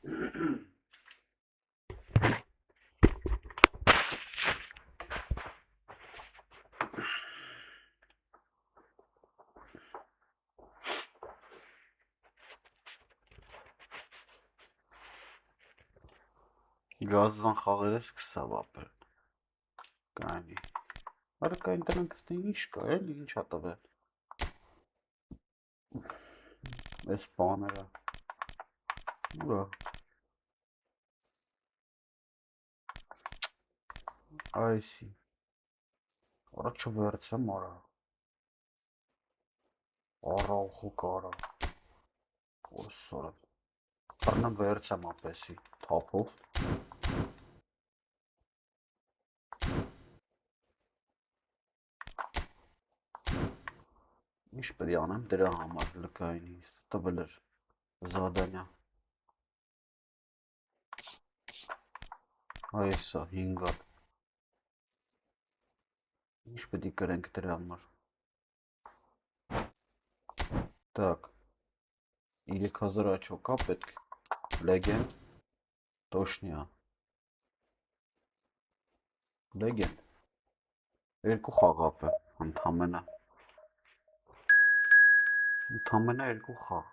Գազան խաղերը սկսավ ապել։ Կանի։ Արա կա ինտերնետ ստի ինչ կա, էլի ինչ ա տվել։ Այս բաները։ Ուրա։ Այսի։ Առաջ վերցեմ արա։ Արա խոք արա։ Օսորա։ Առնեմ վերցեմ ապեսի թափով։ Ինչ պետք է անեմ դրա համար լկայինի տվել էր զադանյա այսա 5 հատ ինչ պետք է կրենք դրա համար так 3000 աչո կա պետք լեգենդ տոշնիա լեգենդ երկու խաղապ է ընդամենը Ընդամենը երկու խաղ։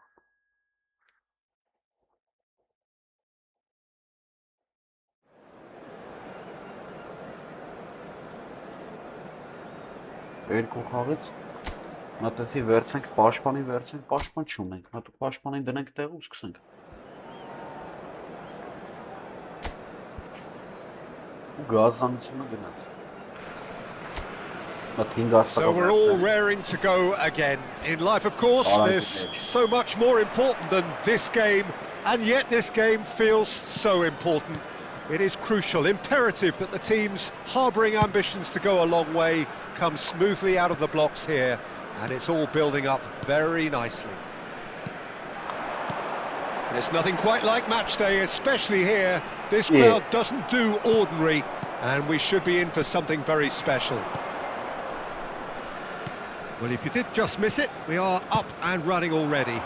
Երկու խաղից մտածի վերցենք պաշտպանի վերցենք, պաշտպան չունենք, մտու պաշտպանին դնենք տեղ ու սկսենք։ Ու գազանությունը գնաց։ So we're all raring to go again. In life, of course, there's so much more important than this game, and yet this game feels so important. It is crucial, imperative that the teams harbouring ambitions to go a long way come smoothly out of the blocks here, and it's all building up very nicely. There's nothing quite like match day, especially here. This crowd doesn't do ordinary, and we should be in for something very special. Well, if you did just miss it, we are up and running already.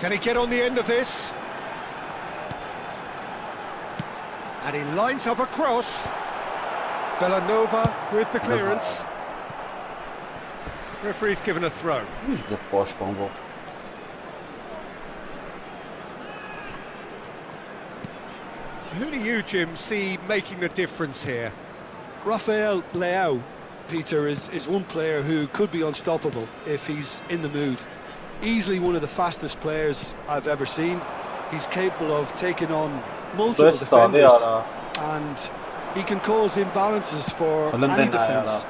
Can he get on the end of this? And he lines up a cross. Villanova with the clearance. Referee's given a throw. Who do you, Jim, see making the difference here? Rafael Leao, Peter, is one player who could be unstoppable if he's in the mood. Easily one of the fastest players I've ever seen. He's capable of taking on multiple defenders and he can cause imbalances for any defence.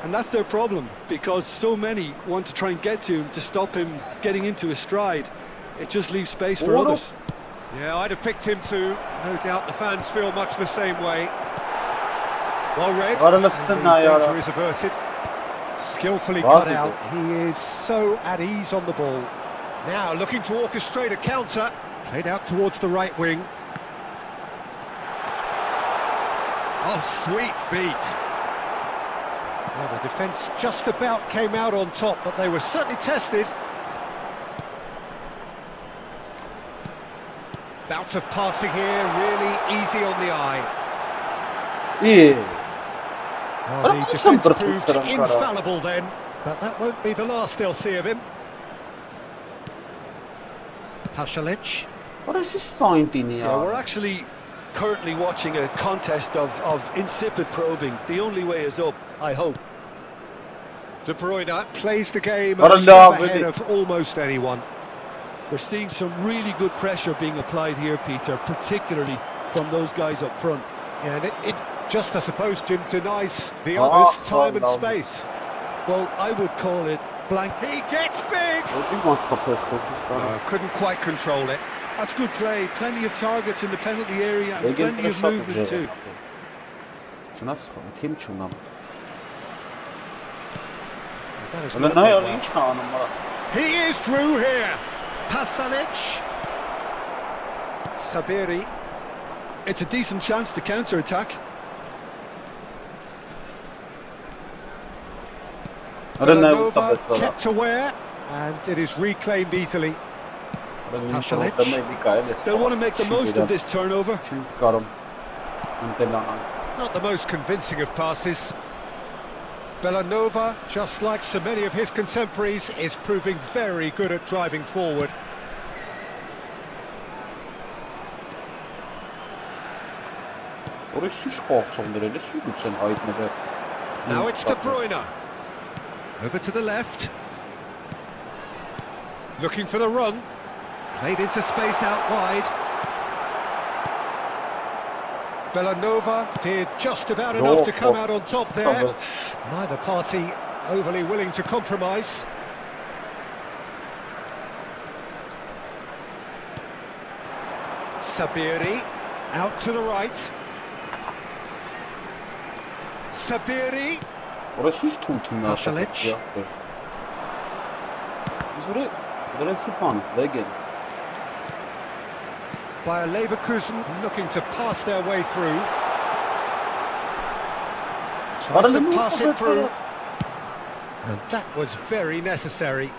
And that's their problem, because so many want to try and get to him to stop him getting into his stride. It just leaves space for others. Yeah, I'd have picked him too. No doubt the fans feel much the same way. Well read, and the danger is averted. Skillfully cut out, he is so at ease on the ball. Now looking to orchestrate a counter, played out towards the right wing. Oh, sweet feet. Well, the defence just about came out on top, but they were certainly tested. Bout of passing here, really easy on the eye. Well, the defence proved infallible then, but that won't be the last they'll see of him. Pasalic. What is this sign in here? Yeah, we're actually currently watching a contest of insipid probing. The only way is up, I hope. De Bruyne plays the game a step ahead of almost anyone. We're seeing some really good pressure being applied here, Peter, particularly from those guys up front. Yeah, and it just, I suppose, Jim, denies the others time and space. Well, I would call it blank. He gets big! Couldn't quite control it. That's good play. Plenty of targets in the penalty area and plenty of movement too. He is through here. Pasalic. Sabiri. It's a decent chance to counter-attack. Villanova kept aware, and it is reclaimed easily. Pasalic. They'll want to make the most of this turnover. Not the most convincing of passes. Belanova, just like so many of his contemporaries, is proving very good at driving forward. Now it's De Bruyne. Over to the left. Looking for the run. Played into space out wide. Belanova did just about enough to come out on top there. Neither party overly willing to compromise. Sabiri out to the right. Sabiri. Pasalic. Bayer Leverkusen looking to pass their way through. Tries to pass it through. And that was very necessary.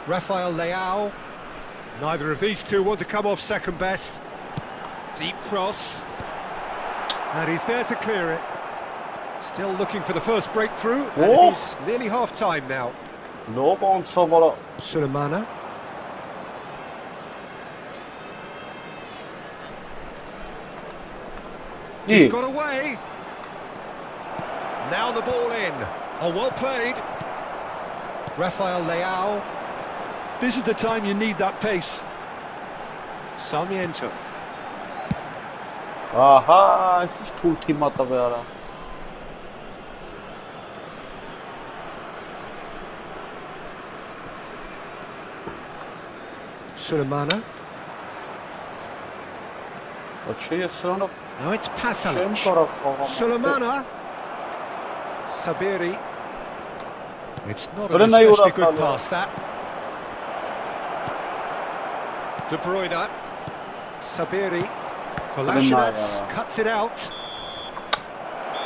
Rafael Leao. Neither of these two want to come off second best. Deep cross. And he's there to clear it. Still looking for the first breakthrough, and it is nearly half-time now. Sulemana. He's got away. Now the ball in. Oh, well played. Rafael Leao. This is the time you need that pace. Sarmiento. Aha, es ist gut gemacht, aber Sulemana. Now it's Pasalic. Sulemana. Sabiri. It's not an especially good pass, that. De Bruyne. Sabiri. Kolasinac cuts it out.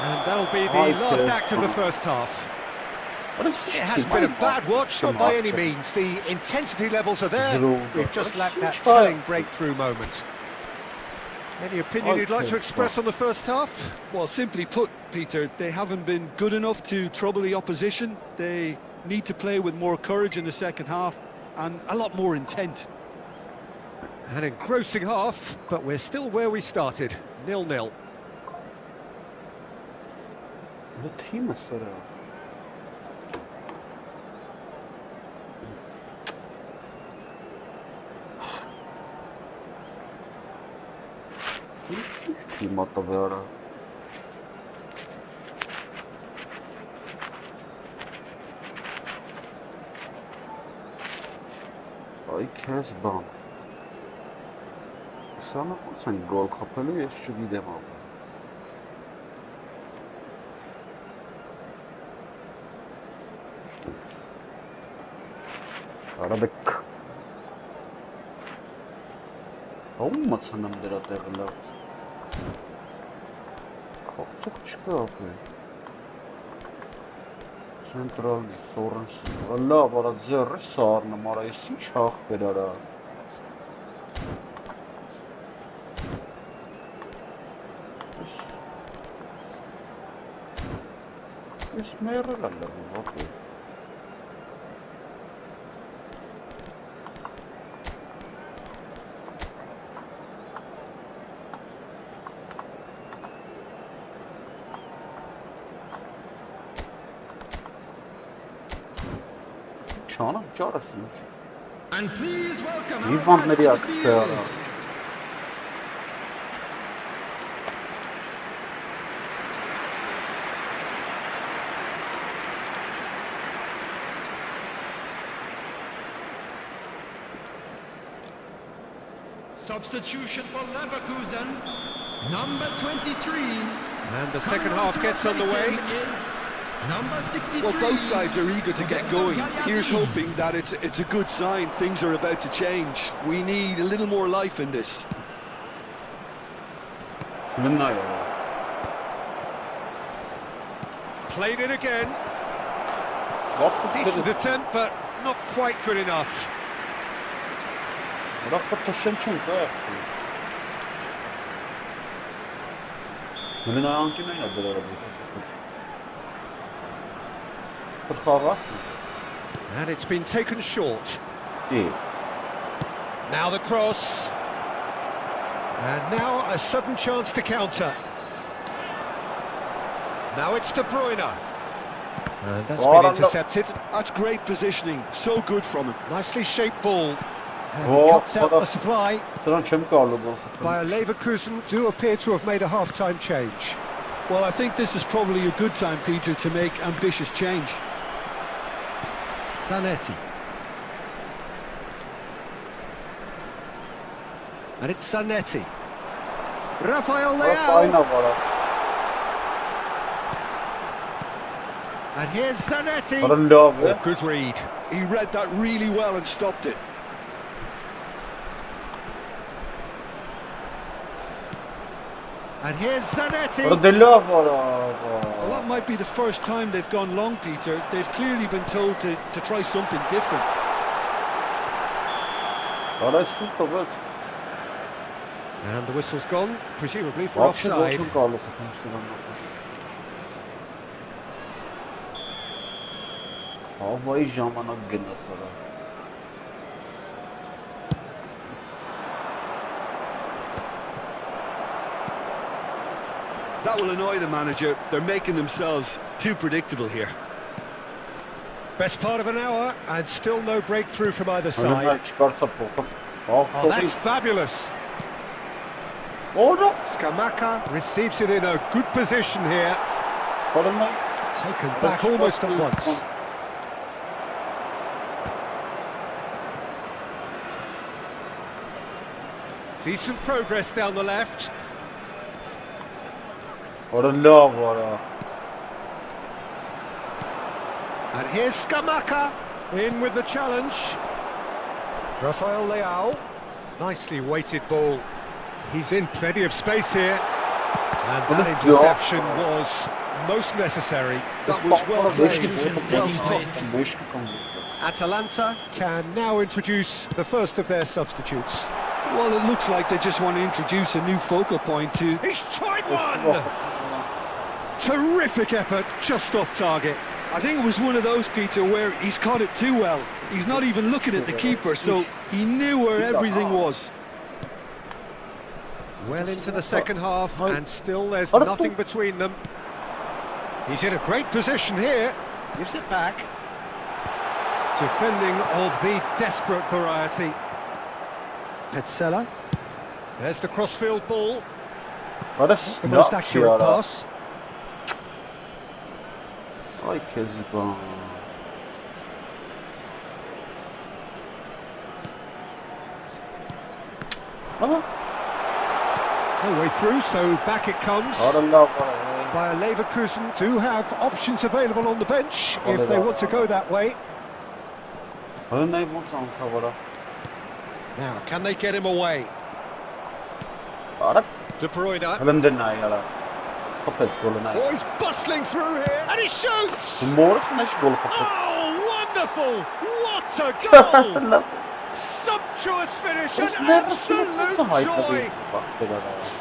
And that'll be the last act of the first half. It hasn't been a bad watch, not by any means. The intensity levels are there. We've just lacked that telling breakthrough moment. Any opinion you'd like to express on the first half? Well, simply put, Peter, they haven't been good enough to trouble the opposition. They need to play with more courage in the second half and a lot more intent. An engrossing half, but we're still where we started, 0-0. The team is sort of... Alik-GAMING ban. Sana sen gol kapalı ya şu gidem abi. Aradık. Olmasın dera derler. Kalktık çıkıyor abi. Centralni sorunuz. Allah bara zerre sarnı marayısı şah verara. İsmail Allah okey. Çağına çağırsınız. And please welcome Hizmetleri akışıyor. Substitution for Leverkusen, number 23. And the second half gets underway. Number 63. Well, both sides are eager to get going. Here's hoping that it's a good sign. Things are about to change. We need a little more life in this. Played it again. Decent attempt, but not quite good enough. Rakpa taşınçın da. Bunun ayağınki ne yapıyor arada? And it's been taken short. Değil. Now the cross. And now a sudden chance to counter. Now it's De Bruyne. And that's been intercepted. That's great positioning, so good from him. Nicely shaped ball. And he cuts out the supply. Bayer Leverkusen do appear to have made a half-time change. Well, I think this is probably a good time, Peter, to make ambitious change. Zanetti. And it's Zanetti. Rafael Leao. And here's Zanetti. Oh, good read. He read that really well and stopped it. And here's Zanetti. Well, that might be the first time they've gone long, Peter. They've clearly been told to try something different. And the whistle's gone, presumably for offside. That will annoy the manager. They're making themselves too predictable here. Best part of an hour, and still no breakthrough from either side. Oh, that's fabulous. Scamacca receives it in a good position here. Taken back almost at once. Decent progress down the left. And here's Scamacca in with the challenge. Rafael Leao. Nicely weighted ball. He's in plenty of space here. And that interception was most necessary. That was well played, well stopped. Atalanta can now introduce the first of their substitutes. Well, it looks like they just want to introduce a new focal point to... He's tried one! Terrific effort, just off target. I think it was one of those, Peter, where he's caught it too well. He's not even looking at the keeper, so he knew where everything was. Well into the second half, and still there's nothing between them. He's in a great position here. Gives it back. Defending of the desperate variety. Petzela. There's the crossfield ball. The most accurate pass. Ay Kezban. No way through, so back it comes. Bayer Leverkusen do have options available on the bench if they want to go that way. Now, can they get him away? De Bruyne. Oh, he's bustling through here, and he shoots! Oh, wonderful! What a goal! Sumptuous finish, an absolute joy!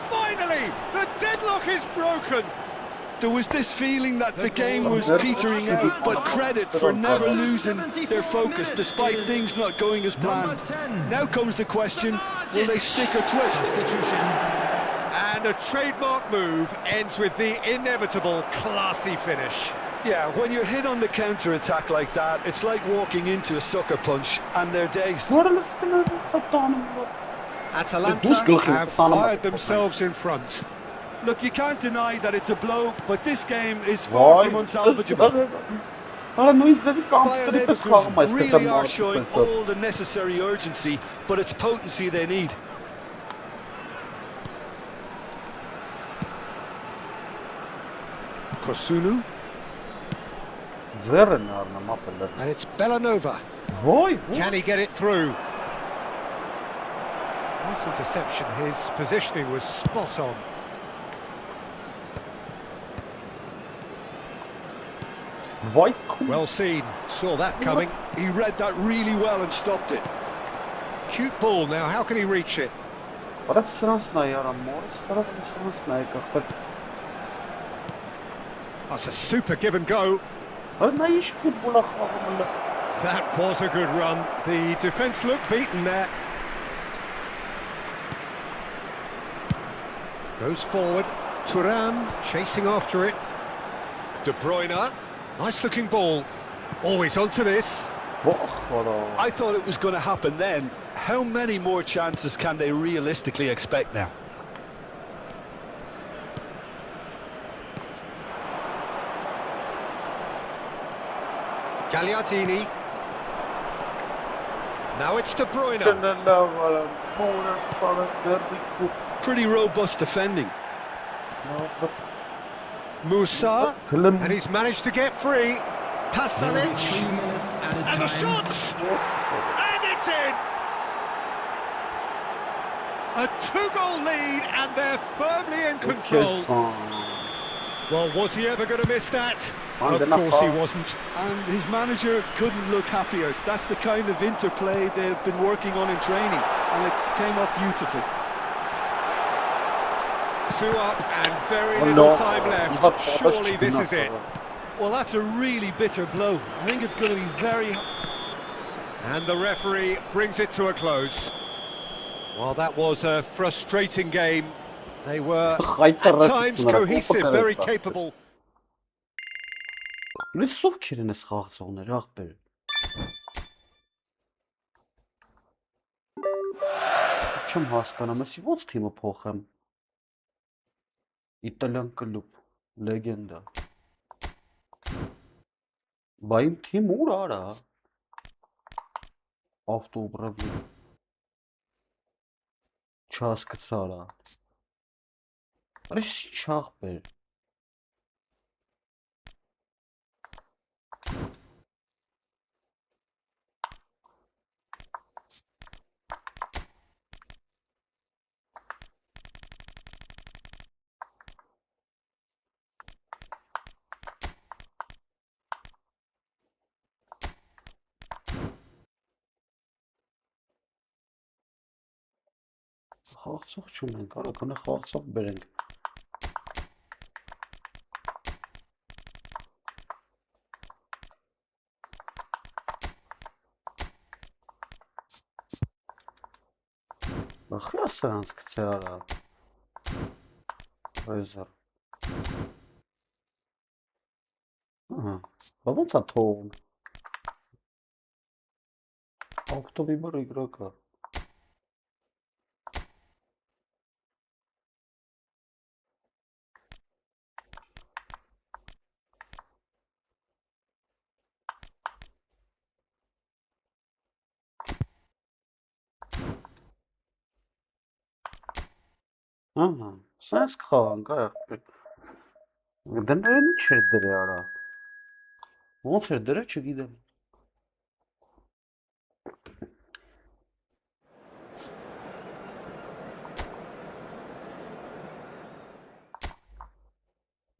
Finally, the deadlock is broken! There was this feeling that the game was petering out, but credit for never losing their focus despite things not going as planned. Now comes the question, will they stick or twist? And a trademark move ends with the inevitable classy finish. Yeah, when you're hit on the counter-attack like that, it's like walking into a sucker punch and they're dazed. Atalanta have fired themselves in front. Look, you can't deny that it's a blow, but this game is far from unsalvageable. Bayer Leverkusen really are showing all the necessary urgency, but it's potency they need. Kosunu. And it's Bellanova. Can he get it through? Nice interception. His positioning was spot on. Vay Well seen, saw that coming. He read that really well and stopped it. Cute ball now, how can he reach it? Արա սրանցն է яра մորս, սրանցն է եկախտ։ That's a super give and go. Արա նա ինչ ֆուտբոլ է խաղում։ That was a good run. The defence looked beaten there. Goes forward. Thuram chasing after it. De Bruyne. Nice looking ball. Always onto this. I thought it was going to happen then. How many more chances can they realistically expect now? Gagliardini. Now it's De Bruyne. Pretty robust defending. Musa, and he's managed to get free. Pasalic, 3 minutes added and the time. shot, and it's in. A 2-goal lead, and they're firmly in control. Well, was he ever going to miss that? Of course he wasn't. And his manager couldn't look happier. That's the kind of interplay they've been working on in training, and it came up beautifully. 2 up and very little time left. Surely this is it. Well, that's a really bitter blow. I think it's going to be very... And the referee brings it to a close. Well, that was a frustrating game. They were at times cohesive, very capable. Լսով քիրն ես խաղացողներ, աղբեր։ Չեմ հասկանում, ես ոնց թիմը փոխեմ։ Իտալիան կլուբ, լեգենդա։ Բա իմ թիմ ուր արա։ Ավտոուպրավի։ Չհասկացա արա։ Արա ինչ աղբեր։ Խաղացող չունենք, արա գոնե խաղացող բերենք։ Ախի ասրանց գցե արա։ Այզար։ Բա ոնց է թողում։ Օկտոբեր իգրոկա։ Սենց խաղանք աղբեր։ Դներեն ինչ էր դրե արա։ Ոնց էր դրե չգիտեմ։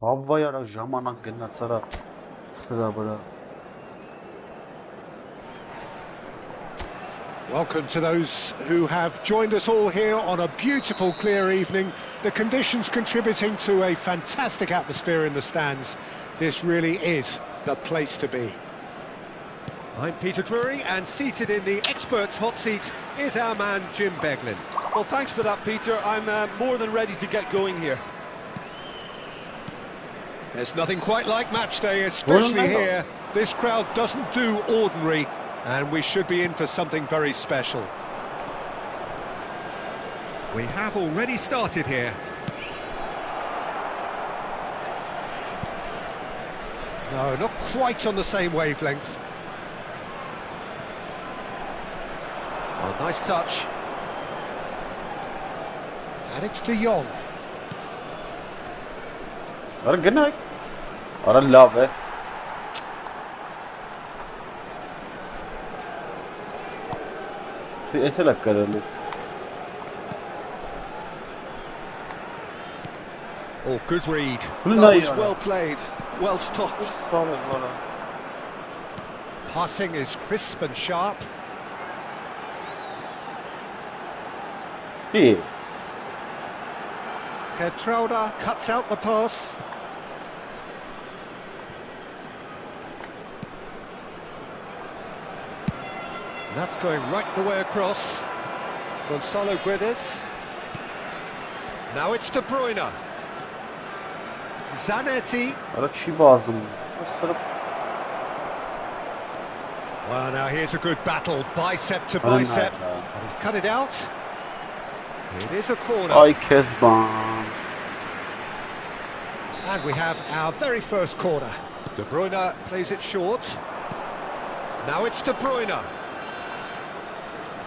Հավվայ արա ժամանակ գնաց արա սրա վրա։ Welcome to those who have joined us all here on a beautiful, clear evening. The conditions contributing to a fantastic atmosphere in the stands. This really is the place to be. I'm Peter Drury, and seated in the experts' hot seat is our man Jim Beglin. Well, thanks for that, Peter. I'm more than ready to get going here. There's nothing quite like match day, especially here. This crowd doesn't do ordinary. And we should be in for something very special. We have already started here. No, not quite on the same wavelength. Oh, nice touch. And it's De Jong. Good night. I love it. ऐसे लग कर रहे Oh, good read. That was well played, well stopped. Passing is crisp and sharp. Hey. Ketrauda cuts out the pass. And that's going right the way across. Gonzalo Guedes. Now it's De Bruyne. Zanetti. Առաջի բազում։ Well, now here's a good battle, bicep to bicep. And he's cut it out. It is a corner. Ay քեզ բան։ And we have our very first corner. De Bruyne plays it short. Now it's De Bruyne.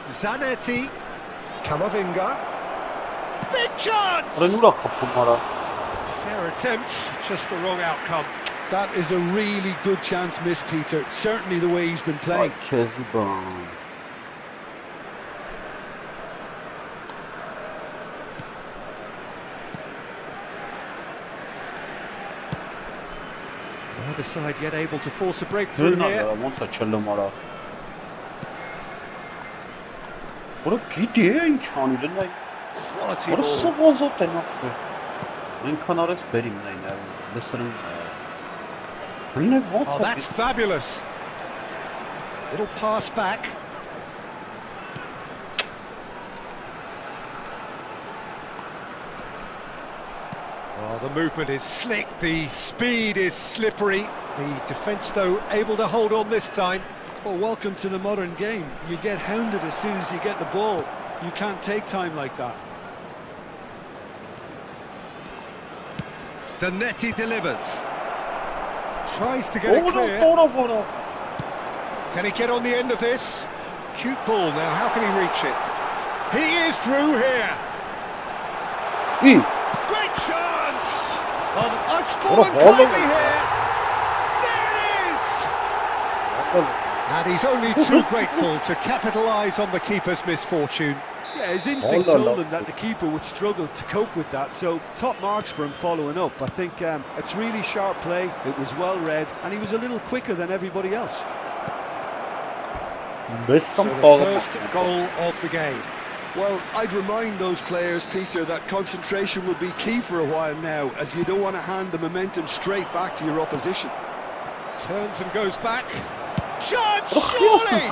Zanetti. Camavinga. Big chance! Ռենուրա խփում արա։ Fair attempt, just the wrong outcome. That is a really good chance missed, Peter. Certainly the way he's been Ay playing. քեզ բան։ Neither side yet able to force a breakthrough here. Ոնց է չլում արա։ Որը գիտի է ինչ անի դնայ։ Quality Որը ball. սովազոտ է նախ։ Այնքան արեց բերիմ նայ լսրին։ Հինը ոնց Oh, է։ that's fabulous. Little pass back. Oh, the movement is slick, the speed is slippery. The defence, though, able to hold on this time. Well, welcome to the modern game. You get hounded as soon as you get the ball. You can't take time like that. Zanetti delivers. Tries to get it clear. Can he get on the end of this? Cute ball now, how can he reach it? He is through here. Great chance! It's fallen kindly here. There it is! And he's only too grateful to capitalise on the keeper's misfortune. Yeah, his instinct told him that the keeper would struggle to cope with that, so top marks for him following up. I think it's really sharp play, it was well read, and he was a little quicker than everybody else. So the first goal of the game. Well, I'd remind those players, Peter, that concentration will be key for a while now, as you don't want to hand the momentum straight back to your opposition. Turns and goes back. Chance, surely!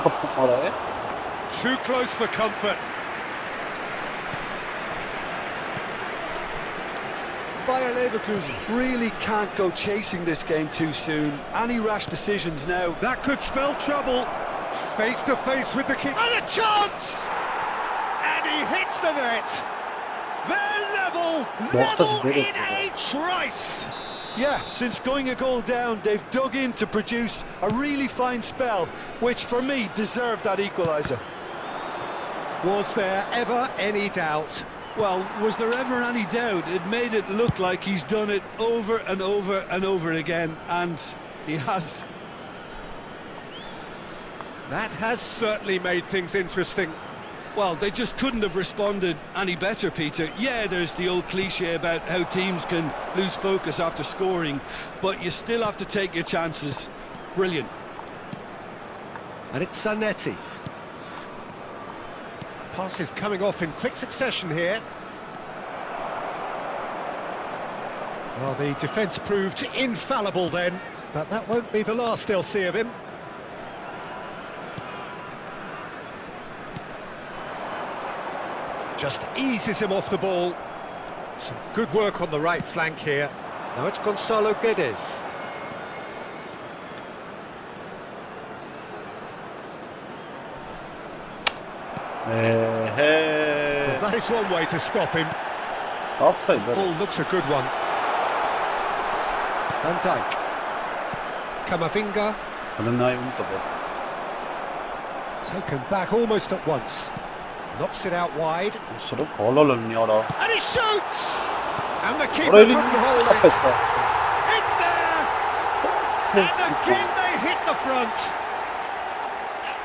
Too close for comfort. Bayer Leverkusen really can't go chasing this game too soon. Any rash decisions now. That could spell trouble. Face to face with the keeper. And a chance! And he hits the net. They're level in a trice. Yeah, since going a goal down, they've dug in to produce a really fine spell, which for me deserved that equaliser. Was there ever any doubt? Well, was there ever any doubt? It made it look like he's done it over and over and over again, and he has. That has certainly made things interesting. Well, they just couldn't have responded any better, Peter. Yeah, there's the old cliche about how teams can lose focus after scoring, but you still have to take your chances. Brilliant. And it's Zanetti. Passes coming off in quick succession here. Well, the defence proved infallible then, but that won't be the last they'll see of him. Just eases him off the ball. Some good work on the right flank here. Now it's Gonzalo Guedes. Well, that is one way to stop him. Offside, Ball looks a good one. Van Dijk. Camavinga. Taken back almost at once. Knocks it out wide. And he shoots! And the keeper couldn't hold it. It's there! And again they hit the front.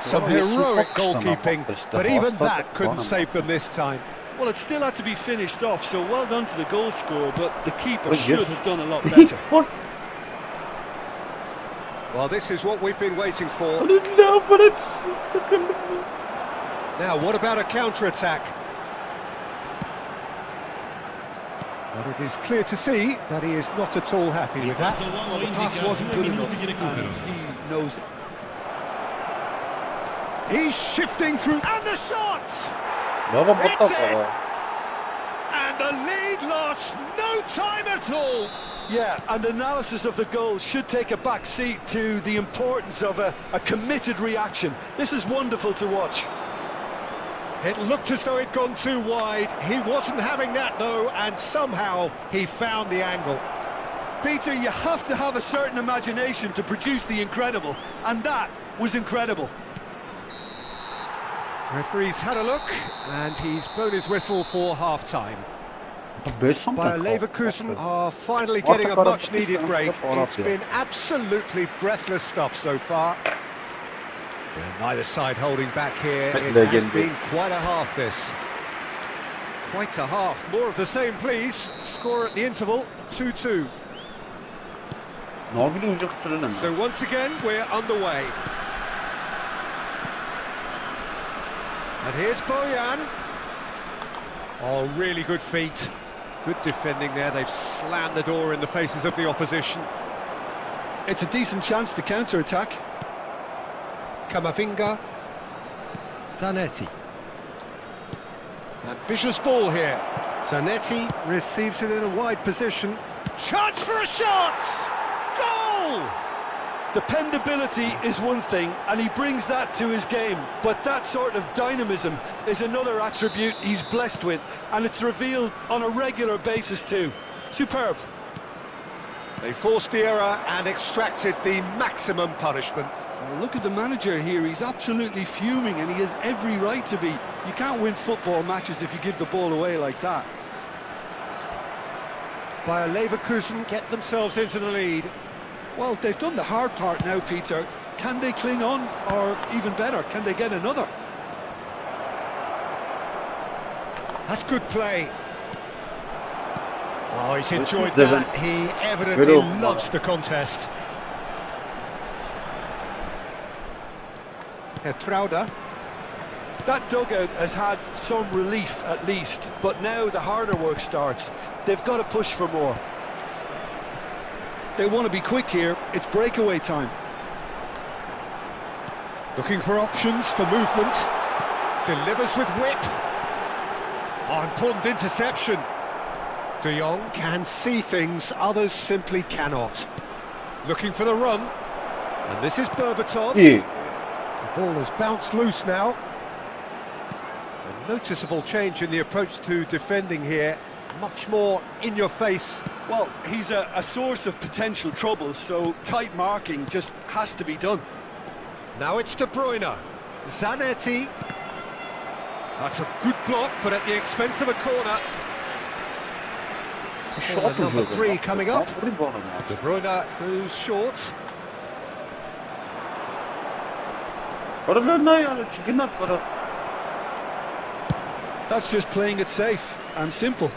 Some heroic goalkeeping, but even that couldn't save them this time. Well, it still had to be finished off, so well done to the goal scorer, but the keeper should have done a lot better. Well, this is what we've been waiting for. Now, what about a counter-attack? But it is clear to see that he is not at all happy with that. Well, the pass wasn't good enough, and he knows it. He's shifting through, and the shot! Bravo, It's bravo. in! And the lead lost no time at all. Yeah, and analysis of the goal should take a back seat to the importance of a committed reaction. This is wonderful to watch. It looked as though it'd gone too wide. He wasn't having that, though, and somehow he found the angle. Peter, you have to have a certain imagination to produce the incredible, and that was incredible. Referee's had a look, and he's blown his whistle for half-time. Bayer Leverkusen are finally getting a much-needed break. It's been absolutely breathless stuff so far. And neither side holding back here. It has been quite a half, this. Quite a half. More of the same, please. Score at the interval, 2-2. So once again, we're underway. And here's Bojan. Oh, really good feet. Good defending there. They've slammed the door in the faces of the opposition. It's a decent chance to counter-attack. Camavinga. Zanetti. Ambitious ball here. Zanetti receives it in a wide position. Chance for a shot! Goal! Dependability is one thing, and he brings that to his game, but that sort of dynamism is another attribute he's blessed with, and it's revealed on a regular basis too. Superb. They forced the error and extracted the maximum punishment. Well, look at the manager here, he's absolutely fuming, and he has every right to be. You can't win football matches if you give the ball away like that. Bayer Leverkusen get themselves into the lead. Well, they've done the hard part now, Peter. Can they cling on, or even better, can they get another? That's good play. Oh, he's enjoyed that. He evidently loves the contest. Trauda. That dugout has had some relief at least, but now the harder work starts. They've got to push for more. They want to be quick here. It's breakaway time. Looking for options for movement. Delivers with whip. Oh, important interception. De Jong can see things others simply cannot. Looking for the run. And this is Berbatov. The ball has bounced loose now. A noticeable change in the approach to defending here. Much more in your face. Well, he's a source of potential trouble, so tight marking just has to be done. Now it's De Bruyne. Zanetti. That's a good block, but at the expense of a corner. Corner number 3 coming up. De Bruyne goes short. That's just playing it safe and simple.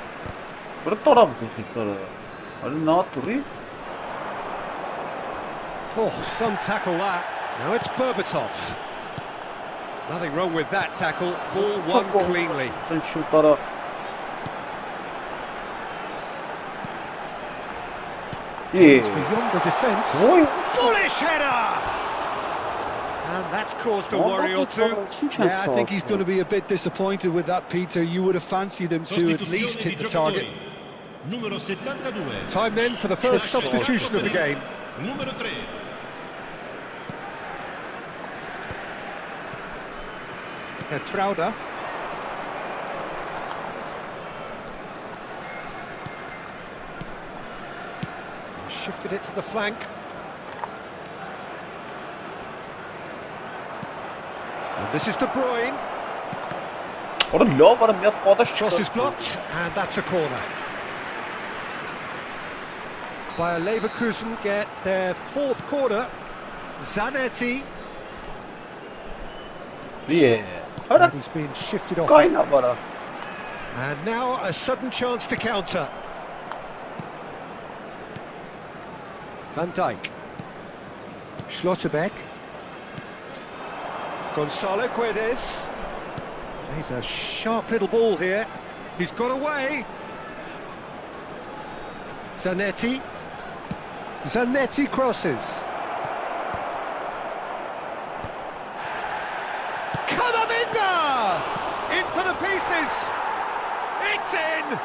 Oh, some tackle that. Now it's Berbatov. Nothing wrong with that tackle. Ball won cleanly. It's beyond the defence. Bullish header! And that's caused a worry or two. Yeah, I think he's going to be a bit disappointed with that, Peter. You would have fancied him to at least hit the target. Time then for the first substitution of the game. Trauda. Shifted it to the flank. And this is De Bruyne. Cross is blocked, and that's a corner. Bayer Leverkusen get their 4th corner. Zanetti. And he's been shifted off. And now a sudden chance to counter. Van Dijk. Schlotterbeck. Gonzalo Guedes. He's a sharp little ball here. He's got away. Zanetti. Zanetti crosses. Camavinga! In for the pieces. It's in.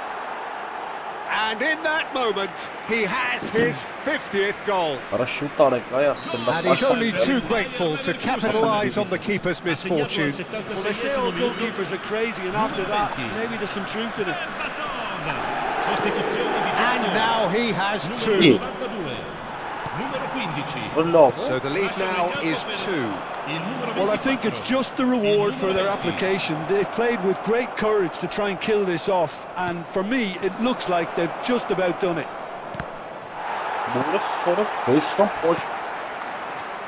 And in that moment, he has his 50th goal. And he's only too grateful to capitalise on the keeper's misfortune. Well, they say all goalkeepers are crazy, and after that, maybe there's some truth in it. And now he has two. So the lead now is 2. Well, I think it's just the reward for their application. They've played with great courage to try and kill this off, and for me, it looks like they've just about done it.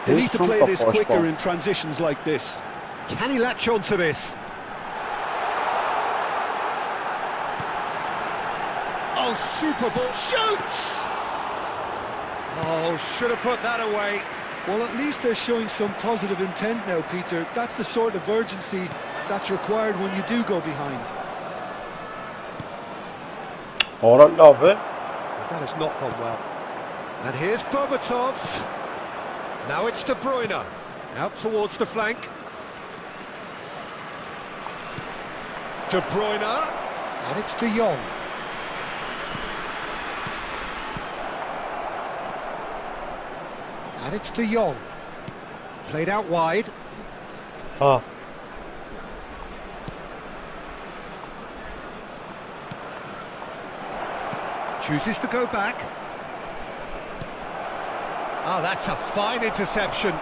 They need to play this quicker in transitions like this. Can he latch on to this? Oh, super ball. Shoots! Oh, should have put that away. Well, at least they're showing some positive intent now, Peter. That's the sort of urgency that's required when you do go behind. That has not gone well. And here's Bobatov. Now it's De Bruyne. Out towards the flank. De Bruyne. And it's De Jong. And it's De Jong. Played out wide. Chooses to go back. Oh, that's a fine interception.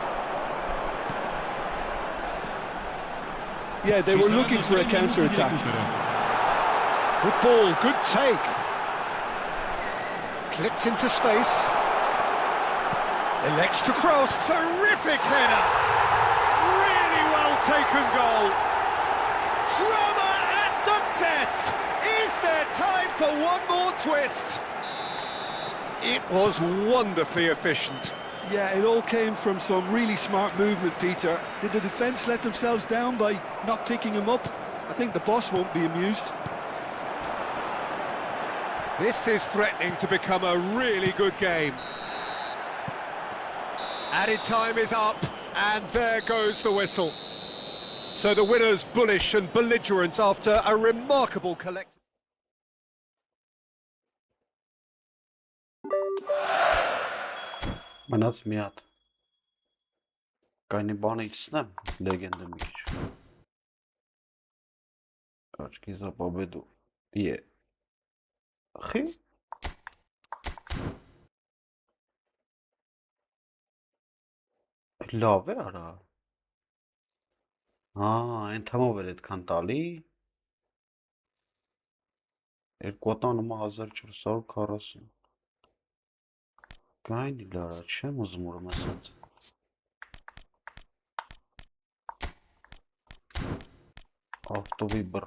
Yeah, they were looking for a counter-attack. Good ball, good take. Clipped into space. Elects to cross, terrific header! Really well taken goal! Drama at the death! Is there time for one more twist? It was wonderfully efficient. Yeah, it all came from some really smart movement, Peter. Did the defence let themselves down by not picking him up? I think the boss won't be amused. This is threatening to become a really good game. Added time is up, and there goes the whistle. So the winner's bullish and belligerent after a remarkable collective. Մնաց մի հատ կայնի բանը իջնեմ լեգենդը մի քիչ աչքի զապաբեդու է խի լավ է արա այն թմով էր այդքան տալի 2440 Կային իլարա, չեմ ուզում ուրմ ասած Ավտովի բր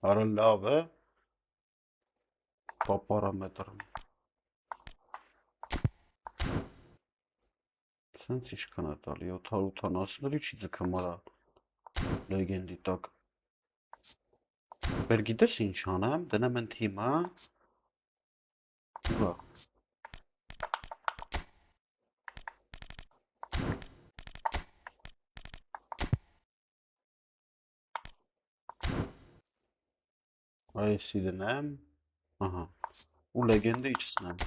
Արա լավ է Պապարամետր Սենց իշքան է տալի 780-ների չի ձգեմ արա լեգենդի տակ Բեր գիտես ինչ անեմ, դնեմ են թիմը Ուղա Այսի դնեմ Ահա ու լեգենդը իջցնեմ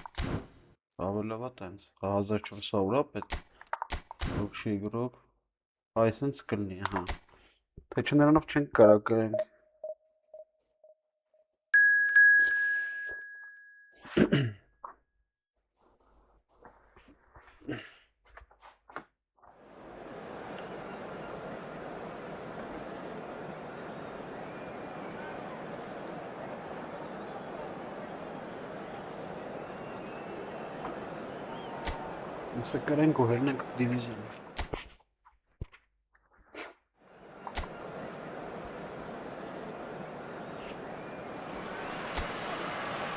ավելավա տենց 1400 պետ ռոքշի գրոք այսենց կլնի ահա թե չներանով չենք կարա կրենք Ասա կրենք ու հերնենք դիվիզիոն։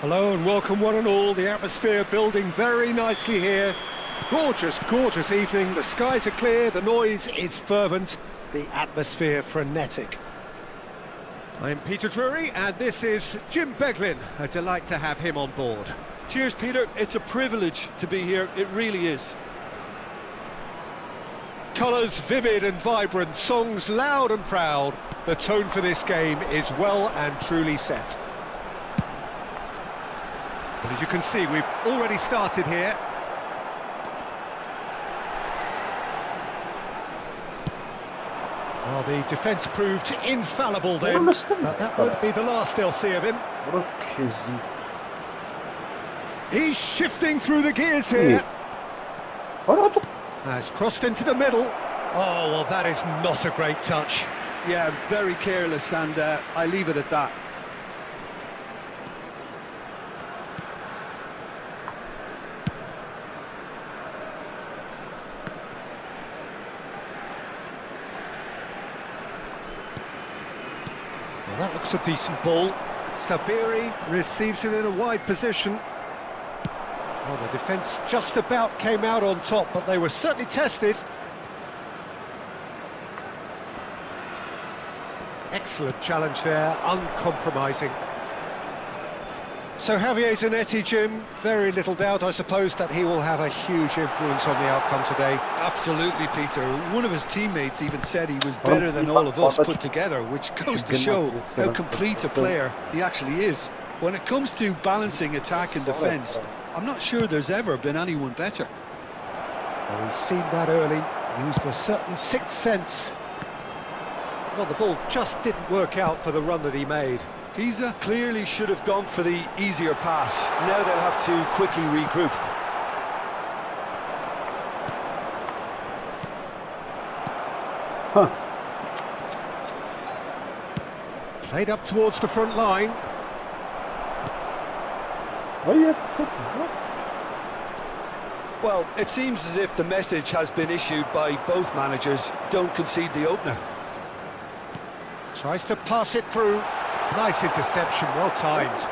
Hello and welcome one and all. The atmosphere building very nicely here. Gorgeous, gorgeous evening. The skies are clear, the noise is fervent, the atmosphere frenetic. I'm Peter Drury and this is Jim Beglin. A delight to have him on board. Cheers, Peter. It's a privilege to be here. It really is. Colours vivid and vibrant, songs loud and proud. The tone for this game is well and truly set. But as you can see, we've already started here. Well, the defence proved infallible then, but that won't be the last they'll see of him. He's shifting through the gears here. Has crossed into the middle. Oh, well, that is not a great touch. Yeah, very careless, and I leave it at that. Well, that looks a decent ball. Sabiri receives it in a wide position. Well, the defence just about came out on top, but they were certainly tested. Excellent challenge there, uncompromising. So Javier Zanetti, Jim, very little doubt, I suppose, that he will have a huge influence on the outcome today. Absolutely, Peter. One of his teammates even said he was better than all of us put together, which goes to show how complete a player he actually is. When it comes to balancing attack and defence, I'm not sure there's ever been anyone better. Well, he's seen that early, used a certain sixth sense. Well, the ball just didn't work out for the run that he made. Pisa clearly should have gone for the easier pass. Now they'll have to quickly regroup. Played up towards the front line. Oh yes. Well, it seems as if the message has been issued by both managers. Don't concede the opener. Tries to pass it through. Nice interception, well timed.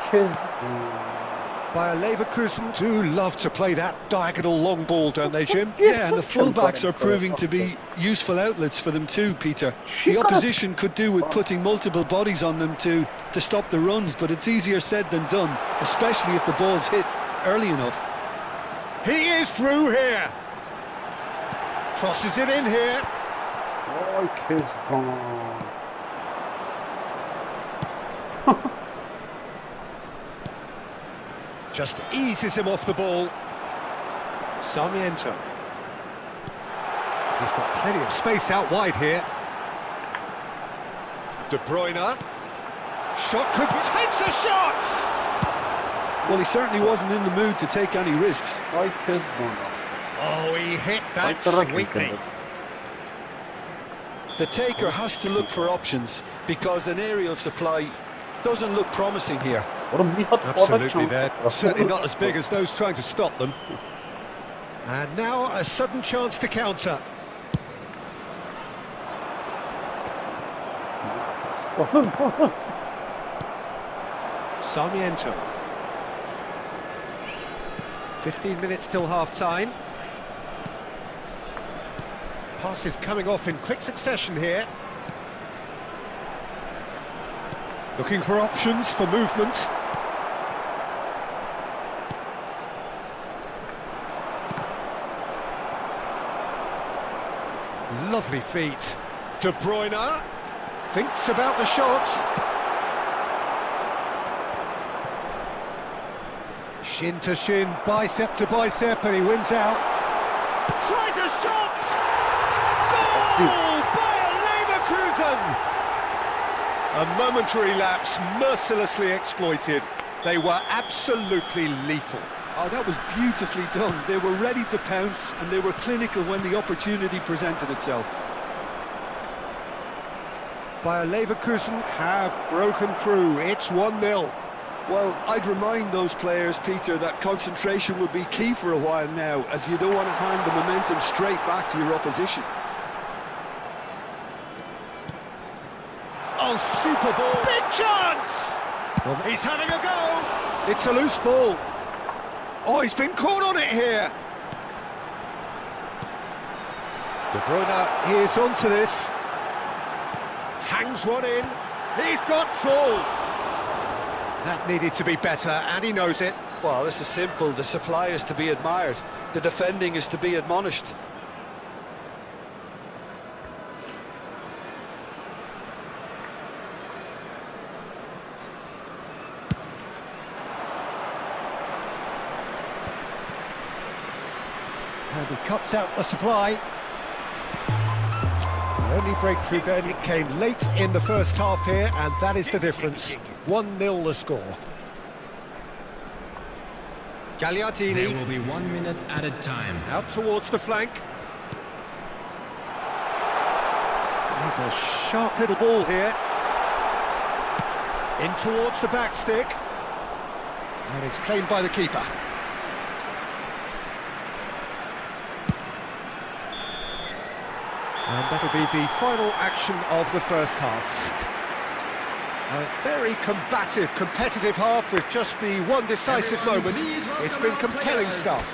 By Leverkusen do love to play that diagonal long ball, don't they, Jim? Yeah, and the fullbacks are proving to be useful outlets for them too, Peter. The opposition could do with putting multiple bodies on them to stop the runs, but it's easier said than done, especially if the ball's hit early enough. He is through here. Crosses it in here. Just eases him off the ball. Sarmiento. He's got plenty of space out wide here. De Bruyne. Shot could... Takes a shot! Well, he certainly wasn't in the mood to take any risks. Oh, he hit that sweetly. The taker has to look for options because an aerial supply doesn't look promising here. Absolutely, they're certainly not as big as those trying to stop them. And now a sudden chance to counter. Sarmiento. 15 minutes till half-time. Pass is coming off in quick succession here. Looking for options for movement. Lovely feet. De Bruyne thinks about the shot. Shin to shin, bicep to bicep, and he wins out. Tries a shot! Goal by Leverkusen! A momentary lapse, mercilessly exploited. They were absolutely lethal. Oh, that was beautifully done. They were ready to pounce and they were clinical when the opportunity presented itself. Bayer Leverkusen have broken through. It's 1-0. Well, I'd remind those players, Peter, that concentration will be key for a while now, as you don't want to hand the momentum straight back to your opposition. Oh, super ball. Big chance! He's having a go. It's a loose ball. Oh, he's been caught on it here. De Bruyne is onto this. Hangs one in. He's got tall. That needed to be better, and he knows it. Well, this is simple. The supply is to be admired. The defending is to be admonished. And he cuts out the supply. The only breakthrough then, it came late in the first half here, and that is the difference. 1-0 the score. Gagliardini. There will be 1 minute added time. Out towards the flank. He's a sharp little ball here. In towards the back stick. And it's claimed by the keeper. And that'll be the final action of the first half. A very combative, competitive half with just the one decisive moment. It's been compelling stuff.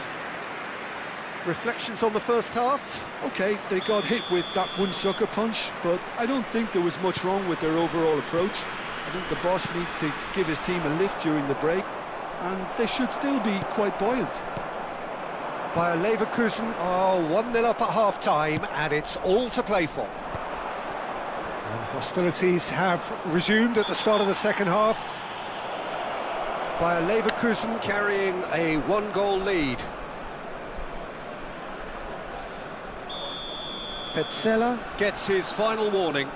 Reflections on the first half? OK, they got hit with that one sucker punch, but I don't think there was much wrong with their overall approach. I think the boss needs to give his team a lift during the break, and they should still be quite buoyant. Bayer Leverkusen are 1-0 up at half-time, and it's all to play for. And hostilities have resumed at the start of the second half. Bayer Leverkusen carrying a one-goal lead. Petzela gets his final warning.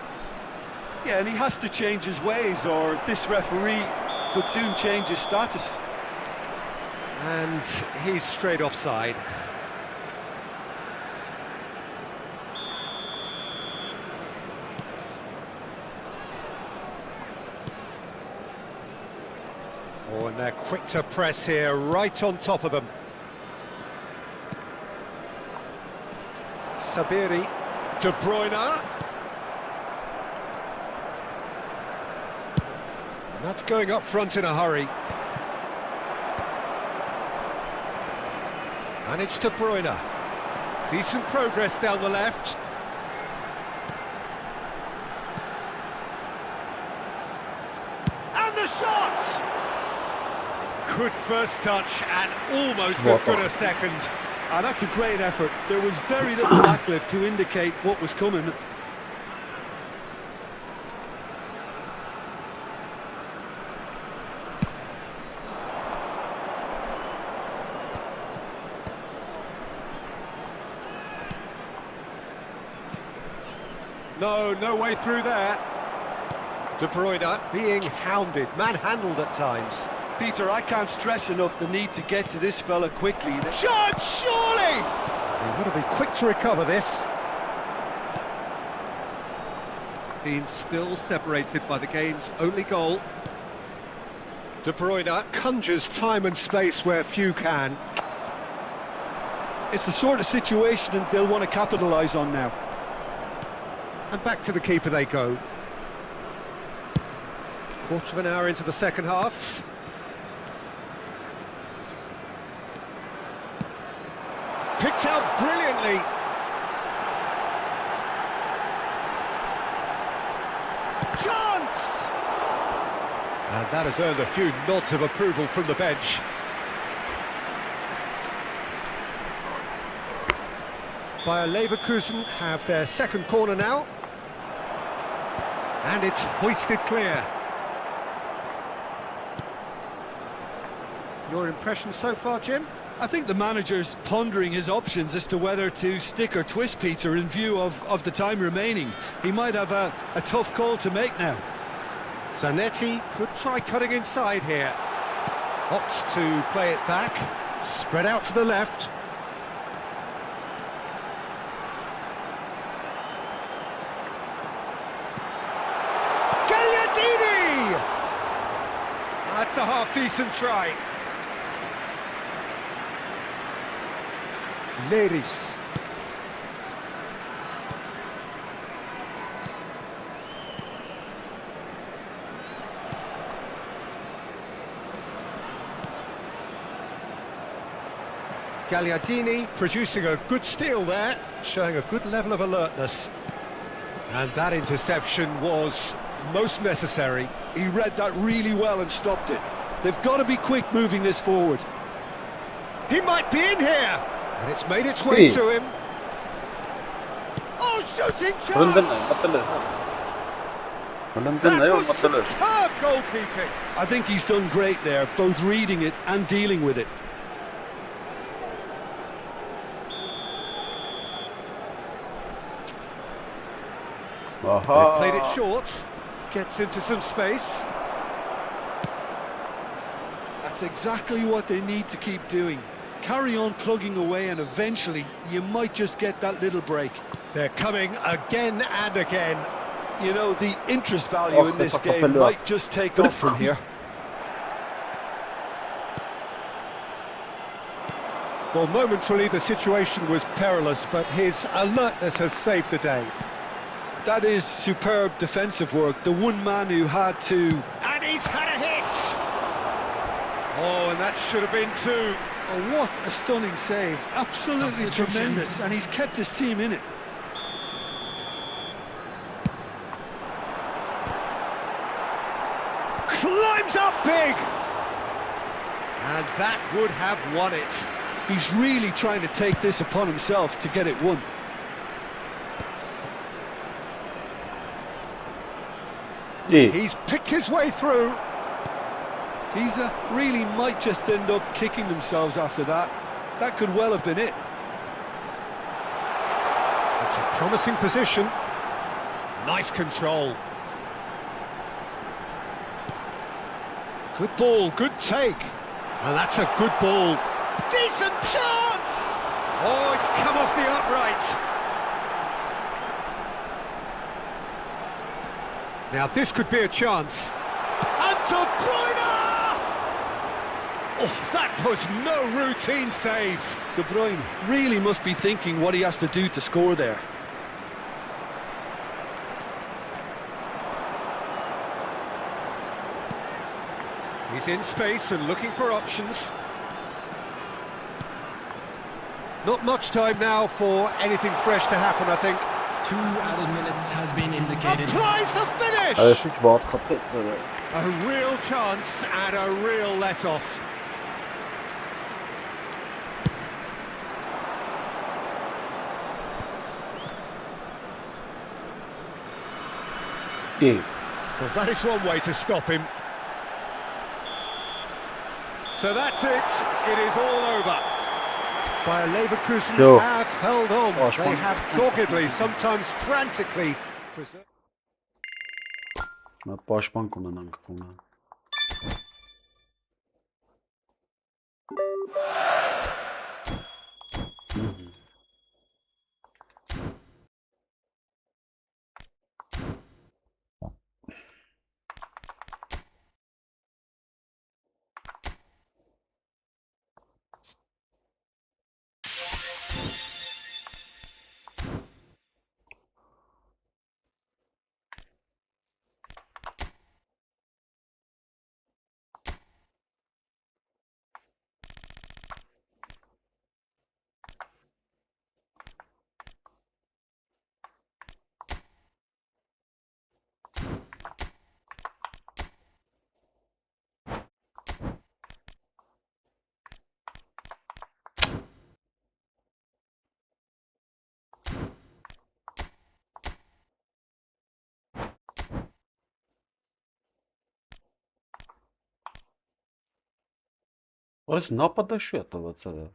Yeah, and he has to change his ways, or this referee could soon change his status. And he's straight offside. Oh, and they're quick to press here, right on top of them. Sabiri, De Bruyne. And that's going up front in a hurry. And it's De Bruyne. Decent progress down the left. And the shot! Good first touch and almost as good a second. Ah, that's a great effort. There was very little backlift to indicate what was coming. No way through there. De Bruyne being hounded, manhandled at times. Peter, I can't stress enough the need to get to this fella quickly. Shot, surely! They've got to be quick to recover this. Being still separated by the game's only goal. De Bruyne conjures time and space where few can. It's the sort of situation that they'll want to capitalise on now. And back to the keeper they go. Quarter of an hour into the second half. Picked out brilliantly. Chance! And that has earned a few nods of approval from the bench. Bayer Leverkusen have their second corner now. And it's hoisted clear. Your impression so far, Jim? I think the manager's pondering his options as to whether to stick or twist, Peter, in view of the time remaining. He might have a tough call to make now. Zanetti could try cutting inside here. Opts to play it back. Spread out to the left. that's a half-decent try. Leris. Gagliardini producing a good steal there, showing a good level of alertness. And that interception was most necessary. He read that really well and stopped it. They've got to be quick moving this forward. He might be in here! And it's made its way to him. Oh, shooting chance! That was superb goalkeeping. I think he's done great there, both reading it and dealing with it. They've played it short, gets into some space. That's exactly what they need to keep doing. Carry on plugging away and eventually you might just get that little break. They're coming again and again. You know, the interest value in this game might just take off from here. Well, momentarily the situation was perilous, but his alertness has saved the day. That is superb defensive work. The one man who had to... And he's had a hit! Oh, and that should have been two. Oh, what a stunning save. Absolutely tremendous, and he's kept his team in it. Climbs up big! And that would have won it. He's really trying to take this upon himself to get it won. He's picked his way through. Pisa really might just end up kicking themselves after that. That could well have been it. It's a promising position. Nice control. Good ball, good take. And that's a good ball. Decent chance! Oh, it's come off the upright. Now this could be a chance. And De Bruyne! Oh, that was no routine save. De Bruyne really must be thinking what he has to do to score there. He's in space and looking for options. Not much time now for anything fresh to happen, I think. 2 added minutes has been indicated. Applies the finish! A real chance and a real let-off. Well, that is one way to stop him. So that's it. It is all over. Bayer Leverkusen have held on. They have doggedly, sometimes frantically preserved. Պաշտպան կունենանք կունեն։ Այս նապադաշու է տված արա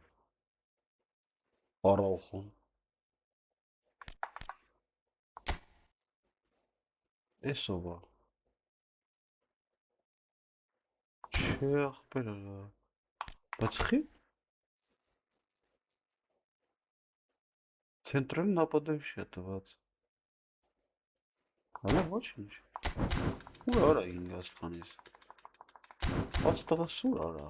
Արաուխոն Էսով է Չէ աղբեր արա Բայց խի Ցենտրալ նապադաշու է տված Հալա ոչ ինչ Ու արա ինգ ասխանից Աստղա սուր արա։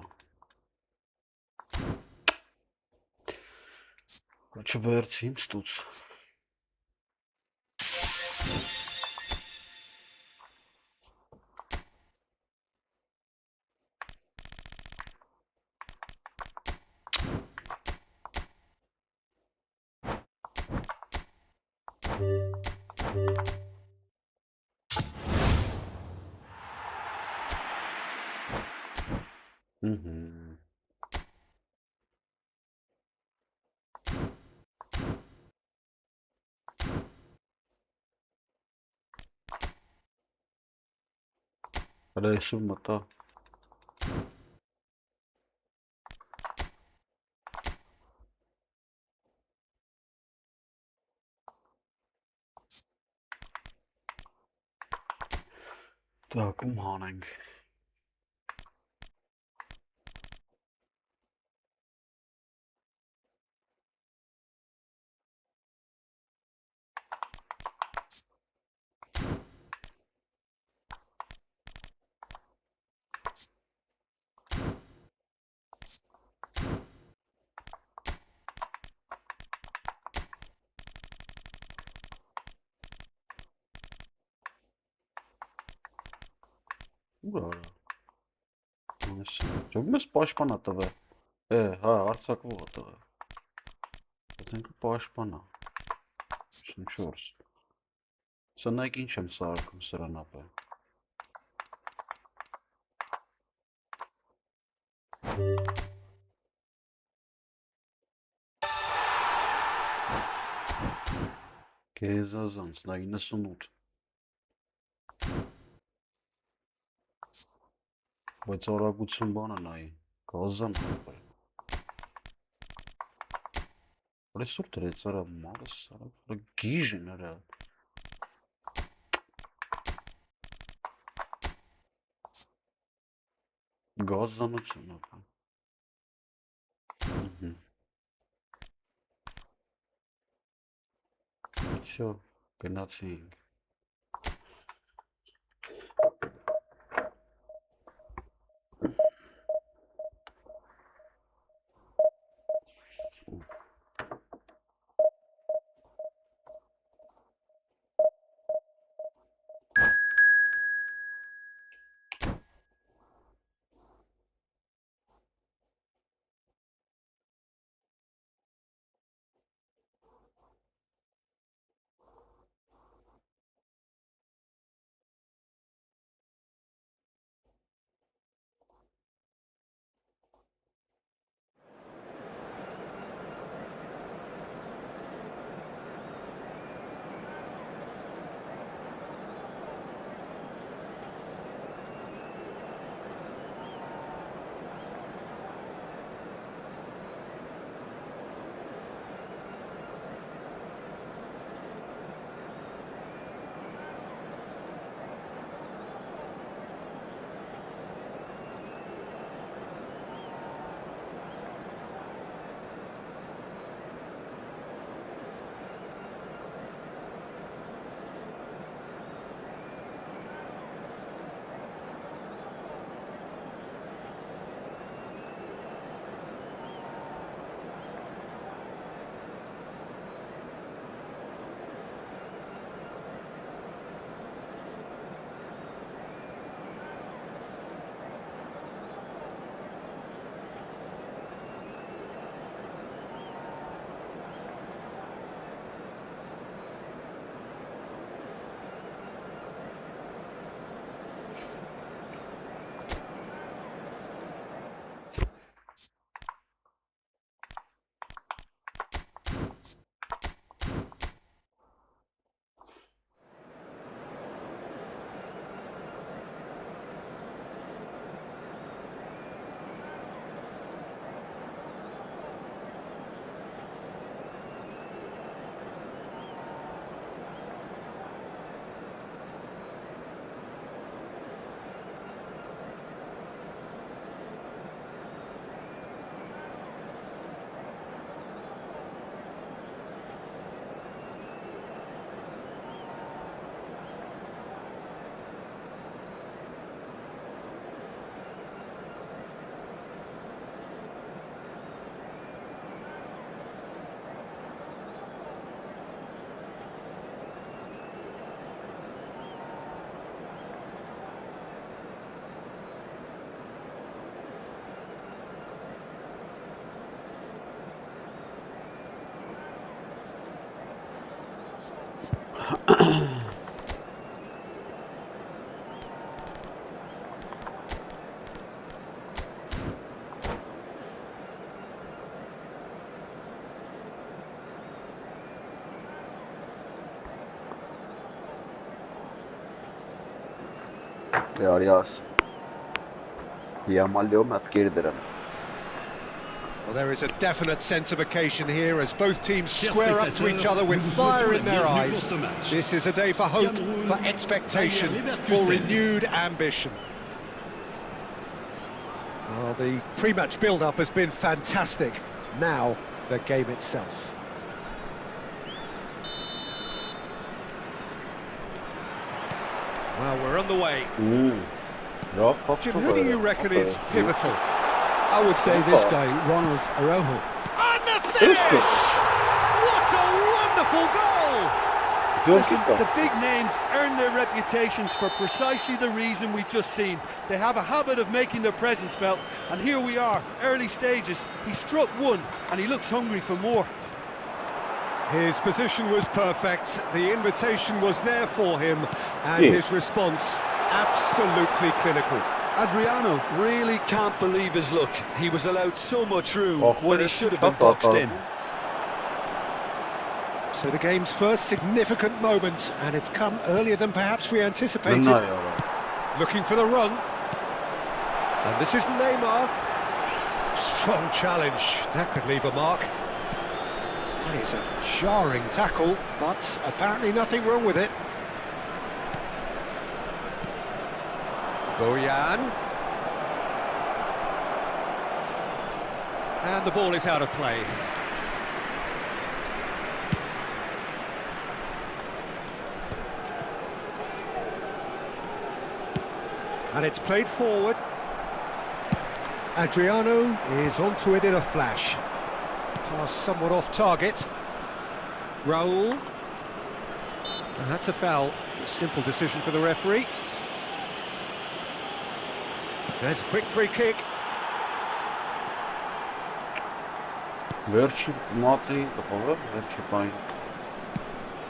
Չվերցի իմ ստուց։ Այսօր մտա Так, հանենք Ուր արա Ճոգ մեզ պաշպանա տվե հա, արցակվող է տվե Բայց ենքը պաշպանա 54 Սա նայք ինչ եմ սարքում սրան ապե Կեզազանց, նա 98 Բայց արագություն բանը նայի, գազան ապել Այսօր դրեց արա մարս, արա գիժ են արա Գազանություն ապել Всё, գնացինք Arias. Yamalio matker ederim. Well, there is a definite sense of occasion here as both teams square up to each other with fire in their eyes. This is a day for hope, for expectation, for renewed ambition. Well, the pre-match build-up has been fantastic. Now, the game itself. Well, we're on the way. Jim, who do you reckon is pivotal? I would say this guy, Ronald Araujo. And the finish! What a wonderful goal! Listen, the big names earn their reputations for precisely the reason we've just seen. They have a habit of making their presence felt, and here we are, early stages. He struck one, and he looks hungry for more. His position was perfect, the invitation was there for him, and his response absolutely clinical. Adriano really can't believe his luck. He was allowed so much room when he should have been boxed in. So the game's first significant moment, and it's come earlier than perhaps we anticipated. Looking for the run. And this is Neymar. Strong challenge, that could leave a mark. That is a jarring tackle, but apparently nothing wrong with it. Bojan. And the ball is out of play. And it's played forward. Adriano is onto it in a flash. Pass somewhat off target. Raul. And that's a foul. A simple decision for the referee. There's a quick free kick.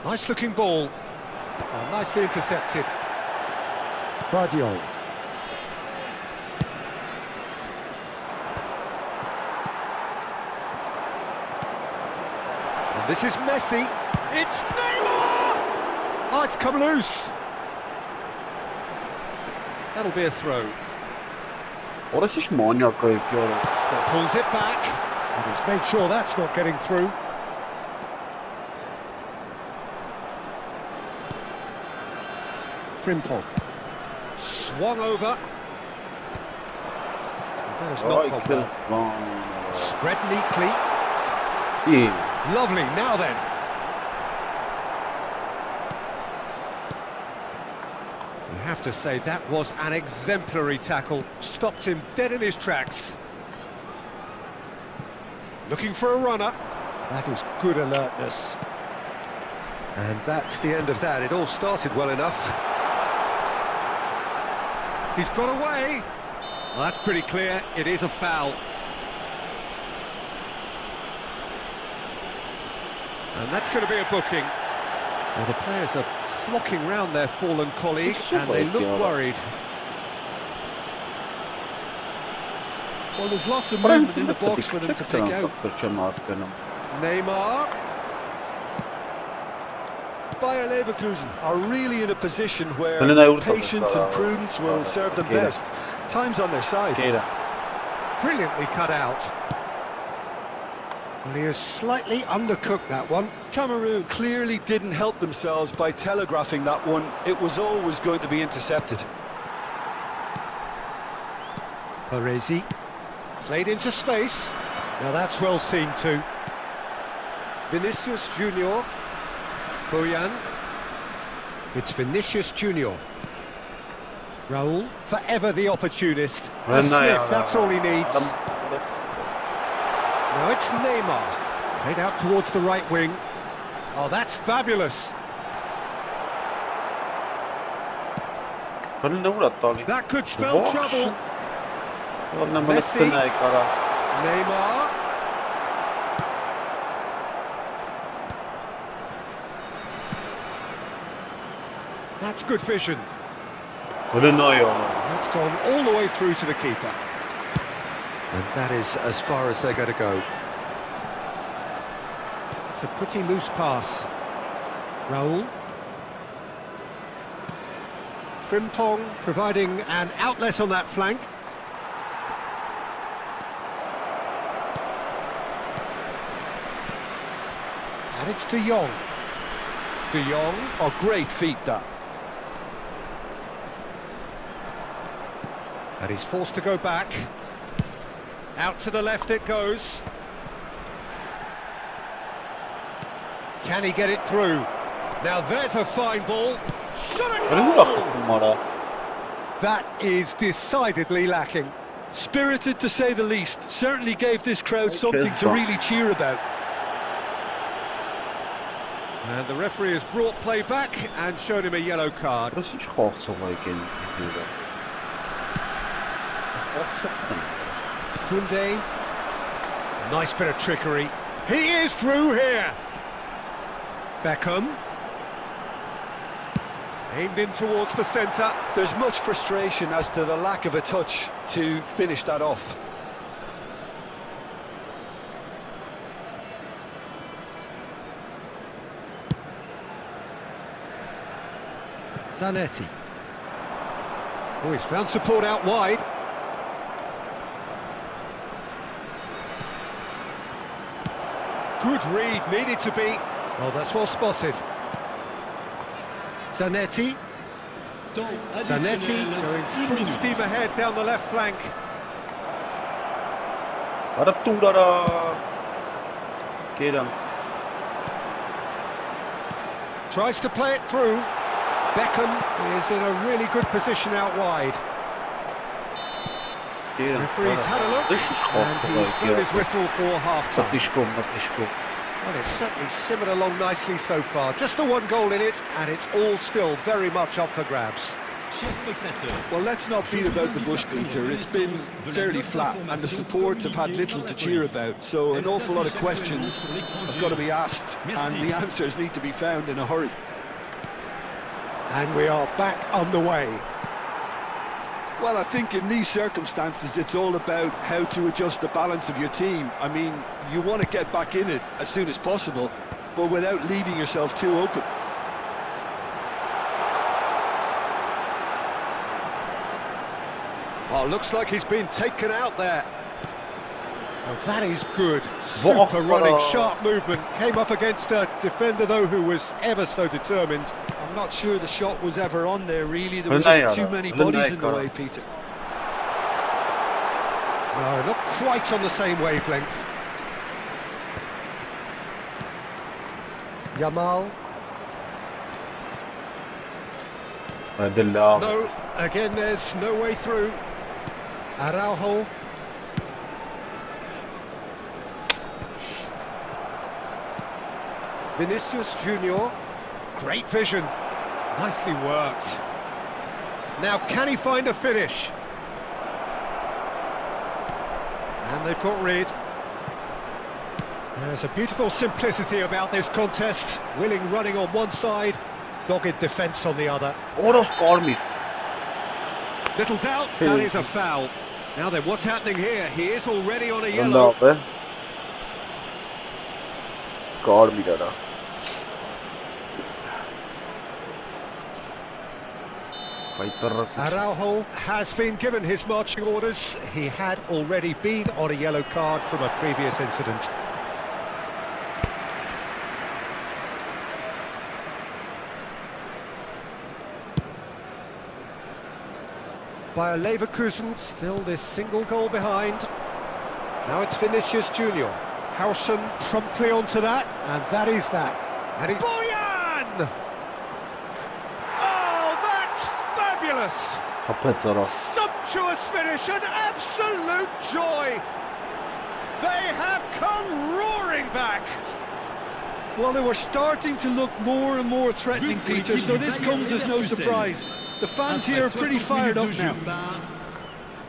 Nice looking ball. Oh, nicely intercepted. Vardiol. And this is Messi. It's Neymar! Oh, it's come loose. That'll be a throw. Orası hiç manyak kayıp ya. Pulls it back, and he's made sure that's not getting through. Frimpong. Swung over. That is not Pogba. Spread neatly. Lovely, now then. You have to say that was an exemplary tackle. Stopped him dead in his tracks. Looking for a runner. That is good alertness. And that's the end of that. It all started well enough. He's got away. Well, that's pretty clear. It is a foul. And that's going to be a booking. Well, the players are flocking round their fallen colleague, and they look worried. Well, there's lots of movement in the box for them to pick out. Neymar. Bayer Leverkusen are really in a position where patience and prudence will serve them best. Time's on their side. Brilliantly cut out. Well, he has slightly undercooked that one. Cameroon clearly didn't help themselves by telegraphing that one. It was always going to be intercepted. Baresi. Played into space. Now that's well seen too. Vinicius Junior. Bojan. It's Vinicius Junior. Raul, forever the opportunist. A sniff, that's all he needs. Now it's Neymar. Played out towards the right wing. Oh, that's fabulous. That could spell trouble. Messi. Neymar. That's good vision. Renayo. That's gone all the way through to the keeper. And that is as far as they're going to go. It's a pretty loose pass. Raul. Frimpong providing an outlet on that flank. And it's De Jong. De Jong. Oh, great feat, that. And he's forced to go back. Out to the left it goes. Can he get it through? Now there's a fine ball. Shot it goal! That is decidedly lacking. Spirited to say the least. Certainly gave this crowd something to really cheer about. And the referee has brought play back and shown him a yellow card. Dat is iets gehoord zo in Koundé. Nice bit of trickery. He is through here. Beckham. Aimed in towards the centre. There's much frustration as to the lack of a touch to finish that off. Zanetti. Oh, he's found support out wide. Good read, needed to be. Oh, that's well spotted. Zanetti. Zanetti going full steam ahead down the left flank. Tries to play it through. Beckham is in a really good position out wide. Referee's had a look and he's blown his whistle for half-time. Well, it's certainly simmered along nicely so far. Just the one goal in it, and it's all still very much up for grabs. Well, let's not beat about the bush, Peter. It's been fairly flat, and the support have had little to cheer about. So an awful lot of questions have got to be asked, and the answers need to be found in a hurry. And we are back underway. Well, I think in these circumstances, it's all about how to adjust the balance of your team. I mean, you want to get back in it as soon as possible, but without leaving yourself too open. Oh, looks like he's been taken out there. Oh, that is good. Super running, sharp movement. Came up against a defender, though, who was ever so determined. I'm not sure the shot was ever on there, really. There was just too many bodies in the way, Peter. No, not quite on the same wavelength. Yamal. No, again, there's no way through. Araujo. Vinicius Junior. Great vision. Nicely worked. Now, can he find a finish? And they've got rid. There's a beautiful simplicity about this contest. Willing running on one side, dogged defence on the other. Little doubt, that is a foul. Now then, what's happening here? He is already on a yellow. Araujo has been given his marching orders. He had already been on a yellow card from a previous incident. Bayer Leverkusen, still this single goal behind. Now it's Vinicius Junior. Hausen promptly onto that, and that is that. And it's Boyan! Oh, that's fabulous! Sumptuous finish, an absolute joy! They have come roaring back! Well, they were starting to look more and more threatening, Peter, so this comes as no surprise. The fans here are pretty fired up now.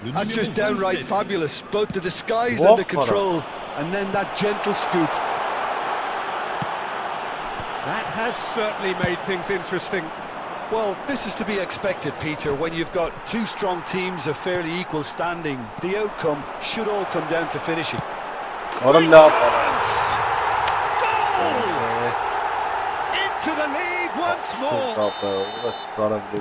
That's just downright fabulous, both the disguise and the control, and then that gentle scoot. That has certainly made things interesting. Well, this is to be expected, Peter. When you've got two strong teams of fairly equal standing, the outcome should all come down to finishing. Goal! Into the lead once more.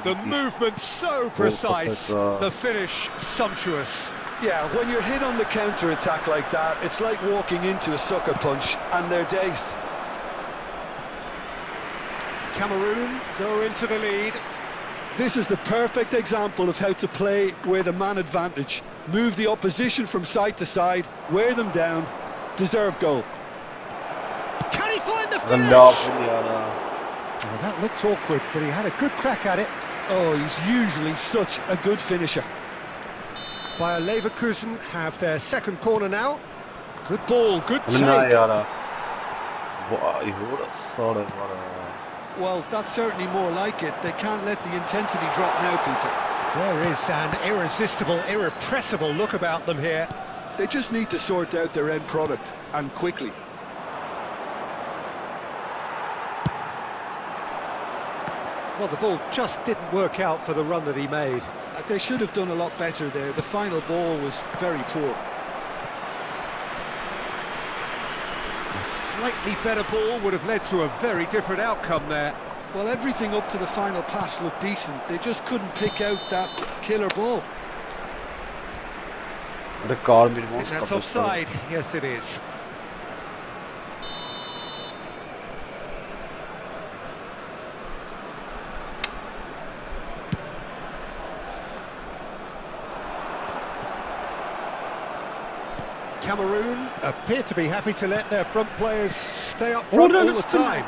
The movement so precise, the finish sumptuous. Yeah, when you're hit on the counter-attack like that, it's like walking into a sucker punch and they're dazed. Cameroon go into the lead. This is the perfect example of how to play with a man advantage. Move the opposition from side to side, wear them down, deserve goal. Can he find the finish? Oh, that looked awkward, but he had a good crack at it. Oh, he's usually such a good finisher. Bayer Leverkusen have their second corner now. Good ball, good take. Well, that's certainly more like it. They can't let the intensity drop now, Peter. There is an irresistible, irrepressible look about them here. They just need to sort out their end product, and quickly. Well, the ball just didn't work out for the run that he made. They should have done a lot better there. The final ball was very poor. A slightly better ball would have led to a very different outcome there. Well, everything up to the final pass looked decent. They just couldn't pick out that killer ball. That's offside. Yes, it is. Cameroon appear to be happy to let their front players stay up front all the time.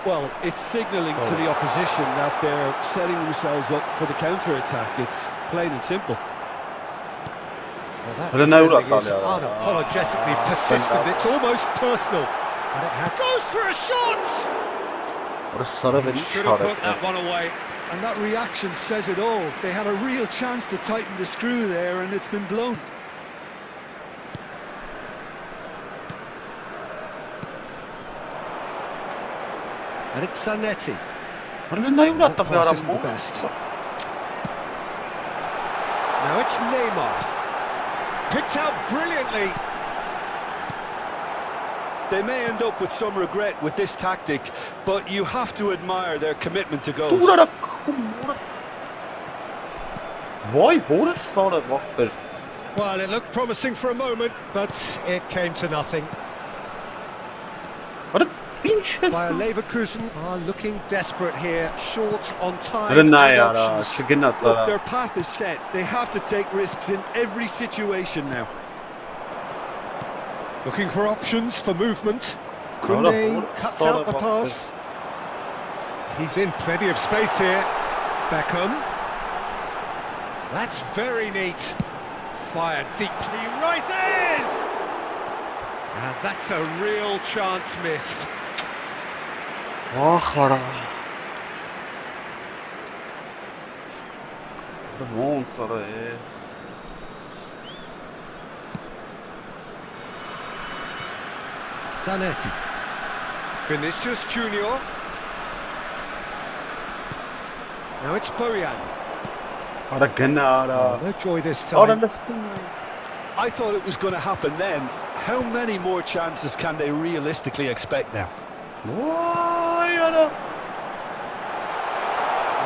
Well, it's signalling to the opposition that they're setting themselves up for the counter-attack. It's plain and simple. Well, that defending is unapologetically persistent. It's almost personal. And it goes for a shot! Should have put that one away. And that reaction says it all. They had a real chance to tighten the screw there, and it's been blown. And it's Zanetti. That pass isn't the best. Now it's Neymar. Picked out brilliantly. They may end up with some regret with this tactic, but you have to admire their commitment to goals. Well, it looked promising for a moment, but it came to nothing. Bayer Leverkusen are looking desperate here, short on time and options. Look, their path is set. They have to take risks in every situation now. Looking for options for movement. Koundé cuts out the pass. He's in plenty of space here. Beckham. That's very neat. Fired deep. He rises! And that's a real chance missed. Zanetti. Vinicius Junior. Now it's Bojan. No joy this time. I thought it was going to happen then. How many more chances can they realistically expect now?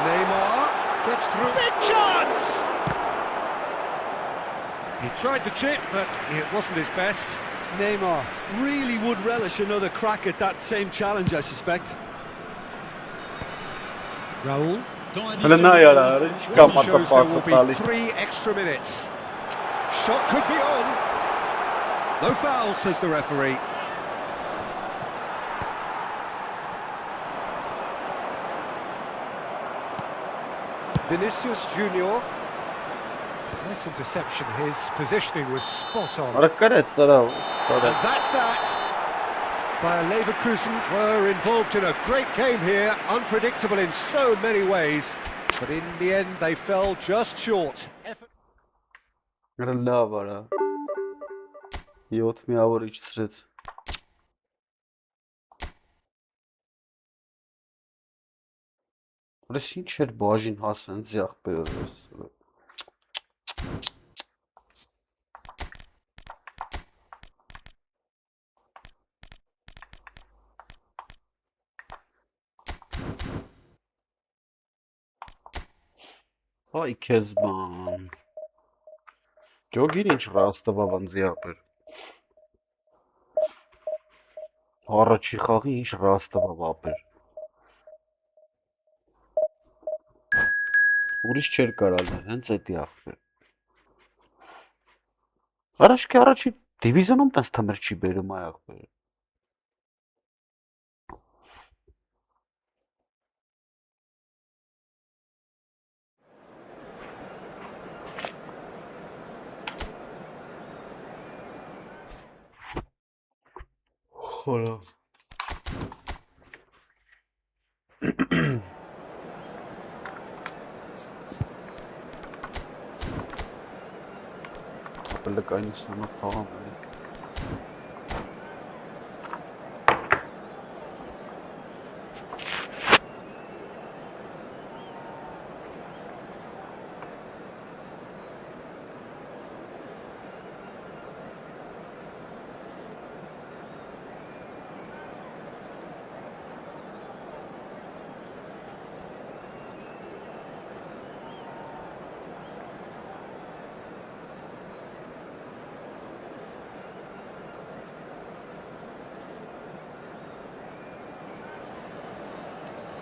Neymar gets through. Big chance! He tried the chip, but it wasn't his best. Neymar really would relish another crack at that same challenge, I suspect. Raul. Shows there will be 3 extra minutes. Shot could be on. No foul, says the referee. Vinicius Junior. Nice interception. His positioning was spot on. And that's that. Bayer Leverkusen were involved in a great game here, unpredictable in so many ways, but in the end they fell just short. Ուրես ինչ էր բաժին հասան ձիախ բերես։ Ay Kezban. Çok ilginç rastlavan ziyadır. Առաջի խաղի ինչ ռաստավավ ապեր։ Ուրիշ չէր կարալներ, հենց էդի ախպեր։ Առաջի դիվիզիոնում տես թմր չի բերում այ ախպեր։ Խորա։ Լկայնի սանա խաղամ էլի։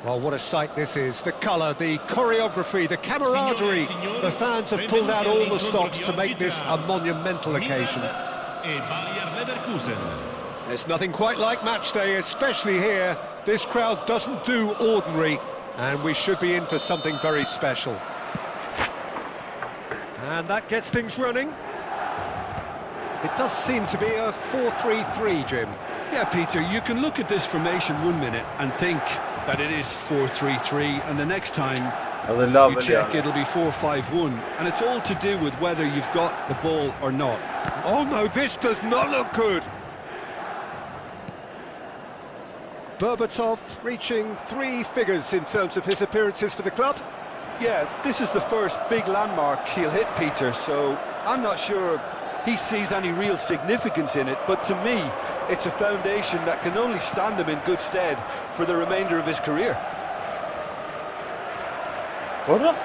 Well, what a sight this is. The colour, the choreography, the camaraderie. The fans have pulled out all the stops to make this a monumental occasion. There's nothing quite like match day, especially here. This crowd doesn't do ordinary, and we should be in for something very special. And that gets things running. It does seem to be a 4-3-3, Jim. Yeah, Peter, you can look at this formation 1 minute and think that it is 4-3-3, and the next time you check it'll be 4-5-1, and it's all to do with whether you've got the ball or not. Oh no, this does not look good. Berbatov reaching 3 figures in terms of his appearances for the club. Yeah, this is the first big landmark he'll hit, Peter, so I'm not sure he sees any real significance in it, but to me, it's a foundation that can only stand him in good stead for the remainder of his career. What? Well,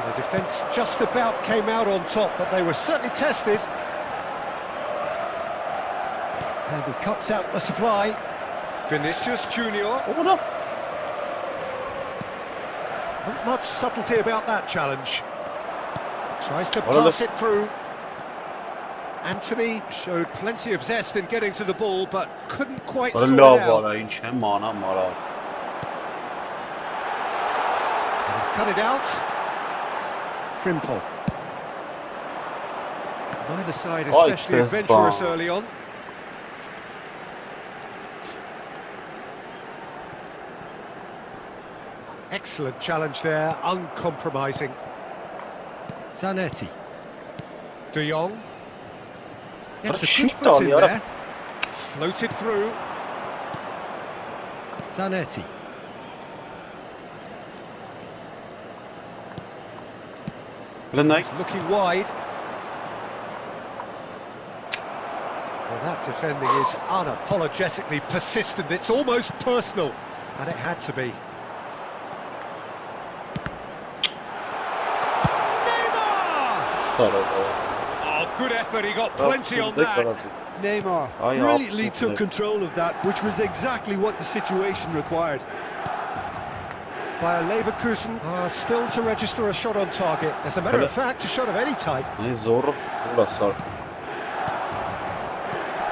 the defence just about came out on top, but they were certainly tested. And he cuts out the supply. Vinicius Junior. What? Not much subtlety about that challenge. Tries to pass it through. Anthony showed plenty of zest in getting to the ball, but couldn't quite sort it out. He's cut it out. Frimpong. Neither side especially adventurous early on. Excellent challenge there, uncompromising. Zanetti. De Jong. Gets a good foot in there. Floated through. Zanetti. He's looking wide. Well, that defending is unapologetically persistent. It's almost personal, and it had to be. Oh, good effort, he got plenty on that. Neymar brilliantly took control of that, which was exactly what the situation required. Bayer Leverkusen are still to register a shot on target. As a matter of fact, a shot of any type.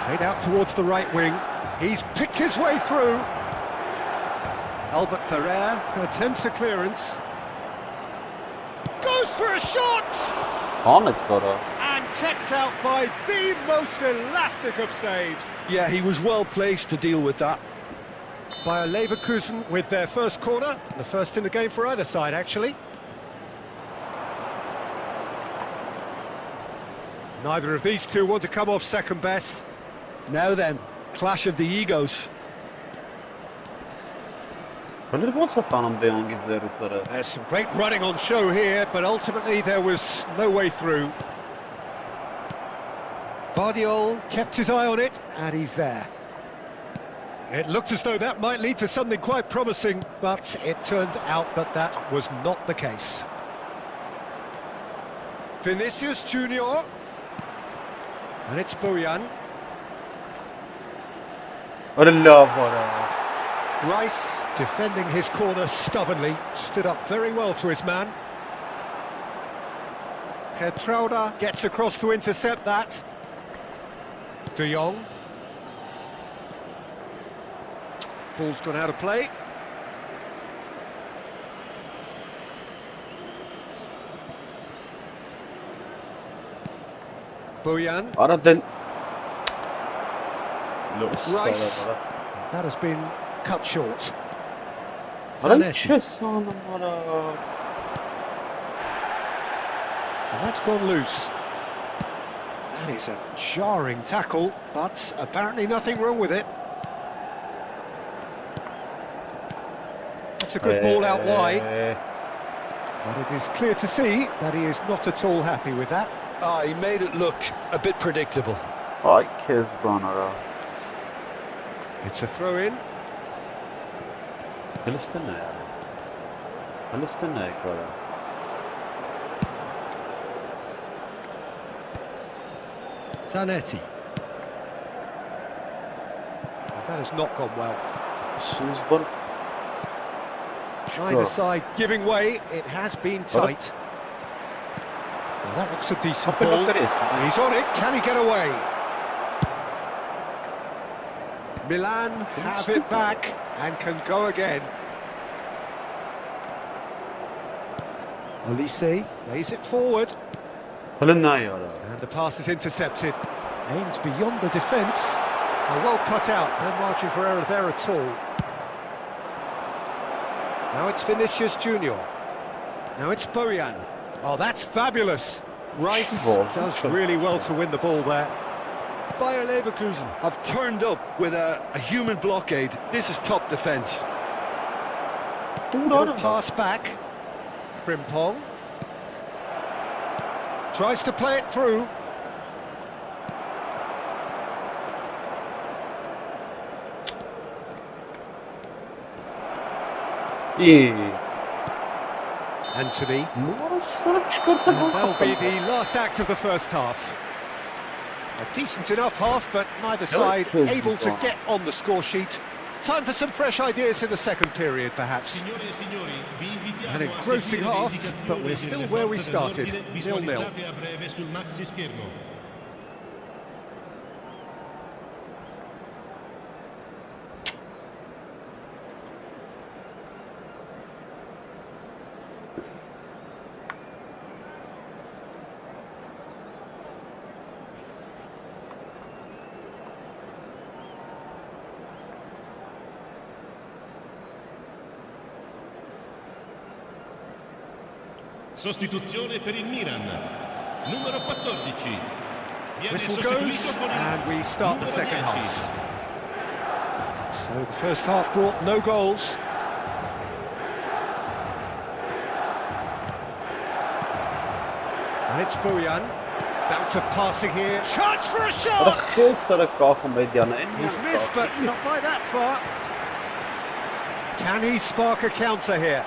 Played out towards the right wing. He's picked his way through. Albert Ferrer attempts a clearance. Goes for a shot! And kept out by the most elastic of saves. Yeah, he was well placed to deal with that. Bayer Leverkusen with their first corner, the first in the game for either side, actually. Neither of these two want to come off second best. Now then, clash of the egos. Հələ ոնց է տանում Դեյոնգի ձեռուցերը։ There's some great running on show here, but ultimately there was no way through. Bardiol kept his eye on it, and he's there. It looked as though that might lead to something quite promising, but it turned out that that was not the case. Vinicius Junior. And it's Bojan. Hələ lավ արա։ Rice, defending his corner stubbornly, stood up very well to his man. Geertruida gets across to intercept that. De Jong. Ball's gone out of play. Bojan. Արա դեն Rice. That has been cut short. Արա Zanetti. չես անում արա։ And that's gone loose. That is a jarring tackle, but apparently nothing wrong with it. That's a good ball out wide, but it is clear to see that he is not at all happy with that. He made it look a bit predictable. Այ քեզ բան արա։ It's a throw-in. Հլստեն է արա։ Հլստեն է կարա։ Zanetti. That has not gone well. Սուզբան։ Neither side giving way. It has been tight. Well, that looks a decent ball. He's on it. Can he get away? Milan have it back and can go again. Olise lays it forward. Հələ նայ արա։ And the pass is intercepted. Aims beyond the defence. Well cut out. No margin for error there at all. Now it's Vinicius Junior. Now it's Bojan. Oh, that's fabulous. Rice does really well to win the ball there. Bayer Leverkusen have turned up with a human blockade. This is top defence. Little pass back. Frimpong. Tries to play it through. Anthony. And that'll be the last act of the first half. A decent enough half, but neither side able to get on the score sheet. Time for some fresh ideas in the second period, perhaps. An engrossing half, but we're still where we started, 0-0. Sostituzione per il Milan, numero 14. Whistle goes, and we start the second half. So the first half brought no goals. And it's Bojan. Bout of passing here. Chance for a shot! He's missed, but not by that far. Can he spark a counter here?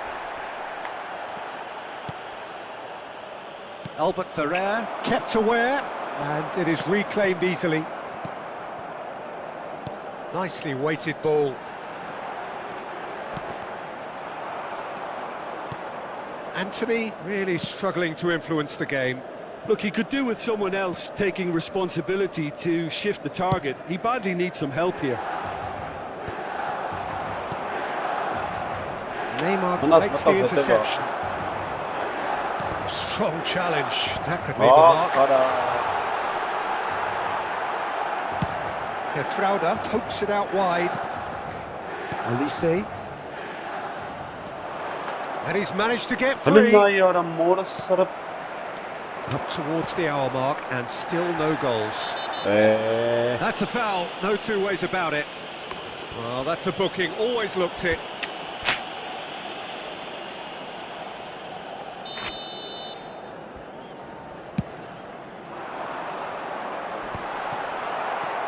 Albert Ferrer kept aware, and it is reclaimed easily. Nicely weighted ball. Anthony really struggling to influence the game. Look, he could do with someone else taking responsibility to shift the target. He badly needs some help here. Neymar makes the interception. Strong challenge. That could leave a mark. Geertruida pokes it out wide. Olise. And he's managed to get free. Up towards the hour mark and still no goals. That's a foul, no two ways about it. Well, that's a booking, always looked it.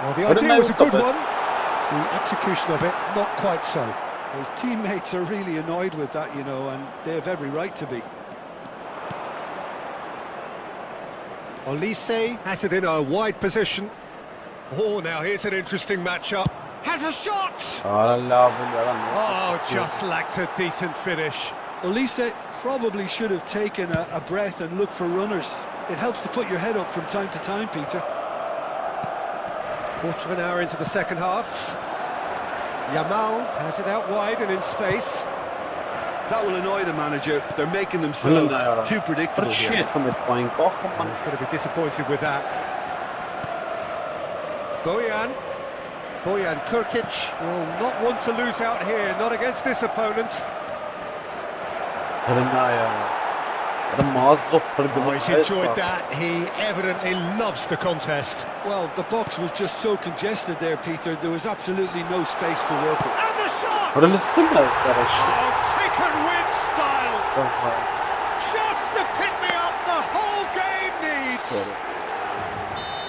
Well, the idea was a good one. The execution of it, not quite so. His teammates are really annoyed with that, you know, and they have every right to be. Olise has it in a wide position. Oh, now here's an interesting matchup. Has a shot! Oh, just lacked a decent finish. Olise probably should have taken a breath and looked for runners. It helps to put your head up from time to time, Peter. Quarter of an hour into the second half. Yamal has it out wide and in space. That will annoy the manager. They're making themselves too predictable here. He's going to be disappointed with that. Bojan Kurkic will not want to lose out here, not against this opponent. Oh, he's enjoyed that. He evidently loves the contest. Well, the box was just so congested there, Peter. There was absolutely no space to work with. And the shot! Oh, taken with style! Just the pick-me-up the whole game needs!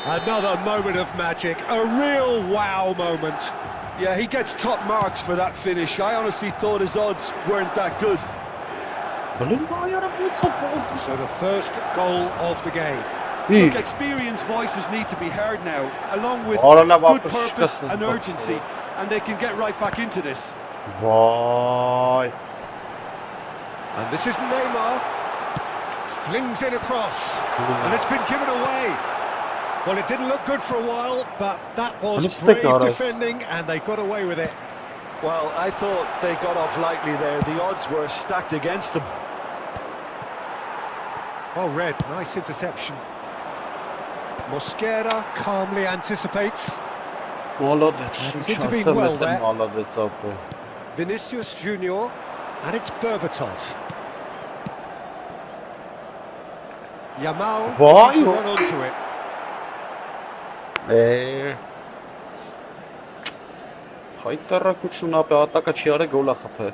Another moment of magic, a real wow moment. Yeah, he gets top marks for that finish. I honestly thought his odds weren't that good. So the first goal of the game. Look, experienced voices need to be heard now, along with good purpose and urgency, and they can get right back into this. And this is Neymar. Flings in across, and it's been given away. Well, it didn't look good for a while, but that was brave defending, and they got away with it. Well, I thought they got off lightly there. The odds were stacked against them. Oh, Red, nice interception. Mosquera calmly anticipates. He's intervened well there. Vinicius Junior, and it's Berbatov. Yamal to run onto it. Հայտարարությունն ապա ատակա չի արել գոլա խփե։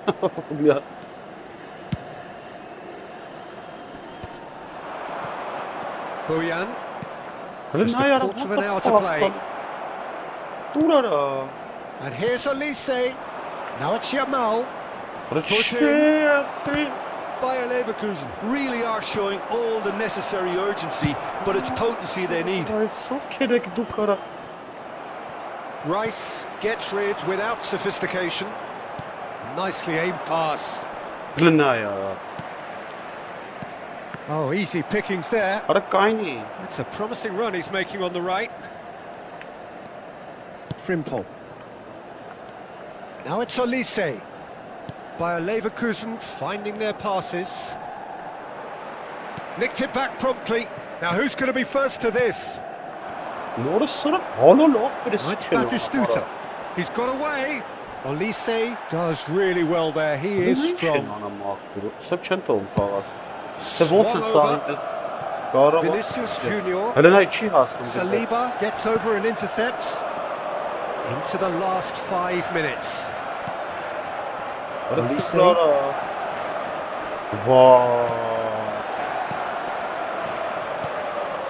Bojan. Just a quarter of an hour to play. And here's Olise. Now it's Yamal. Bayer Leverkusen really are showing all the necessary urgency, but it's potency they need. Rice gets rid without sophistication. Nicely aimed pass. Oh, easy pickings there. That's a promising run he's making on the right. Frimpong. Now it's Olise. Bayer Leverkusen finding their passes. Nicked it back promptly. Now who's going to be first to this? It's Batistuta. He's got away. Olise does really well there. He is strong. Swung over. Vinicius Junior. Saliba gets over and intercepts. Into the last 5 minutes. Olise.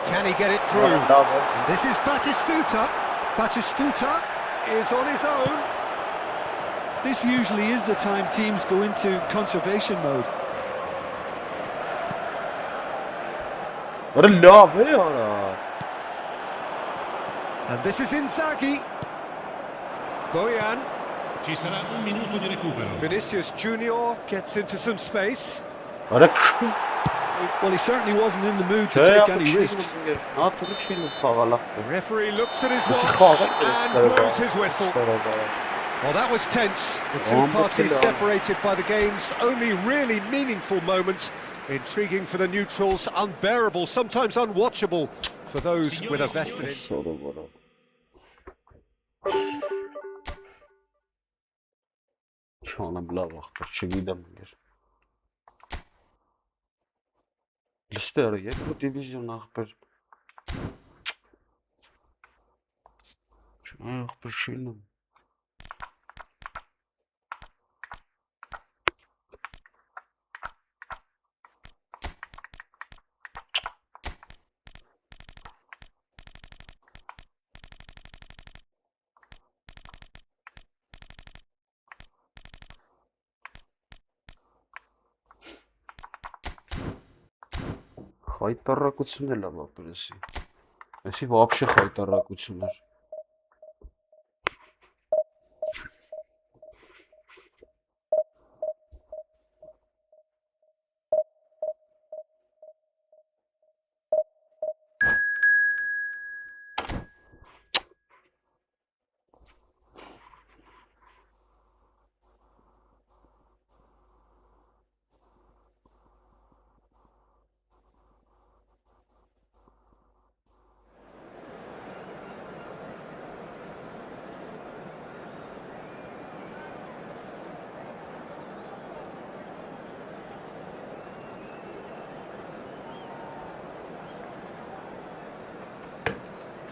Can he get it through? This is Batistuta. Batistuta is on his own. This usually is the time teams go into conservation mode. And this is Inzaghi. Bojan. Ci sarà un minuto di recupero. Vinicius Junior gets into some space. Well, he certainly wasn't in the mood to take any risks. The referee looks at his watch and blows his whistle. Well, that was tense. The two parties separated by the game's only really meaningful moment. Intriguing for the neutrals, unbearable, sometimes unwatchable for those with a vested interest. Չանեմ լավ ախպեր, չգիտեմ ինգեր։ Լստերը, երկու դիվիզիոն ախպեր։ Չնայ ախպեր չիլնեմ։ Խայտարակություն էլ ա պրեսի։ Այսի вообще խայտարակություն էր։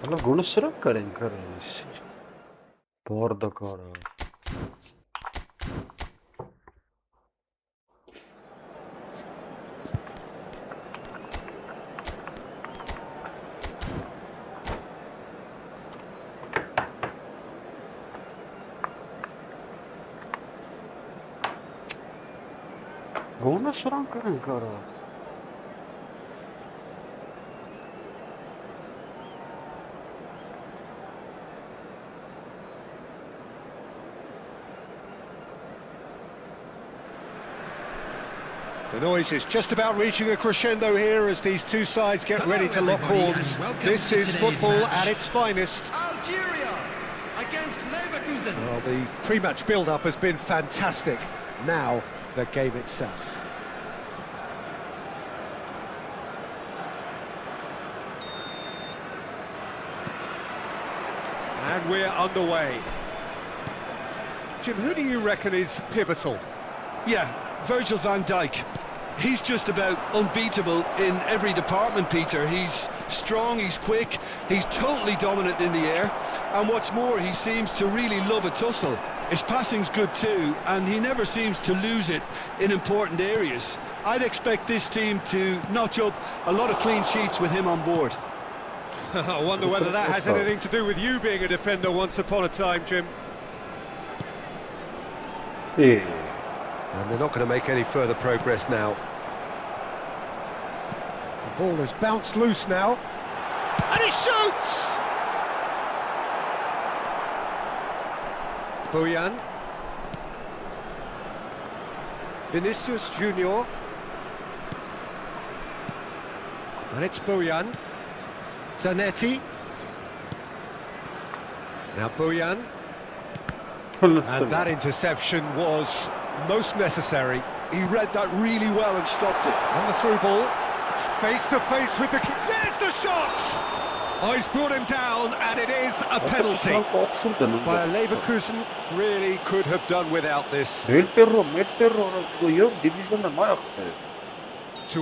Ալա գոնը սրանք կարեն կարան իսի։ Բարդա կարա։ Գոնը սրանք կարեն կարա։ The noise is just about reaching a crescendo here as these two sides get ready to lock horns. This is football at its finest. Algeria against Leverkusen. Well, the pre-match build-up has been fantastic. Now, the game itself. And we're underway. Jim, who do you reckon is pivotal? Yeah, Virgil van Dijk. He's just about unbeatable in every department, Peter. He's strong, he's quick, he's totally dominant in the air, and what's more, he seems to really love a tussle. His passing's good too, and he never seems to lose it in important areas. I'd expect this team to notch up a lot of clean sheets with him on board. I wonder whether that has anything to do with you being a defender once upon a time, Jim. Yeah. And they're not going to make any further progress now. The ball has bounced loose now. And he shoots! Bojan. Vinicius Junior. And it's Bojan. Zanetti. Now Bojan. And that interception was most necessary. He read that really well and stopped it. And the through ball, face to face with the... There's the shot! Oh, he's brought him down, and it is a penalty. By Leverkusen, really could have done without this. To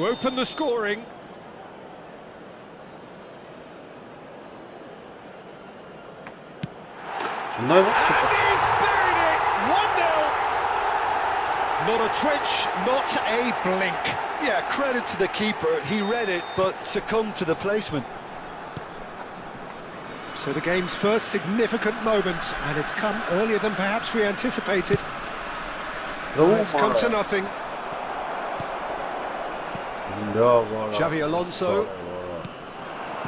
open the scoring. And he's buried it! 1-0! Not a twitch, not a blink. Yeah, credit to the keeper. He read it, but succumbed to the placement. So the game's first significant moment, and it's come earlier than perhaps we anticipated. It's come to nothing. Xavi Alonso.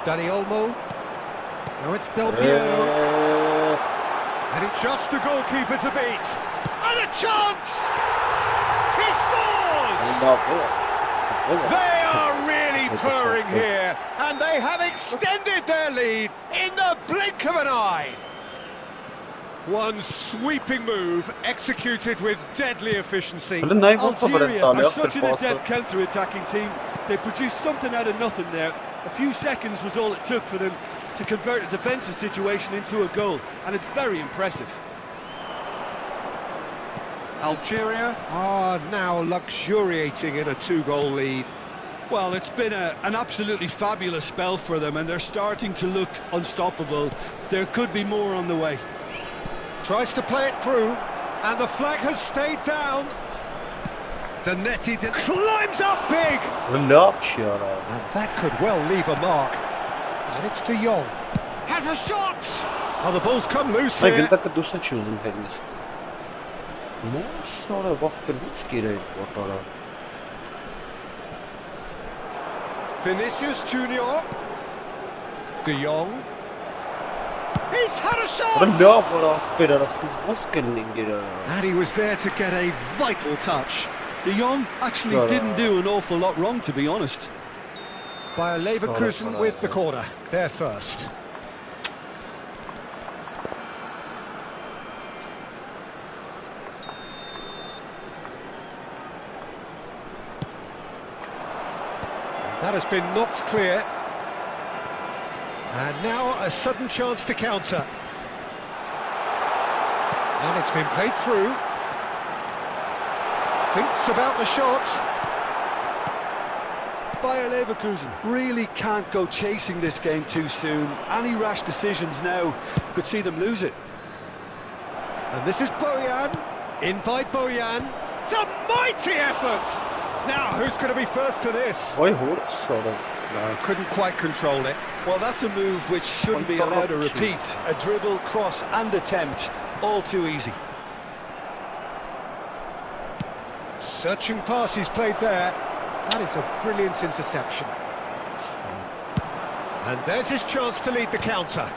Dani Olmo. Now it's Del Piero. And it's just the goalkeeper to beat. And a chance! He scores! They are really purring here, and they have extended their lead in the blink of an eye. One sweeping move executed with deadly efficiency. Algeria are such an adept counter-attacking team. They produced something out of nothing there. A few seconds was all it took for them to convert a defensive situation into a goal, and it's very impressive. Algeria are now luxuriating in a two-goal lead. Well, it's been an absolutely fabulous spell for them, and they're starting to look unstoppable. There could be more on the way. Tries to play it through, and the flag has stayed down. Zanetti climbs up big! And that could well leave a mark. And it's De Jong. Has a shot! Oh, the ball's come loose here. Vinicius Junior. De Jong. He's had a shot! And he was there to get a vital touch. De Jong actually didn't do an awful lot wrong, to be honest. Bayer Leverkusen with the corner. They're first. That has been knocked clear. And now a sudden chance to counter. And it's been played through. Thinks about the shot. Bayer Leverkusen really can't go chasing this game too soon. Any rash decisions now could see them lose it. And this is Bojan. In by Bojan. It's a mighty effort! Now, who's going to be first to this? No, couldn't quite control it. Well, that's a move which shouldn't be allowed to repeat. A dribble, cross and attempt. All too easy. Searching pass he's played there. That is a brilliant interception. And there's his chance to lead the counter.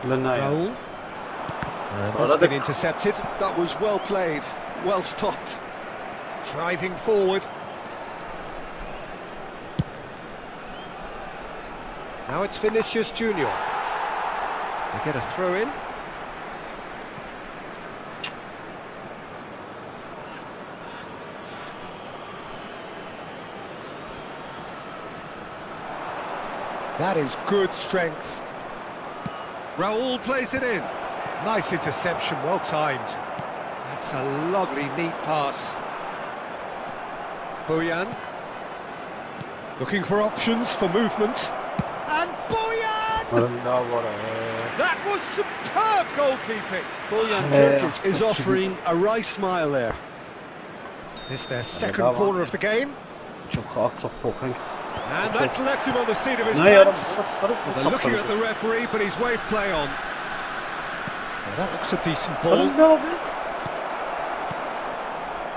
Raul. And that's been intercepted. That was well played, well stopped. Driving forward. Now it's Vinicius Junior. They get a throw in. That is good strength. Raul plays it in. Nice interception, well timed. That's a lovely, neat pass. Bojan. Looking for options for movement. And Bojan! That was superb goalkeeping. Bojan Turkic is offering a wry smile there. It's their second corner of the game. And that's left him on the seat of his pants. They're looking at the referee, but he's waved play on. Now that looks a decent ball.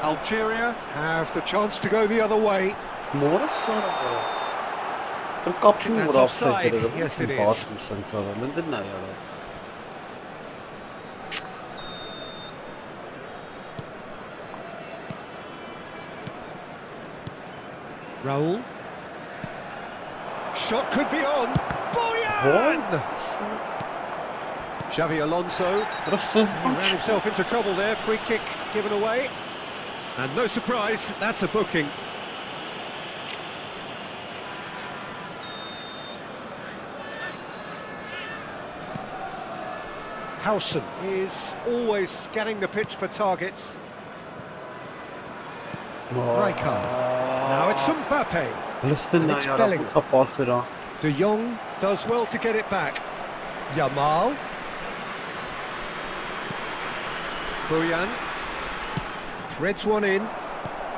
Algeria have the chance to go the other way. That's offside. Yes, it is. Raul. Shot could be on. Bojan! Xavi Alonso. He ran himself into trouble there. Free kick given away. And no surprise, that's a booking. Howson is always scanning the pitch for targets. Rijkaard. Now it's Mbappe. And it's Bellingham. De Jong does well to get it back. Yamal. Bojan. Threads one in.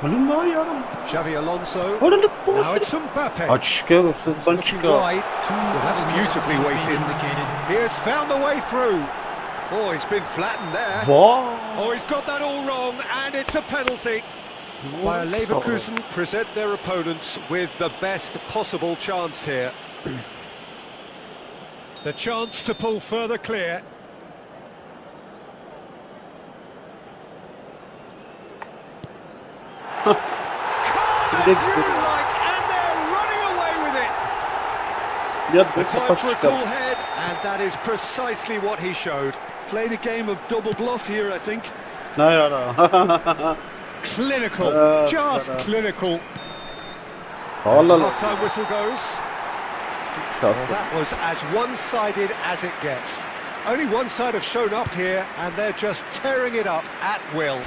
Xavi Alonso. Now it's Mbappe. Looking wide. Well, that's beautifully weighted. He has found the way through. Oh, he's been flattened there. Oh, he's got that all wrong, and it's a penalty. Bayer Leverkusen present their opponents with the best possible chance here. The chance to pull further clear. As you like, and they're running away with it. The time for a cool head, and that is precisely what he showed. Played a game of double bluff here, I think. Clinical, just clinical. Half-time whistle goes. Well, that was as one-sided as it gets. Only one side have shown up here, and they're just tearing it up at will.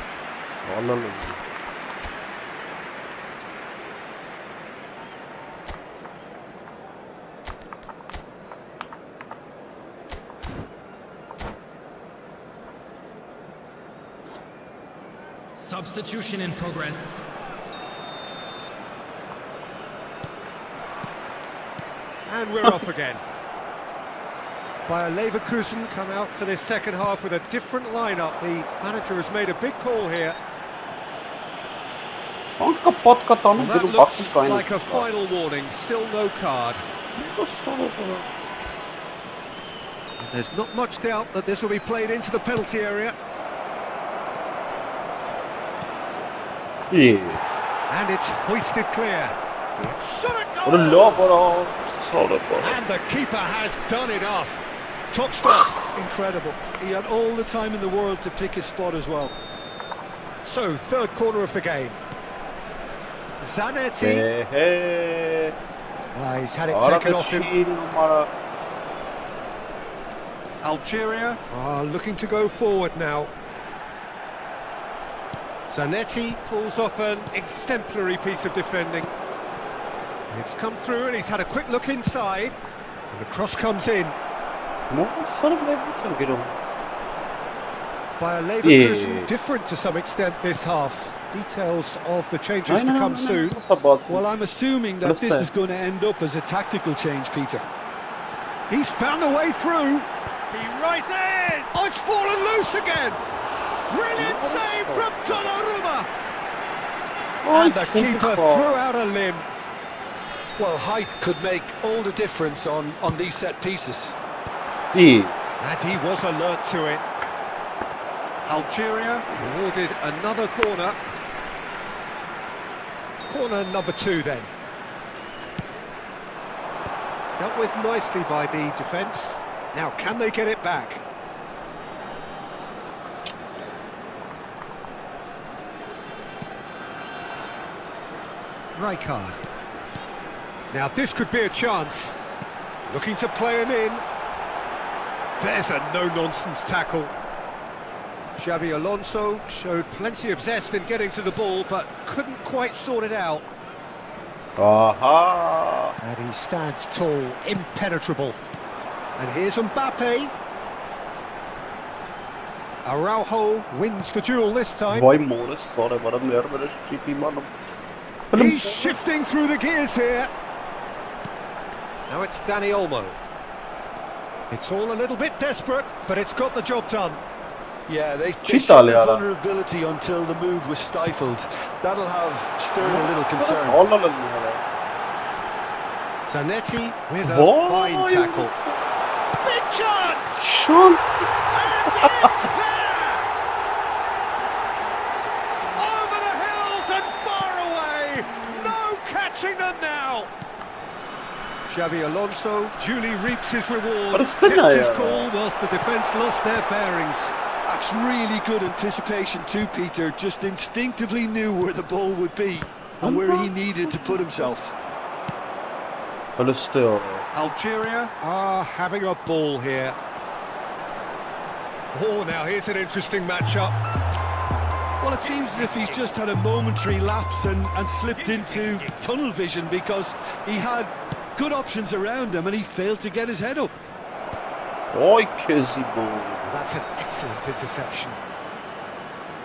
Substitution in progress. And we're off again. Bayer Leverkusen come out for this second half with a different lineup. The manager has made a big call here. պատկատանում That դու looks բացի կային։ like a final warning, still no card. And there's not much doubt that this will be played into the penalty area. Yeah. And it's hoisted clear. Shot a What a goal! lob or solid ball. And the keeper has done enough. Top stop. Incredible. He had all the time in the world to pick his spot as well. So, third corner of the game. Zanetti. Hey. He's had it taken off him. Algeria are looking to go forward now. Zanetti pulls off an exemplary piece of defending. It's come through and he's had a quick look inside. And the cross comes in. By a Leverkusen, different to some extent this half. Details of the changes to come soon. Well, I'm assuming that this is going to end up as a tactical change, Peter. He's found a way through. He rises! Oh, it's fallen loose again! Brilliant save from Donnarumma! And the keeper threw out a limb. Well, height could make all the difference on these set pieces. And he was alert to it. Algeria awarded another corner. Corner number 2 then. Dealt with nicely by the defence. Now, can they get it back? Rijkaard. Now, this could be a chance. Looking to play him in. There's a no-nonsense tackle. Xabi Alonso showed plenty of zest in getting to the ball, but couldn't quite sort it out. Aha! And he stands tall, impenetrable. And here's Mbappe. Araujo wins the duel this time. He's shifting through the gears here. Now it's Dani Olmo. It's all a little bit desperate, but it's got the job done. Yeah, they showed the vulnerability until the move was stifled. That'll have stirred a little concern. Zanetti with a fine tackle. Big chance! And it's there! Over the hills and far away! No catching them now! Xabi Alonso duly reaps his reward. Kept his cool whilst the defence lost their bearings. That's really good anticipation too, Peter. Just instinctively knew where the ball would be and where he needed to put himself. Algeria are having a ball here. Oh, now here's an interesting matchup. Well, it seems as if he's just had a momentary lapse and slipped into tunnel vision because he had good options around him and he failed to get his head up. That's an excellent interception.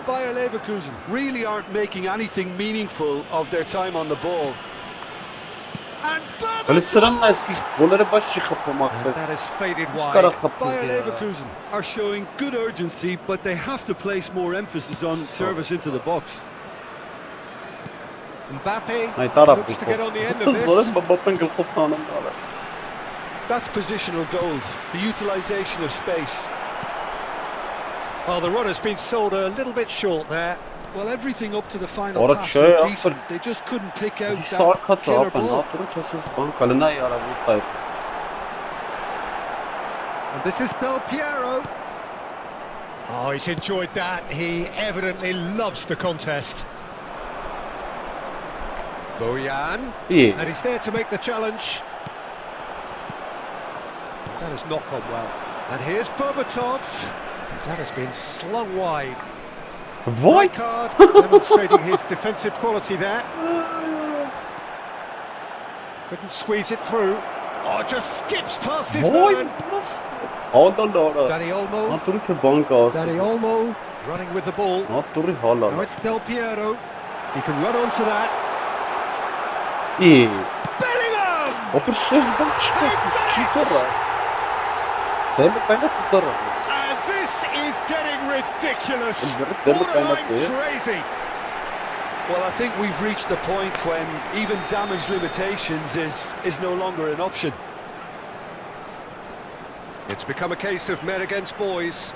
Bayer Leverkusen really aren't making anything meaningful of their time on the ball. And that has faded wide. Bayer Leverkusen are showing good urgency, but they have to place more emphasis on service into the box. Mbappe looks to get on the end of this. That's positional goals, the utilisation of space. Well, the run has been sold a little bit short there. Well, everything up to the final pass was decent. They just couldn't pick out that killer ball. And this is Del Piero. Oh, he's enjoyed that. He evidently loves the contest. Bojan. And he's there to make the challenge. That has not gone well. And here's Berbatov. That has been slung wide. Rijkaard demonstrating his defensive quality there. Couldn't squeeze it through. Oh, just skips past his man. Dani Olmo. Dani Olmo running with the ball. Now it's Del Piero. He can run onto that. Bellingham! And this is getting ridiculous. Borderline crazy. Well, I think we've reached the point when even damage limitations is no longer an option. It's become a case of men against boys.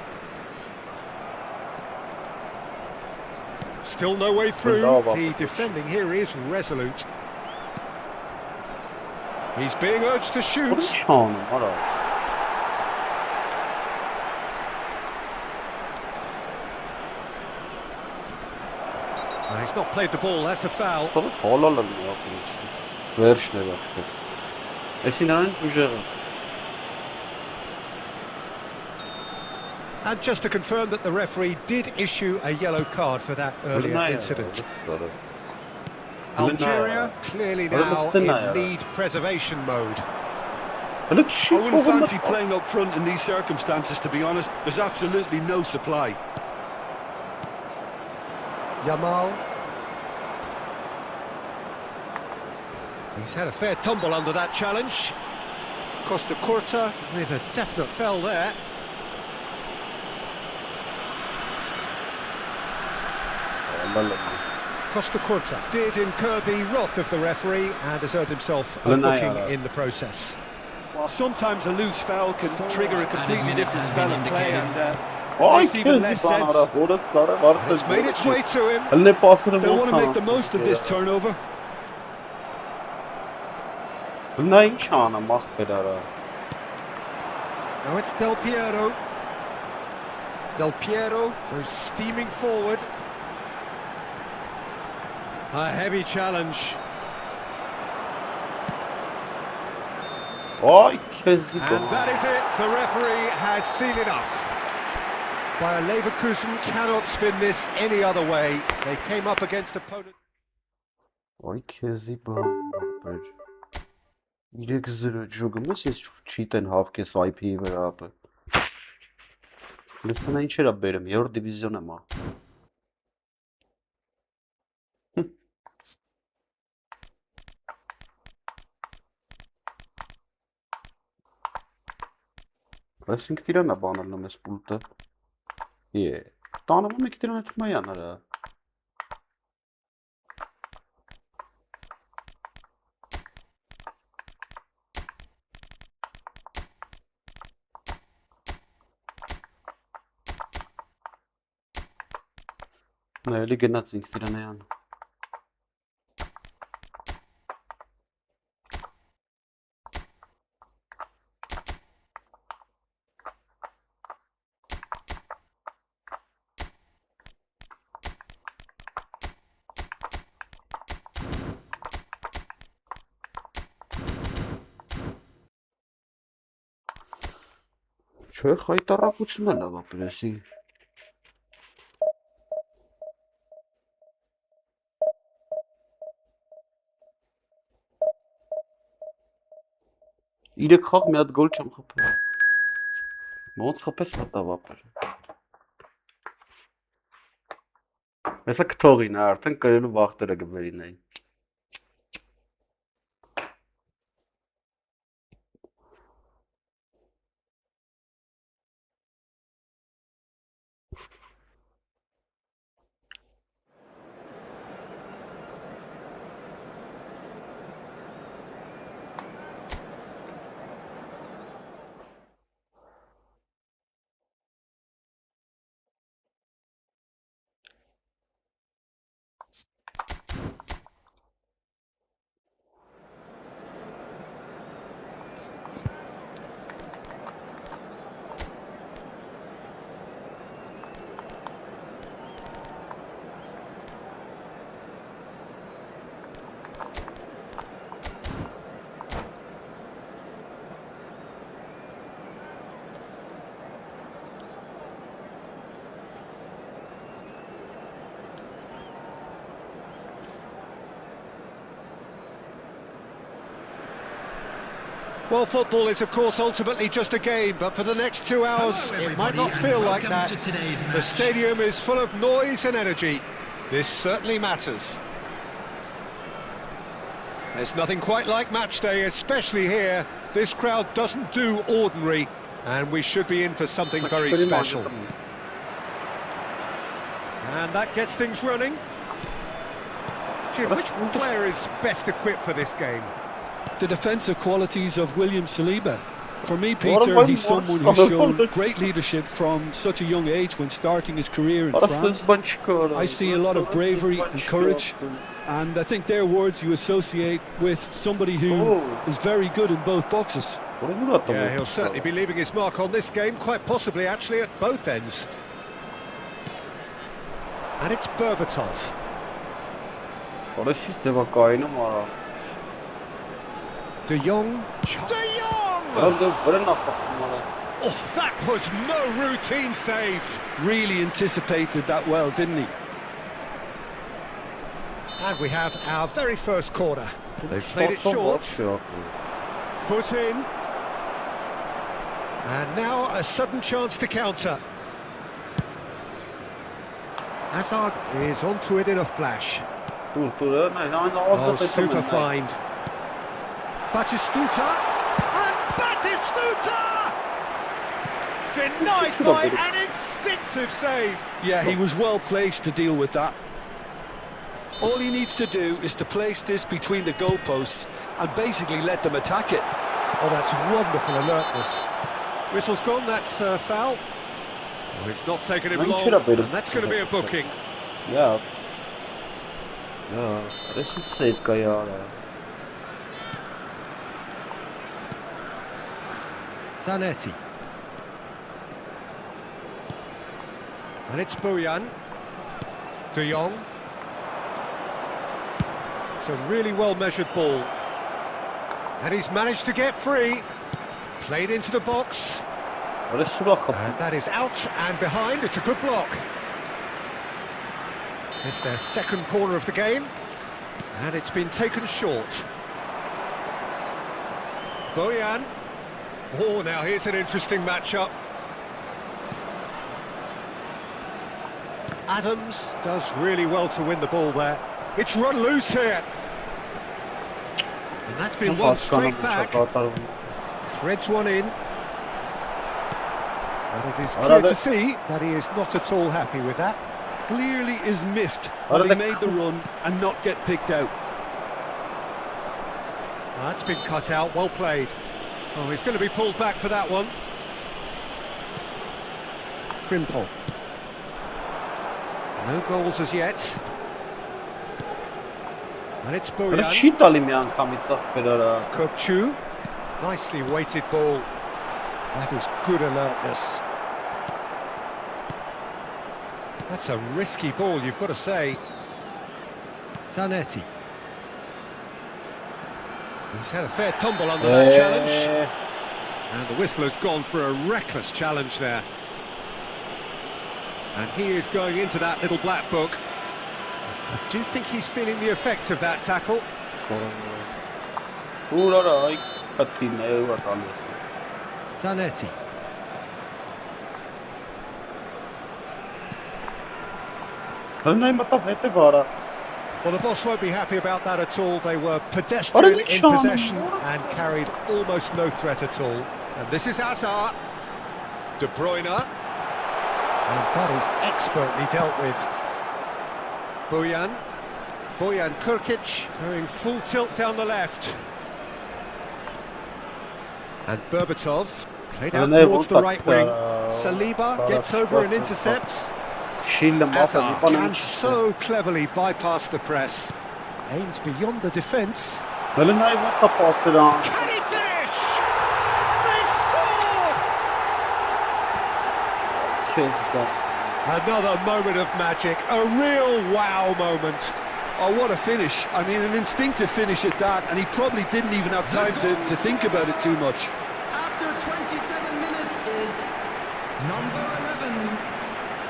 Still no way through. The defending here is resolute. He's being urged to shoot. He's not played the ball, that's a foul. And just to confirm that the referee did issue a yellow card for that earlier incident. Algeria clearly now in lead preservation mode. I wouldn't fancy playing up front in these circumstances, to be honest. There's absolutely no supply. Yamal. He's had a fair tumble under that challenge. Costa Curta with a definite foul there. Costa Curta did incur the wrath of the referee and has earned himself a booking in the process. While sometimes a loose foul can trigger a completely different spell of play, and it makes even less sense. It's made its way to him. They want to make the most of this turnover. Now it's Del Piero. Del Piero goes steaming forward. A heavy challenge. And that is it. The referee has seen enough. Bayer Leverkusen cannot spin this any other way. They came up against opponent. Pressing tirana banalım es bulta. Yeah. Tanımı mı tirana tutmayan ara. Ne öyle genatsin tirana yan. Չէ, խայտարակությունը լավ է պրեսի։ Իրեք խաղ մի հատ գոլ չեմ խփել։ Ոնց խփես մտավ ապեր։ Հեսա կթողին արդեն կրելու վախտերը գվերին այն։ Well, football is, of course, ultimately just a game, but for the next 2 hours, it might not feel like that. The stadium is full of noise and energy. This certainly matters. There's nothing quite like match day, especially here. This crowd doesn't do ordinary, and we should be in for something very special. And that gets things running. Jim, which player is best equipped for this game? The defensive qualities of William Saliba. For me, Peter, he's someone who's shown great leadership from such a young age when starting his career in France. I see a lot of bravery and courage, and I think they're words you associate with somebody who is very good in both boxes. Yeah, he'll certainly be leaving his mark on this game, quite possibly actually at both ends. And it's Berbatov. De Jong. De Jong! Oh, that was no routine save. Really anticipated that well, didn't he? And we have our very first corner. They've played it short. Foot in. And now a sudden chance to counter. Hazard is onto it in a flash. Oh, super find. Batistuta. And Batistuta! Denied by an instinctive save. Yeah, he was well placed to deal with that. All he needs to do is to place this between the goalposts and basically let them attack it. Oh, that's wonderful alertness. Whistle's gone, that's foul. Oh, it's not taken him long, and that's going to be a booking. Yeah. Yeah, this is safe, Gayara. Zanetti. And it's Bojan. De Jong. It's a really well-measured ball. And he's managed to get free. Played into the box. And that is out and behind. It's a good block. It's their second corner of the game. And it's been taken short. Bojan. Oh, now here's an interesting matchup. Adams does really well to win the ball there. It's run loose here. And that's been one straight back. Threads one in. And it is clear to see that he is not at all happy with that. Clearly is miffed having made the run and not get picked out. That's been cut out, well played. Oh, he's going to be pulled back for that one. Frimpong. No goals as yet. And it's Bojan. Kokchu. Nicely weighted ball. That is good alertness. That's a risky ball, you've got to say. Zanetti. He's had a fair tumble under that challenge. And the whistler's gone for a reckless challenge there. And he is going into that little black book. I do think he's feeling the effects of that tackle. Zanetti. Well, the boss won't be happy about that at all. They were pedestrian in possession and carried almost no threat at all. And this is Hazard. De Bruyne. And that is expertly dealt with. Bojan Krkic going full tilt down the left. And Berbatov played out towards the right wing. Saliba gets over and intercepts. Hazard can so cleverly bypass the press. Aimed beyond the defence. Can he finish? They've scored! Another moment of magic, a real wow moment. Oh, what a finish. I mean, an instinctive finish at that, and he probably didn't even have time to think about it too much. After 27 minutes is number 11,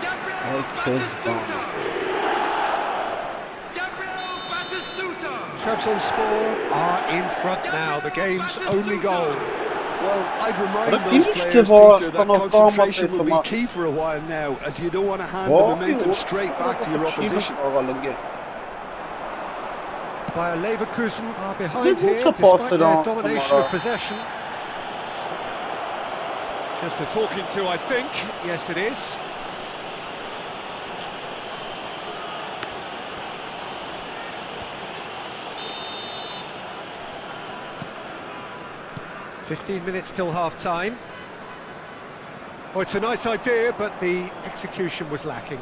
Gabriel Batistuta. Gabriel Batistuta. Trabzonspor are in front now, the game's only goal. Well, I'd remind those players, Peter, that concentration will be key for a while now, as you don't want to hand the momentum straight back to your opposition. Bayer Leverkusen are behind here, despite their domination of possession. Just a talking to, I think. Yes, it is. 15 minutes till half-time. Oh, it's a nice idea, but the execution was lacking.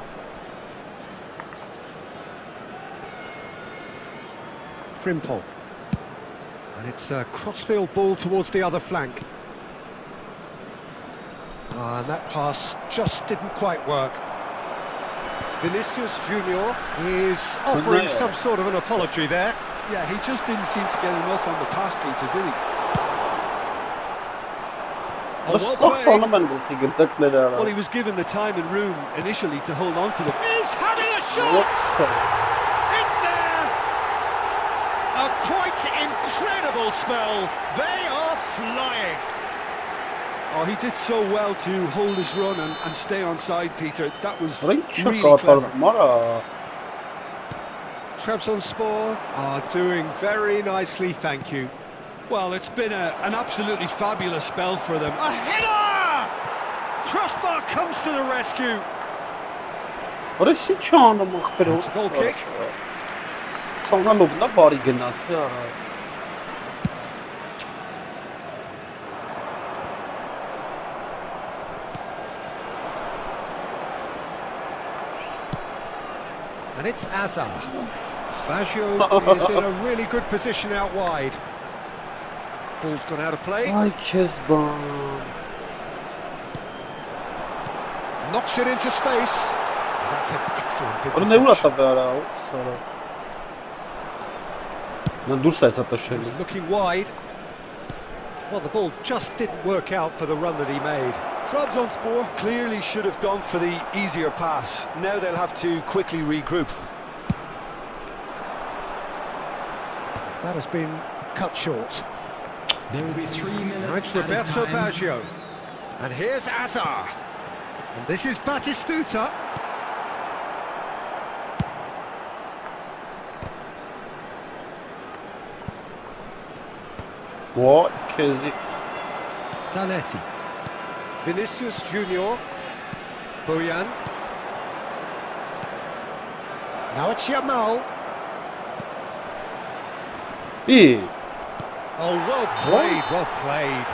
Frimpong. And it's a crossfield ball towards the other flank. And that pass just didn't quite work. Vinicius Junior is offering some sort of an apology there. Yeah, he just didn't seem to get enough on the pass, Peter, did he? Oh, well played. Well, he was given the time and room initially to hold on to the... He's having a shot! It's there! A quite incredible spell. They are flying. Oh, he did so well to hold his run and stay on side, Peter. That was really clever. Trabzonspor are doing very nicely, thank you. Well, it's been an absolutely fabulous spell for them. A header! Crossbar comes to the rescue. It's a goal kick. And it's Azar. Baggio is in a really good position out wide. Ball's gone out of play. Knocks it into space. That's an interception. He's looking wide. Well, the ball just didn't work out for the run that he made. Trabzonspor clearly should have gone for the easier pass. Now they'll have to quickly regroup. That has been cut short. There will be 3 minutes. Now it's Roberto Baggio. And here's Azar. And this is Batistuta. What is it? Zanetti. Vinicius Junior. Boyan. Now it's Yamal. Oh, well played, well played.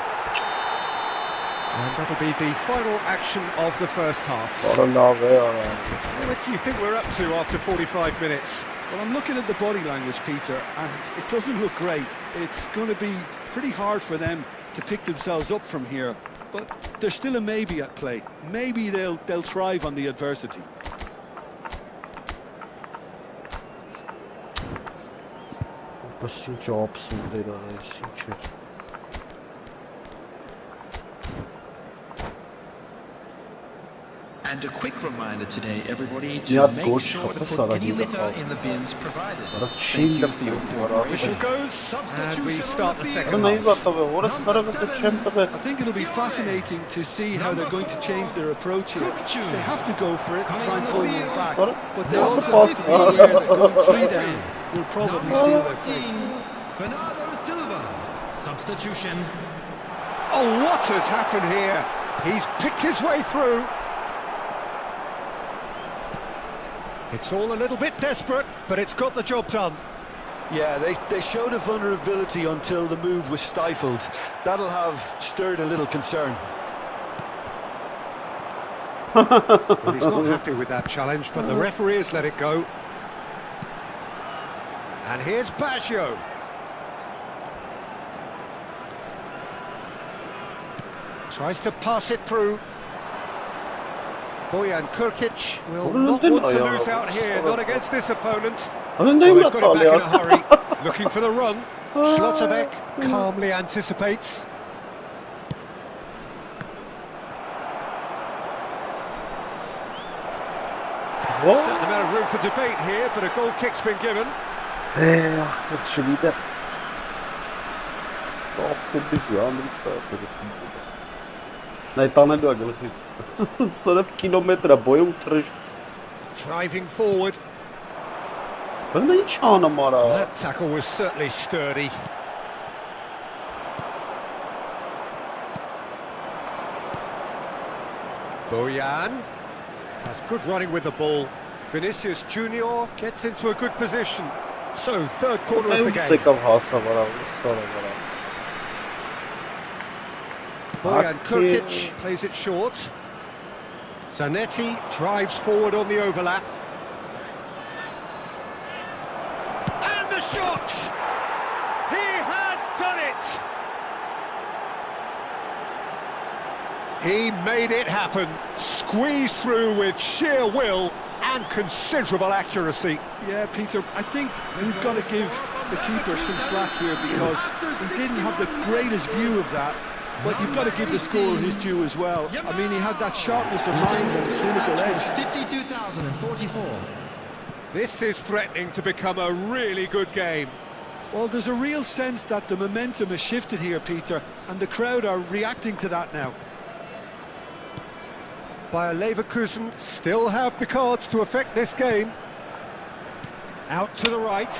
And that'll be the final action of the first half. What do you think we're up to after 45 minutes? Well, I'm looking at the body language, Peter, and it doesn't look great. It's going to be pretty hard for them to pick themselves up from here, but there's still a maybe at play. Maybe they'll thrive on the adversity. And a quick reminder today, everybody, to make sure to put any litter in the bins provided. Thank you for your cooperation. Whistle goes, and we start the second half. I think it'll be fascinating to see how they're going to change their approach here. They have to go for it and try and pull one back, but they also have to be aware that going 3 down will probably seal their fate. Bernardo Silva, substitution. Oh, what has happened here? He's picked his way through. It's all a little bit desperate, but it's got the job done. Yeah, they showed a vulnerability until the move was stifled. That'll have stirred a little concern. Well, he's not happy with that challenge, but the referee has let it go. And here's Baggio. Tries to pass it through. Boyan Kurkic will not want to lose out here, not against this opponent. Well, they've got it back in a hurry, looking for the run. Schlotterbeck calmly anticipates. Certain amount of room for debate here, but a goal kick's been given. Driving forward. That tackle was certainly sturdy. Boyan has good running with the ball. Vinicius Junior gets into a good position. So, third corner of the game. Bojan Kurkic plays it short. Zanetti drives forward on the overlap. And the shot! He has done it! He made it happen, squeezed through with sheer will and considerable accuracy. Yeah, Peter, I think we've got to give the keeper some slack here because he didn't have the greatest view of that, but you've got to give the scorer his due as well. I mean, he had that sharpness of mind and clinical edge. 52,044. This is threatening to become a really good game. Well, there's a real sense that the momentum has shifted here, Peter, and the crowd are reacting to that now. Bayer Leverkusen still have the cards to affect this game. Out to the right.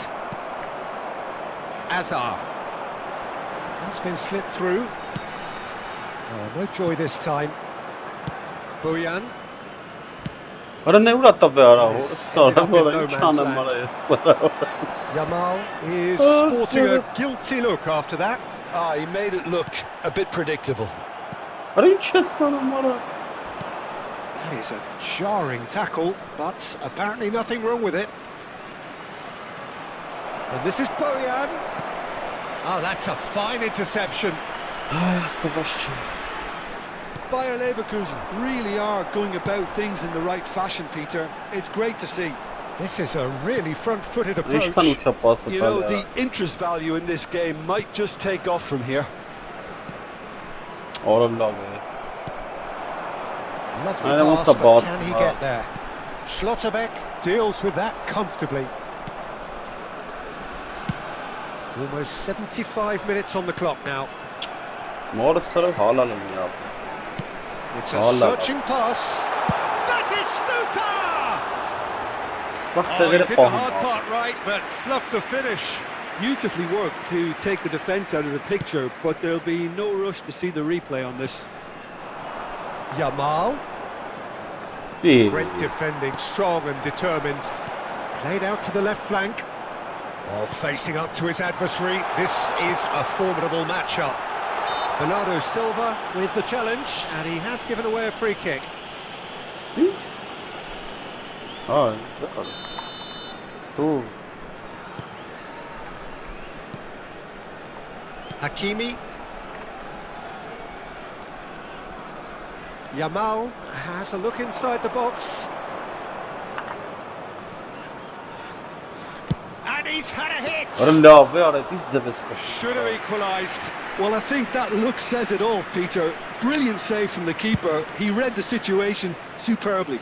Azar. That's been slipped through. Oh, no joy this time. Bojan. Yamal is sporting a guilty look after that. Ah, he made it look a bit predictable. That is a jarring tackle, but apparently nothing wrong with it. And this is Bojan. Oh, that's a fine interception. Bayer Leverkusen really are going about things in the right fashion, Peter. It's great to see. This is a really front-footed approach. You know, the interest value in this game might just take off from here. Lovely pass, but can he get there? Schlotterbeck deals with that comfortably. Almost 75 minutes on the clock now. It's a searching pass. That is Stuta! Oh, he did the hard part right, but fluffed the finish. Beautifully worked to take the defence out of the picture, but there'll be no rush to see the replay on this. Yamal. Great defending, strong and determined. Played out to the left flank. Oh, facing up to his adversary. This is a formidable matchup. Bernardo Silva with the challenge, and he has given away a free kick. Hakimi. Yamal has a look inside the box. And he's had a hit! Should have equalised. Well, I think that look says it all, Peter. Brilliant save from the keeper. He read the situation superbly.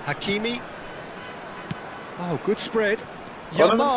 Hakimi. Oh, good spread. Yamal.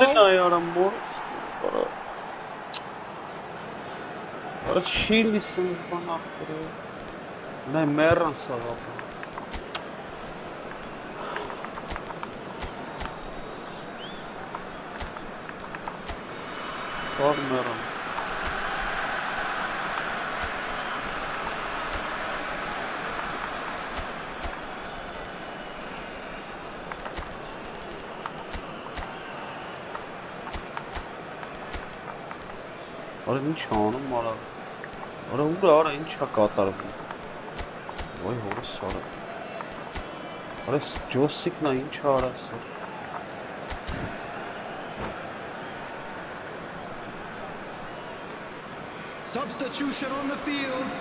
Substitution on the field.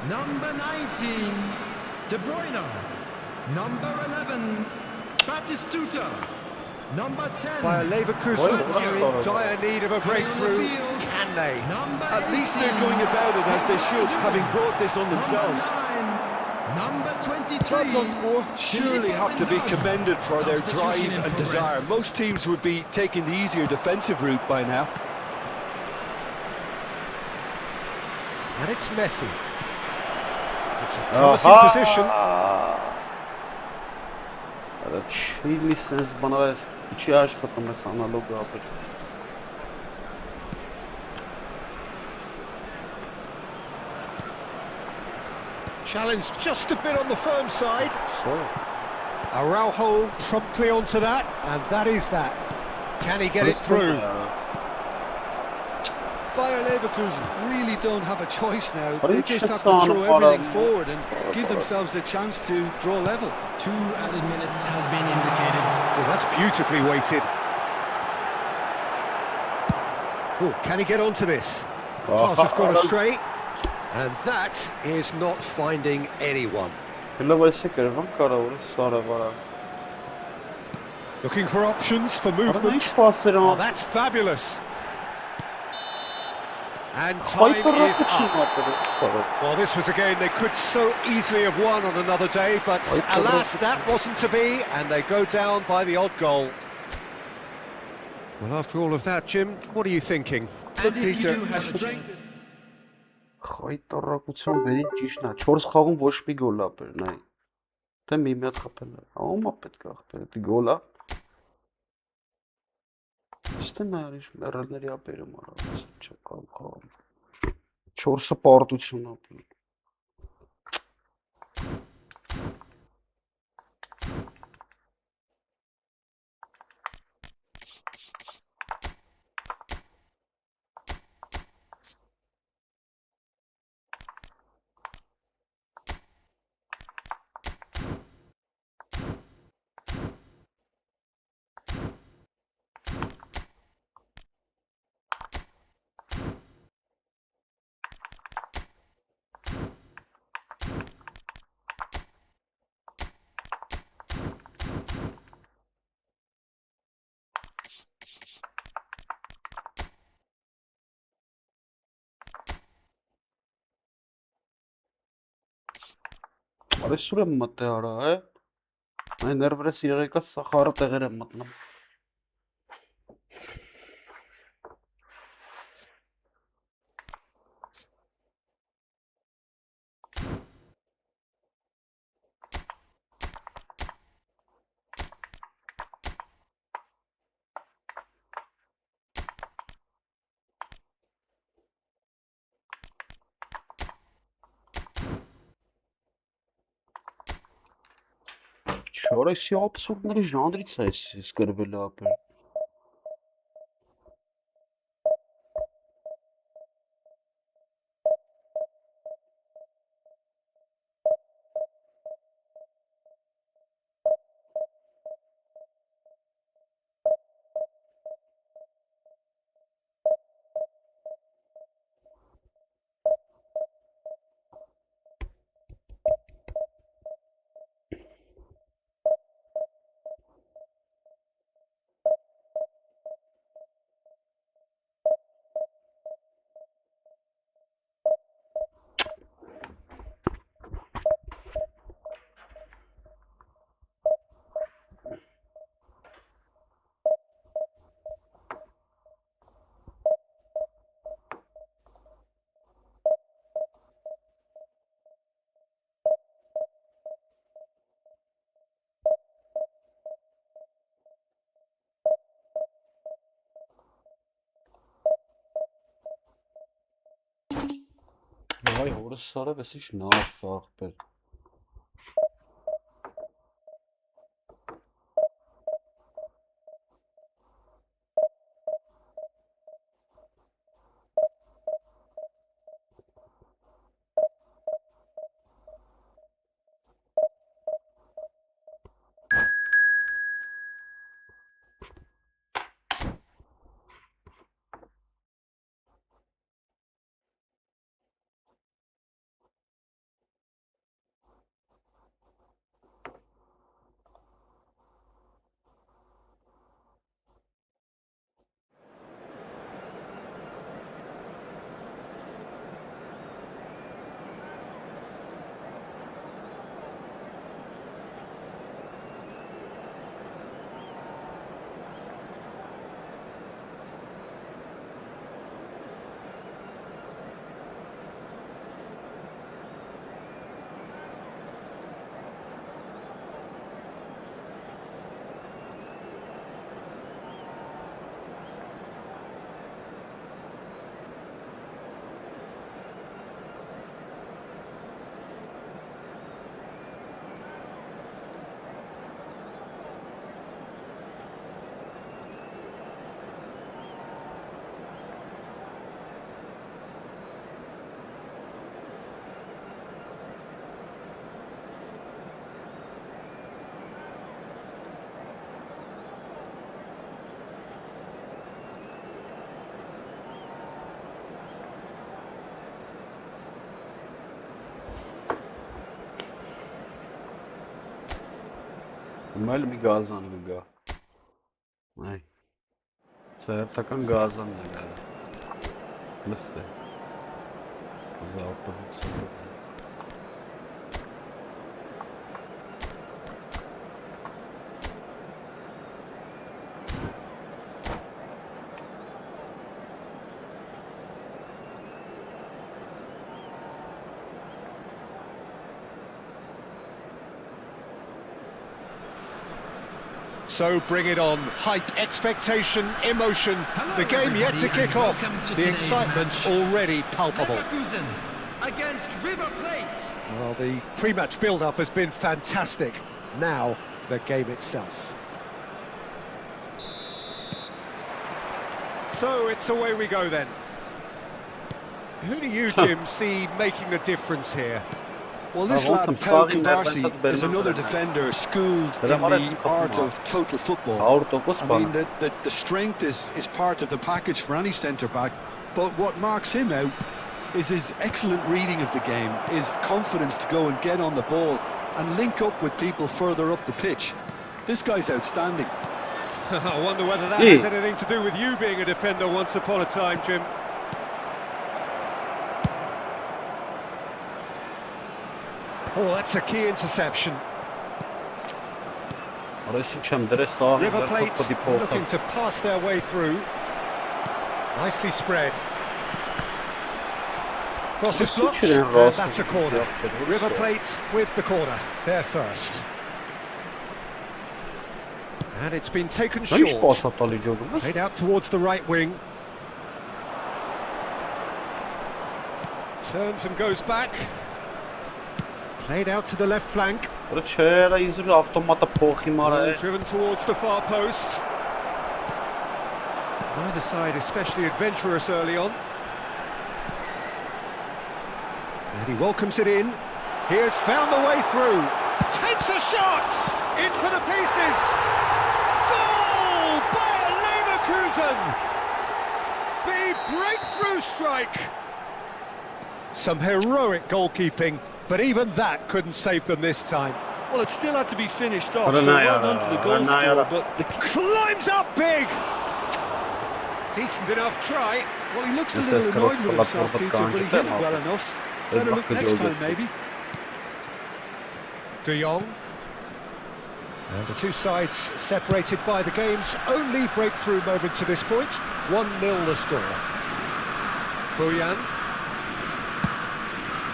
Number 19, De Bruyne. Number 11, Batistuta. Number 10. Bayer Leverkusen are in dire need of a breakthrough. Can they? At least they're going about it as they should, having brought this on themselves. Number 23. Trabzonspor surely have to be commended for their drive and desire. Most teams would be taking the easier defensive route by now. And it's Messi. It's a promising position. Challenge just a bit on the firm side. Araujo promptly onto that, and that is that. Can he get it through? Bayer Leverkusen really don't have a choice now. But They it's just just have to on throw for everything a- forward and give themselves a chance to draw level. 2 added minutes has been indicated. Well, that's beautifully weighted. Oh, can he get onto this? The pass has gone astray. And that is not finding anyone. Looking for options for movement. Oh, that's fabulous. And time is up. Well, this was a game they could so easily have won on another day, but alas, that wasn't to be, and they go down by the odd goal. Well, after all of that, Jim, what are you thinking? Look, And if you Peter, do a have a strength. chance- Խայտարակության բերի ճիշտ է 4 խաղում ոչ մի գոլ ա բերնայ թե մի հատ խփել է ո՞ւմա պետք է խփել դի գոլ ա Ստե նայրիշ մեռելների ա բերում արա չկա խաղում 4-ը պարտություն ա Արեսուր եմ մտե արա այն ներվրես երեկա սախարը տեղեր եմ մտնում Չորեսի աբսուրդների ժանրից է այս գրվել ապեր Vay orası sarı ve siz ne yapar Ümel mi Gazan mı ga? Ay. Sertakan Gazan ne geldi? Liste. Завтра. So bring it on. Hype, expectation, emotion. The game yet to kick off. The excitement already palpable. Against River Plate. Well, the pre-match build-up has been fantastic. Now, the game itself. So it's away we go then. Who do you, Jim, see making the difference here? Well, this lad, Pau Kubarsi, is another defender schooled in the art of total football. I mean, the strength is part of the package for any centre-back, but what marks him out is his excellent reading of the game, his confidence to go and get on the ball and link up with people further up the pitch. This guy's outstanding. I wonder whether that has anything to do with you being a defender once upon a time, Jim. Oh, that's a key interception. River Plate looking to pass their way through. Nicely spread. Cross is blocked, and that's a corner. River Plate with the corner, their first. And it's been taken short. Played out towards the right wing. Turns and goes back. Played out to the left flank. Ball driven towards the far post. Neither side especially adventurous early on. And he welcomes it in. He has found the way through. Takes a shot! In for the pieces! Goal! Bayer Leverkusen! The breakthrough strike! Some heroic goalkeeping, but even that couldn't save them this time. Well, it still had to be finished off, so well done to the goal scorer, but the climbs up big! Decent enough try. Well, he looks a little annoyed with himself, Peter, but he did it well enough. Better look next time, maybe. De Jong. And the two sides separated by the game's only breakthrough moment to this point. 1-0 the score. Bojan.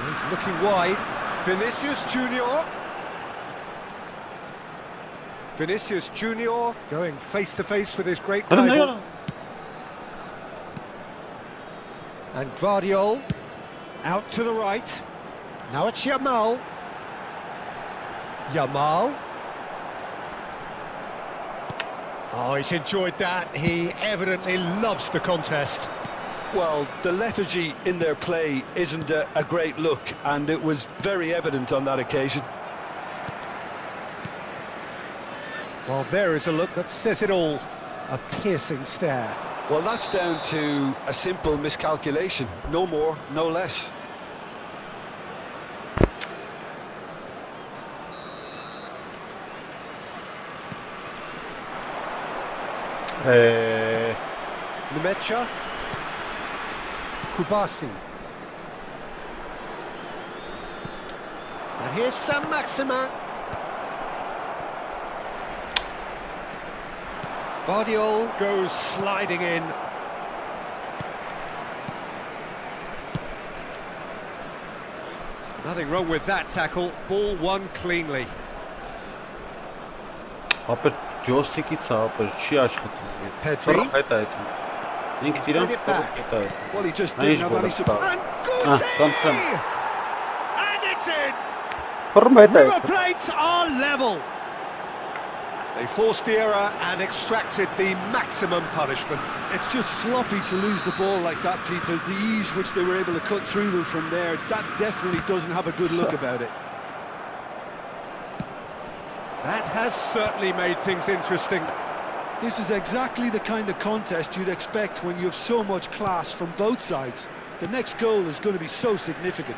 He's looking wide. Vinicius Junior. Vinicius Junior going face to face with his great rival. And Guardiola out to the right. Now it's Yamal. Yamal. Oh, he's enjoyed that. He evidently loves the contest. Well, the lethargy in their play isn't a great look, and it was very evident on that occasion. Well, there is a look that says it all. A piercing stare. Well, that's down to a simple miscalculation. No more, no less. Nemecha. Kubarsi. And here's Sam Maximin. Guardiola goes sliding in. Nothing wrong with that tackle. Ball won cleanly. Pedri. Well, he just didn't have any support. And Guti! And it's in! River Plate are level. They forced the error and extracted the maximum punishment. It's just sloppy to lose the ball like that, Peter. The ease which they were able to cut through them from there, that definitely doesn't have a good look about it. That has certainly made things interesting. This is exactly the kind of contest you'd expect when you have so much class from both sides. The next goal is going to be so significant.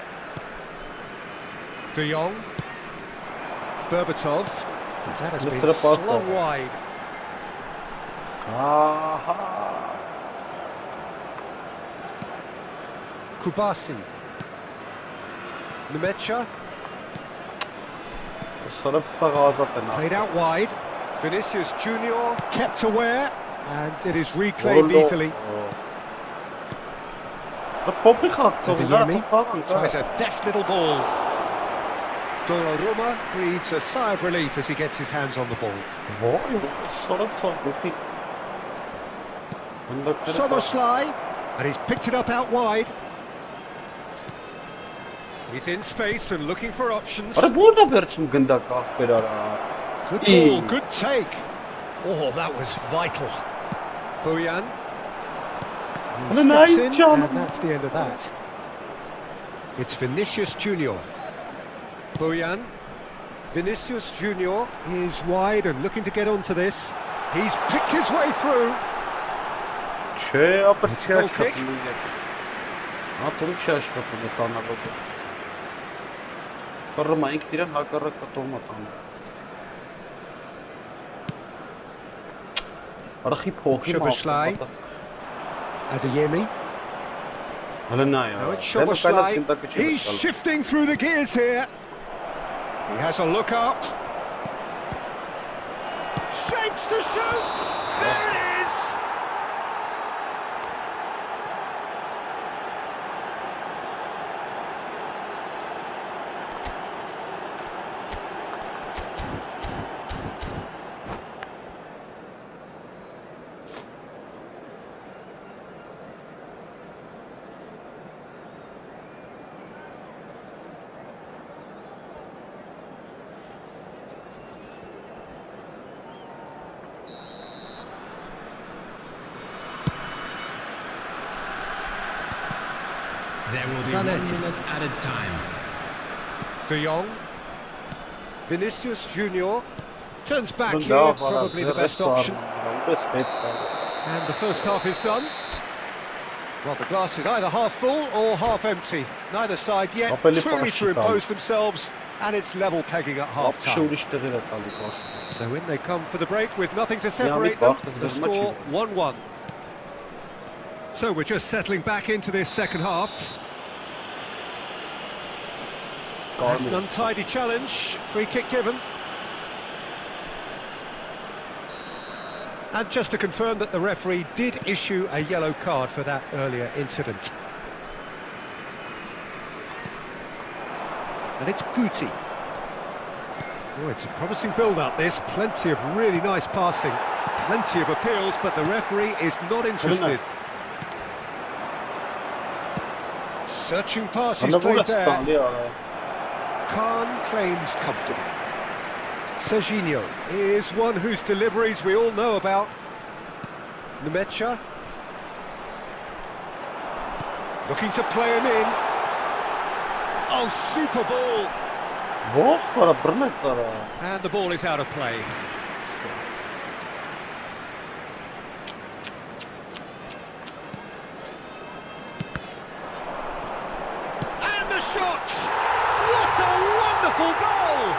De Jong. Berbatov. That has been slung wide. Kubasi. Numecha. Played out wide. Vinicius Junior kept aware, and it is reclaimed easily. Adeyemi tries a deft little ball. Donnarumma breathes a sigh of relief as he gets his hands on the ball. Soboslai, and he's picked it up out wide. He's in space and looking for options. Good ball, good take. Oh, that was vital. Bojan. He steps in, and that's the end of that. It's Vinicius Junior. Bojan. Vinicius Junior is wide and looking to get onto this. He's picked his way through. Goal kick. Soboslai. Adeyemi. Now it's Soboslai. He's shifting through the gears here. He has a look up. Shapes to shoot. There it is. There will be 1 minute added time. De Jong. Vinicius Junior turns back here, probably the best option. And the first half is done. Well, the glass is either half full or half empty. Neither side yet truly to impose themselves, and it's level pegging at half-time. So in they come for the break with nothing to separate them. The score 1-1. So we're just settling back into this second half. That's an untidy challenge. Free kick given. And just to confirm that the referee did issue a yellow card for that earlier incident. And it's Guti. Oh, it's a promising build-up, this. Plenty of really nice passing. Plenty of appeals, but the referee is not interested. Searching pass is played there. Khan claims comfortably. Serginho is one whose deliveries we all know about. Numecha. Looking to play him in. Oh, super ball. And the ball is out of play. And the shot! What a wonderful goal!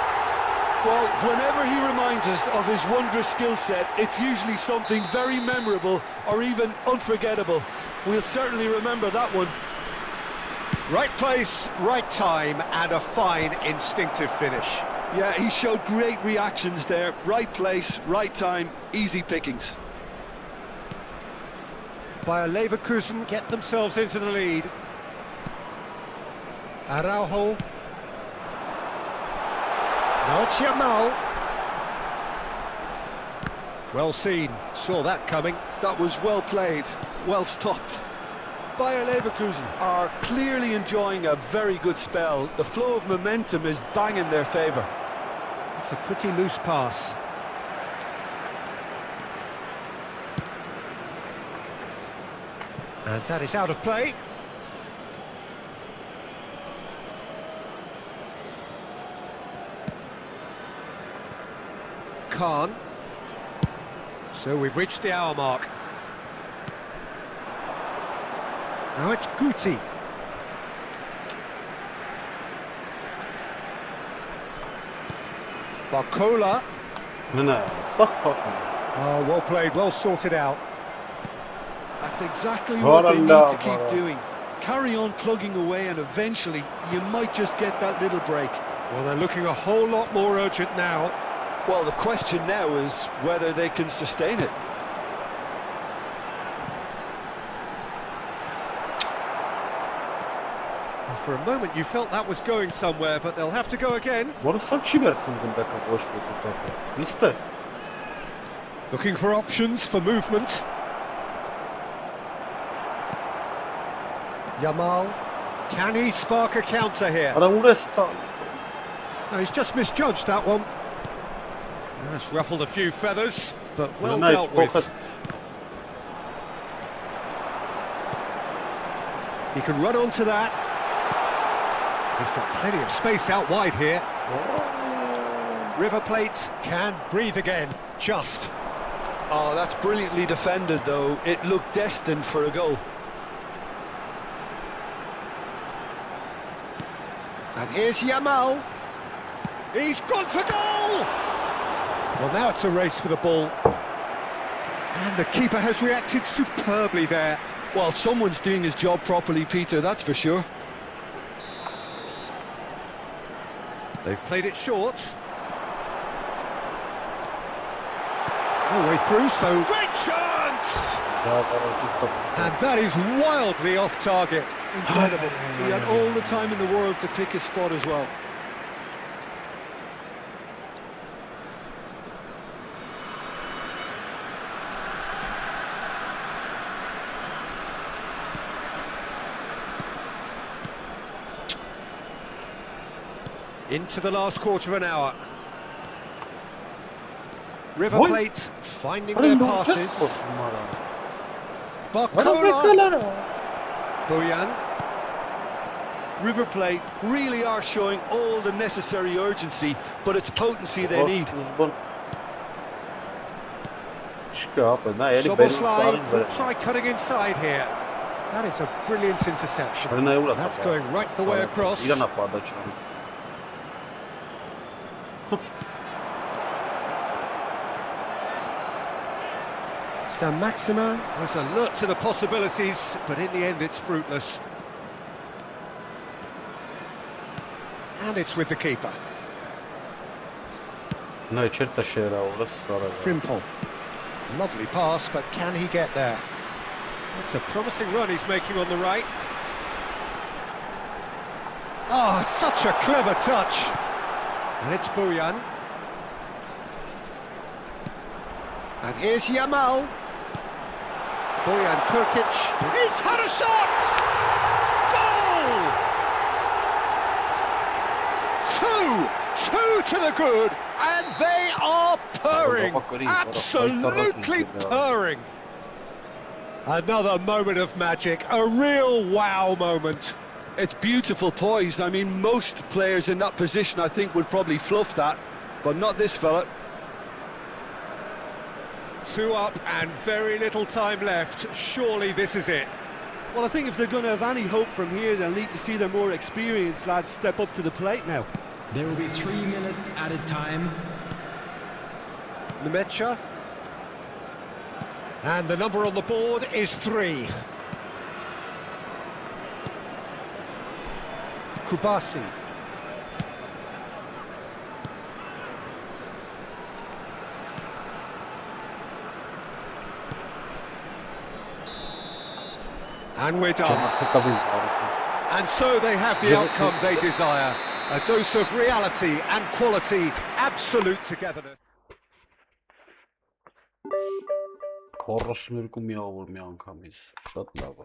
Well, whenever he reminds us of his wondrous skill set, it's usually something very memorable or even unforgettable. We'll certainly remember that one. Right place, right time, and a fine instinctive finish. Yeah, he showed great reactions there. Right place, right time, easy pickings. Bayer Leverkusen get themselves into the lead. Araujo. Now it's Yamal. Well seen, saw that coming. That was well played, well stopped. Bayer Leverkusen are clearly enjoying a very good spell. The flow of momentum is bang in their favour. It's a pretty loose pass. And that is out of play. Khan. So we've reached the hour mark. Now it's Guti. Barcola. No, sağ bakın. Oh, well played, well sorted out. That's exactly what they need to keep Valla. doing. Carry on plugging away and eventually you might just get that little break. Well, they're looking a whole lot more urgent now. Well, the question now is whether they can sustain it. For a moment you felt that was going somewhere, but they'll have to go again. Որսա չի վերցնում դակը ոչ պիտի։ Իստե։ Looking for options for movement. Yamal, can he spark a counter here? Արա ուր է ստա։ No, he's just misjudged that one. That's ruffled a few feathers, but well Nice, dealt with. focus. He can run onto that. He's got plenty of space out wide here. River Plate can breathe again, just. Oh, that's brilliantly defended though. It looked destined for a goal. And here's Yamal. He's gone for goal! Well, now it's a race for the ball. And the keeper has reacted superbly there. Well, someone's doing his job properly, Peter, that's for sure. They've played it short. No way through, so great chance! And that is wildly off target. Incredible. He had all the time in the world to pick his spot as well. Into the last quarter of an hour. River What? Plate finding their passes. Barcola. Բարակալա։ Bojan. River Plate really are showing all the necessary urgency, but it's potency they need. Soboslai could try cutting inside here. That is a brilliant interception. That's going right the way across. San Maxima was alert to the possibilities, but in the end it's fruitless. And it's with the keeper. Frimpong. Lovely pass, but can he get there? It's a promising run he's making on the right. Oh, such a clever touch. And it's Bojan. And here's Yamal. Bojan Kurkic. He's had a shot! Goal! Two to the good, and they are purring. Absolutely purring. Another moment of magic, a real wow moment. It's beautiful poise. I mean, most players in that position, I think, would probably fluff that, but not this fella. 2 up and very little time left. Surely this is it. Well, I think if they're going to have any hope from here, they'll need to see their more experienced lads step up to the plate now. There will be 3 minutes added time. Nemecha. And the number on the board is 3. Kubasi. And we're done. And so they have the outcome they desire. A dose of reality and quality, absolute togetherness. 42 միավոր մի անգամից, շատ լավ է։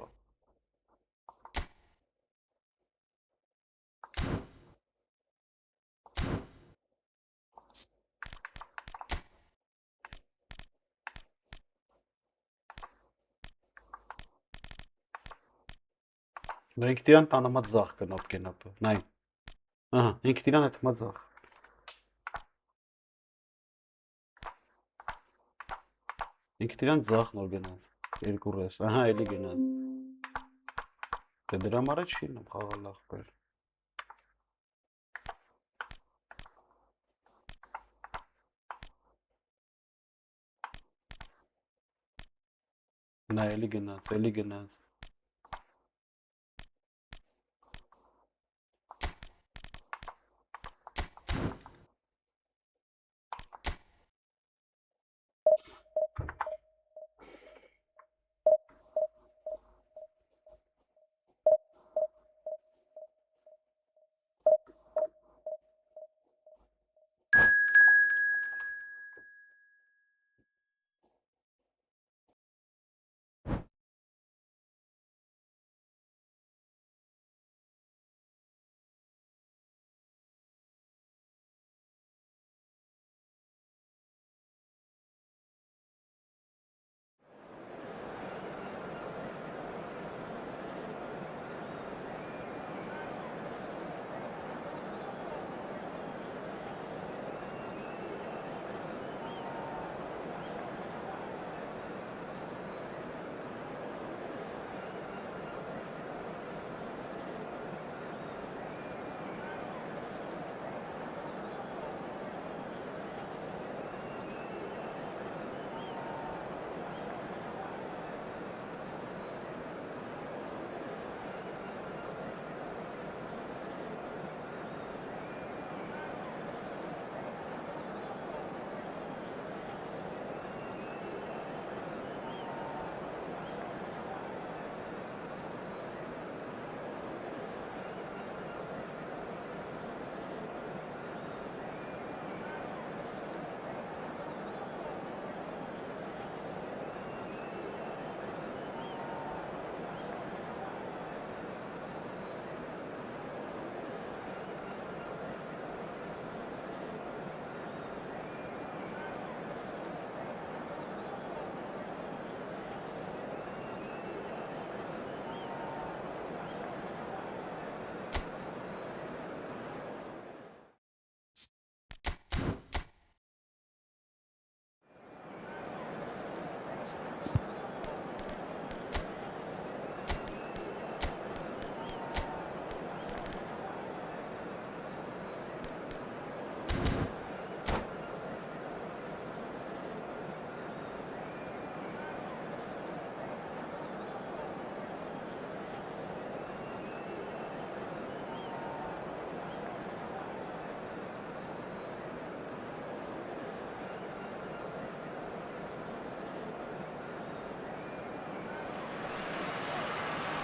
Մենք դիան տանամած զախ կնոպ կենապը, նայ։ Ահա, ինք դիրան հետ մազախ։ Ինք դիրան զախ նոր գնաց, երկու ռես, ահա էլի գնաց։ Դե դրա մարը չի նամ խաղալ ախպեր։ Նա էլի գնաց։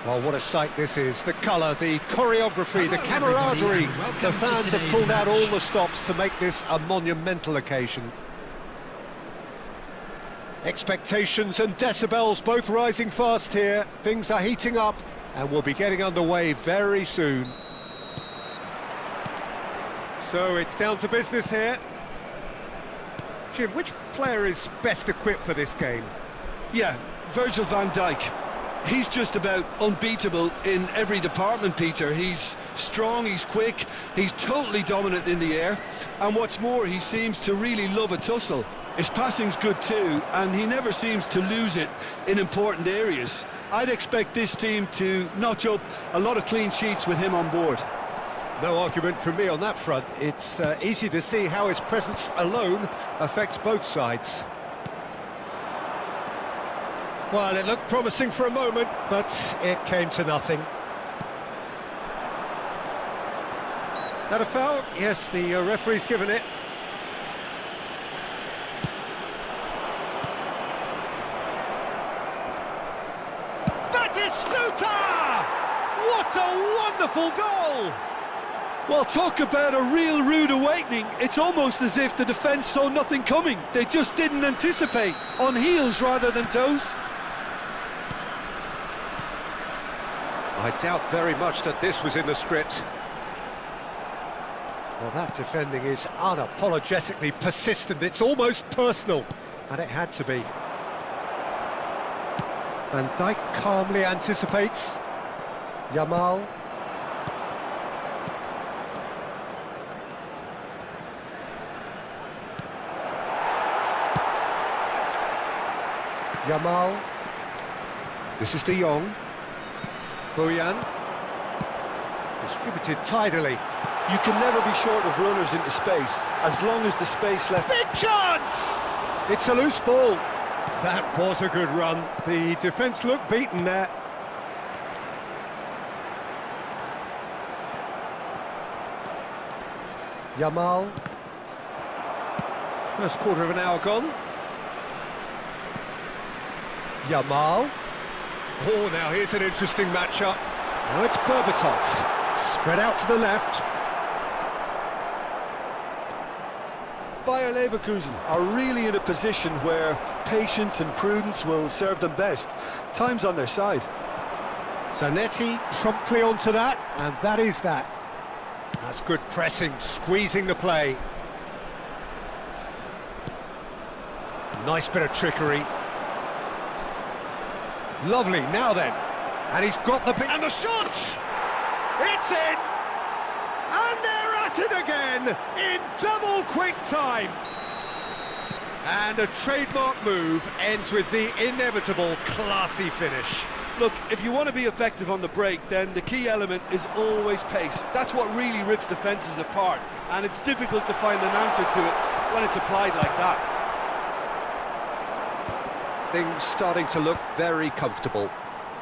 Well, what a sight this is. The colour, the choreography, the camaraderie. The fans have pulled out all the stops to make this a monumental occasion. Expectations and decibels both rising fast here. Things are heating up and we'll be getting underway very soon. So it's down to business here. Jim, which player is best equipped for this game? Yeah, Virgil van Dijk. He's just about unbeatable in every department, Peter. He's strong, he's quick, he's totally dominant in the air, and what's more, he seems to really love a tussle. His passing's good too, and he never seems to lose it in important areas. I'd expect this team to notch up a lot of clean sheets with him on board. No argument from me on that front. It's easy to see how his presence alone affects both sides. Well, it looked promising for a moment, but it came to nothing. That a foul? Yes, the referee's given it. That is Sluta! What a wonderful goal! Well, talk about a real rude awakening. It's almost as if the defence saw nothing coming. They just didn't anticipate, on heels rather than toes. I doubt very much that this was in the script. Well, that defending is unapologetically persistent. It's almost personal, and it had to be. Van Dijk calmly anticipates. Yamal. Yamal. This is De Jong. Bojan. Distributed tidily. You can never be short of runners into space, as long as the space left... Big chance! It's a loose ball. That was a good run. The defence looked beaten there. Yamal. First quarter of an hour gone. Yamal. Oh, now here's an interesting matchup. Now it's Berbatov. Spread out to the left. Bayer Leverkusen are really in a position where patience and prudence will serve them best. Time's on their side. Zanetti promptly onto that, and that is that. That's good pressing, squeezing the play. Nice bit of trickery. Lovely, now then. And he's got the... And the shot! It's in! And they're at it again, in double quick time. And a trademark move ends with the inevitable classy finish. Look, if you want to be effective on the break, then the key element is always pace. That's what really rips defences apart, and it's difficult to find an answer to it when it's applied like that. Things starting to look very comfortable.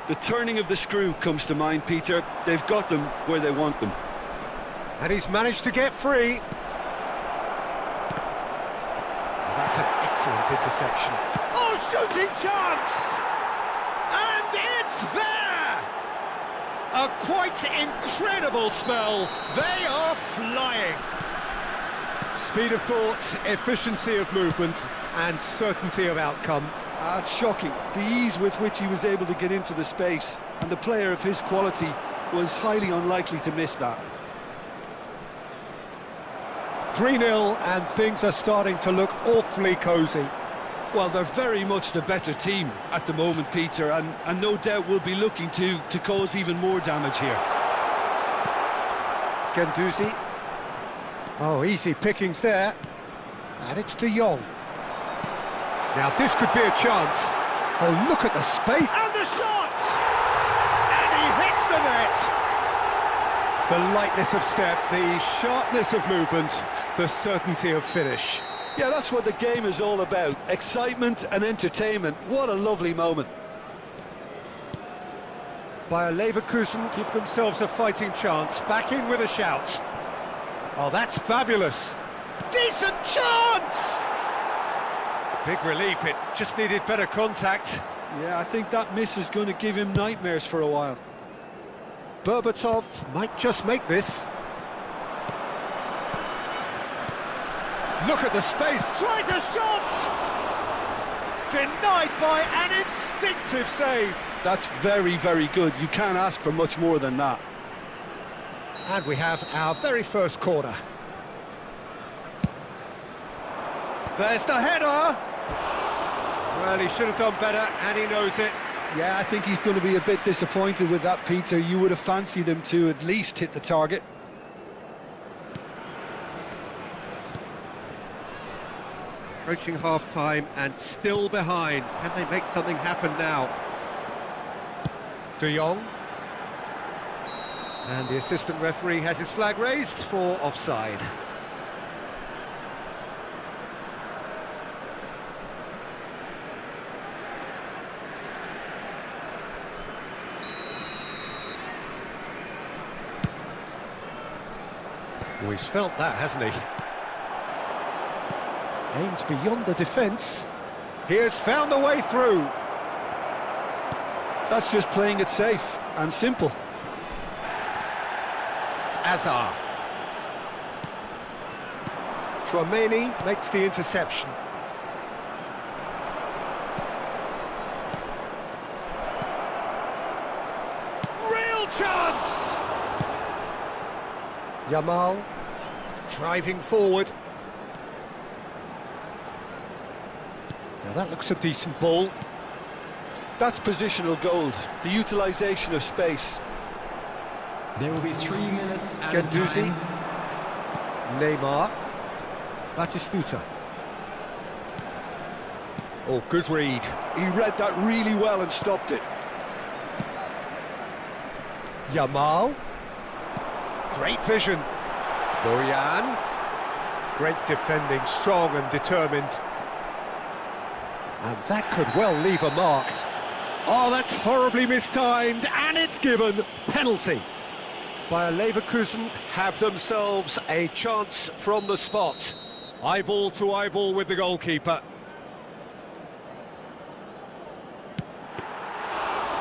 The turning of the screw comes to mind, Peter. They've got them where they want them. And he's managed to get free. That's an excellent interception. Oh, shooting chance! And it's there! A quite incredible spell. They are flying. Speed of thought, efficiency of movement, and certainty of outcome. It's shocking, the ease with which he was able to get into the space, and the player of his quality was highly unlikely to miss that. 3-0, and things are starting to look awfully cosy. Well, they're very much the better team at the moment, Peter, and no doubt will be looking to cause even more damage here. Guendouzi. Oh, easy pickings there. And it's De Jong. Now this could be a chance. Oh, look at the space. And the shot! And he hits the net! The lightness of step, the sharpness of movement, the certainty of finish. Yeah, that's what the game is all about. Excitement and entertainment. What a lovely moment. Bayer Leverkusen give themselves a fighting chance. Back in with a shout. Oh, that's fabulous. Decent chance! Big relief, it just needed better contact. Yeah, I think that miss is going to give him nightmares for a while. Berbatov might just make this. Look at the space, tries a shot! Denied by an instinctive save. That's very, very good. You can't ask for much more than that. And we have our very first corner. There's the header! Well, he should have done better, and he knows it. Yeah, I think he's going to be a bit disappointed with that, Peter. You would have fancied him to at least hit the target. Approaching half-time and still behind. Can they make something happen now? De Jong. And the assistant referee has his flag raised for offside. Oh, he's felt that, hasn't he? Aims beyond the defence. He has found the way through. That's just playing it safe and simple. Azar. Tchouaméni makes the interception. Real chance! Yamal driving forward. Now that looks a decent ball. That's positional gold, the utilisation of space. There will be 3 minutes at Guendouzi. Neymar. Batistuta. Oh, good read. He read that really well and stopped it. Yamal. Great vision. Boyan. Great defending, strong and determined. And that could well leave a mark. Oh, that's horribly mistimed, and it's given penalty. Bayer Leverkusen have themselves a chance from the spot. Eyeball to eyeball with the goalkeeper.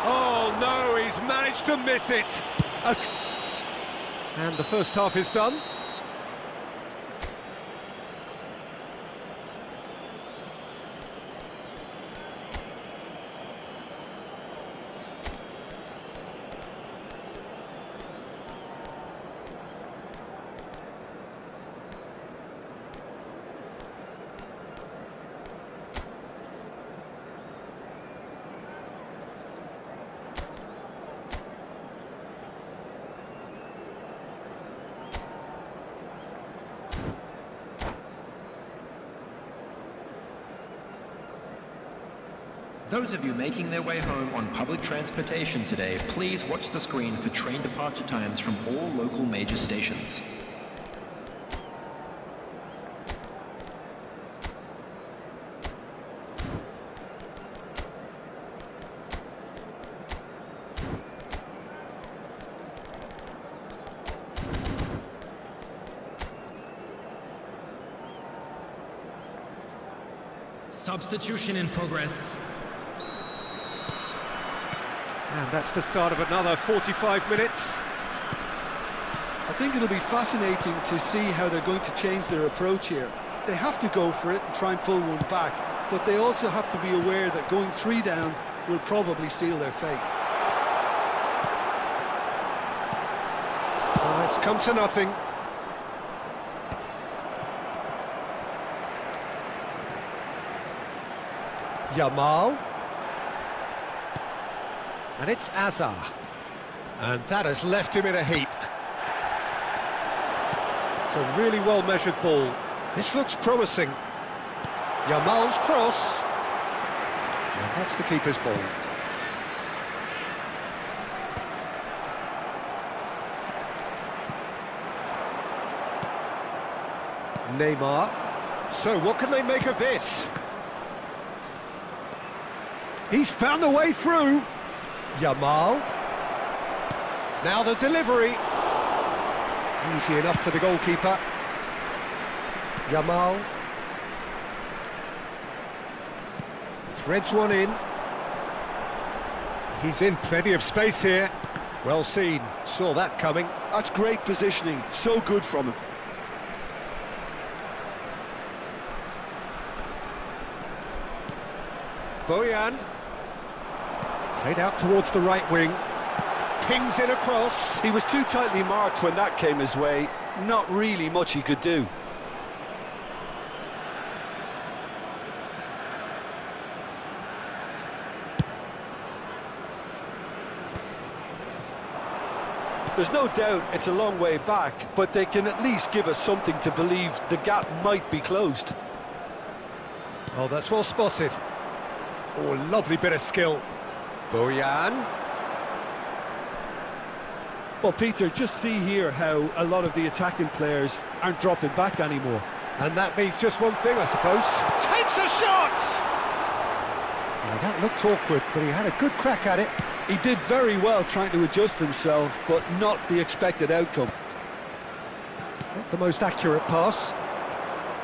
Oh no, he's managed to miss it. And the first half is done. Those of you making their way home on public transportation today, please watch the screen for train departure times from all local major stations. Substitution in progress. And that's the start of another 45 minutes. I think it'll be fascinating to see how they're going to change their approach here. They have to go for it and try and pull one back, but they also have to be aware that going 3 down will probably seal their fate. It's come to nothing. Yamal. And it's Azar. And that has left him in a heap. It's a really well-measured ball. This looks promising. Yamal's cross. And that's the keeper's ball. Neymar. So what can they make of this? He's found the way through. Yamal. Now the delivery. Easy enough for the goalkeeper. Yamal. Threads one in. He's in plenty of space here. Well seen. Saw that coming. That's great positioning. So good from him. Bojan. Played out towards the right wing. Pings in across. He was too tightly marked when that came his way. Not really much he could do. There's no doubt it's a long way back, but they can at least give us something to believe the gap might be closed. Oh, that's well spotted. Oh, lovely bit of skill. Bojan. Well, Peter, just see here how a lot of the attacking players aren't dropping back anymore. And that means just one thing, I suppose. Takes a shot! Now, that looked awkward, but he had a good crack at it. He did very well trying to adjust himself, but not the expected outcome. Not the most accurate pass.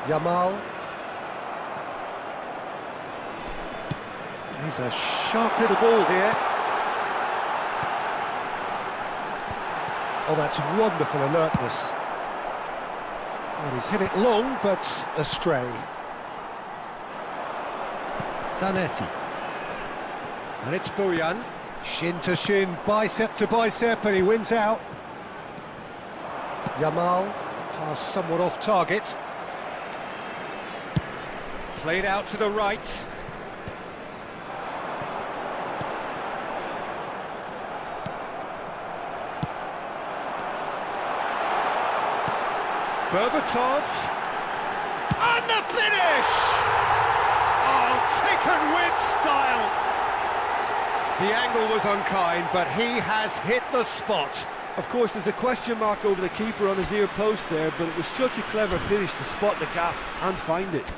Yamal. He's a sharp little ball here. Oh, that's wonderful alertness. Well, he's hit it long, but astray. Zanetti. And it's Bojan. Shin to shin, bicep to bicep, and he wins out. Yamal, pass somewhat off target. Played out to the right. Berbatov. And the finish! Oh, taken with style! The angle was unkind, but he has hit the spot. Of course, there's a question mark over the keeper on his near post there, but it was such a clever finish to spot the gap and find it.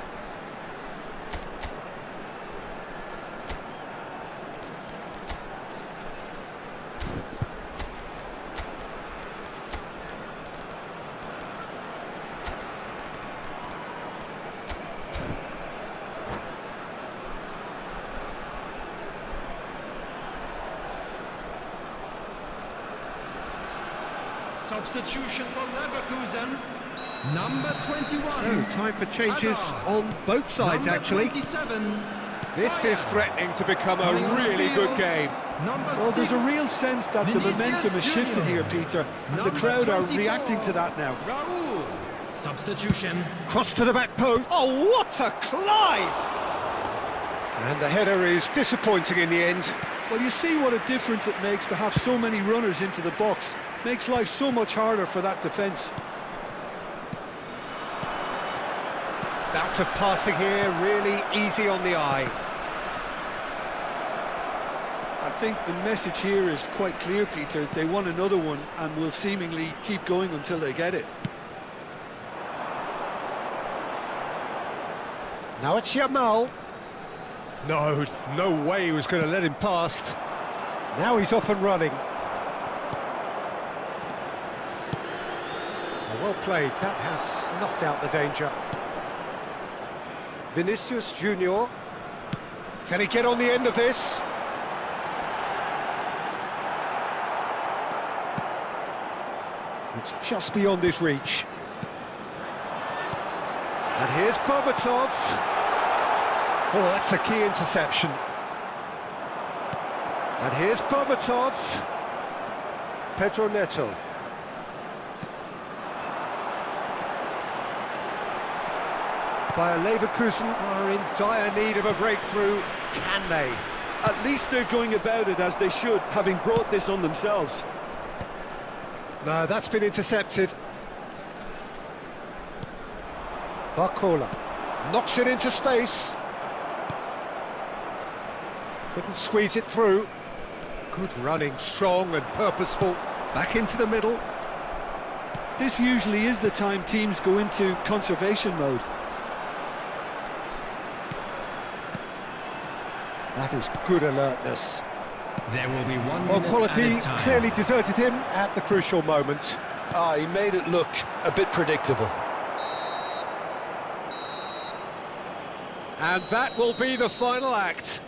Substitution for Leverkusen. Number 21. So, time for changes on both sides, actually. 27. This is threatening to become a really good game. Well, there's a real sense that the momentum has shifted here, Peter, and the crowd are reacting to that now. Raul. Substitution. Cross to the back post. Oh, what a climb! And the header is disappointing in the end. Well, you see what a difference it makes to have so many runners into the box. Makes life so much harder for that defence. Bout of passing here, really easy on the eye. I think the message here is quite clear, Peter. They want another one and will seemingly keep going until they get it. Now it's Yamal. No way he was going to let him past. Now he's off and running. Well played, that has snuffed out the danger. Vinicius Junior. Can he get on the end of this? It's just beyond his reach. And here's Bobatov. Oh, that's a key interception. And here's Bobatov. Pedro Neto. Bayer Leverkusen are in dire need of a breakthrough. Can they? At least they're going about it as they should, having brought this on themselves. No, that's been intercepted. Barcola knocks it into space. Couldn't squeeze it through. Good running, strong and purposeful. Back into the middle. This usually is the time teams go into conservation mode. That is good alertness. There will be 1 Well, minute quality added time. clearly deserted him at the crucial moment. He made it look a bit predictable. And that will be the final act.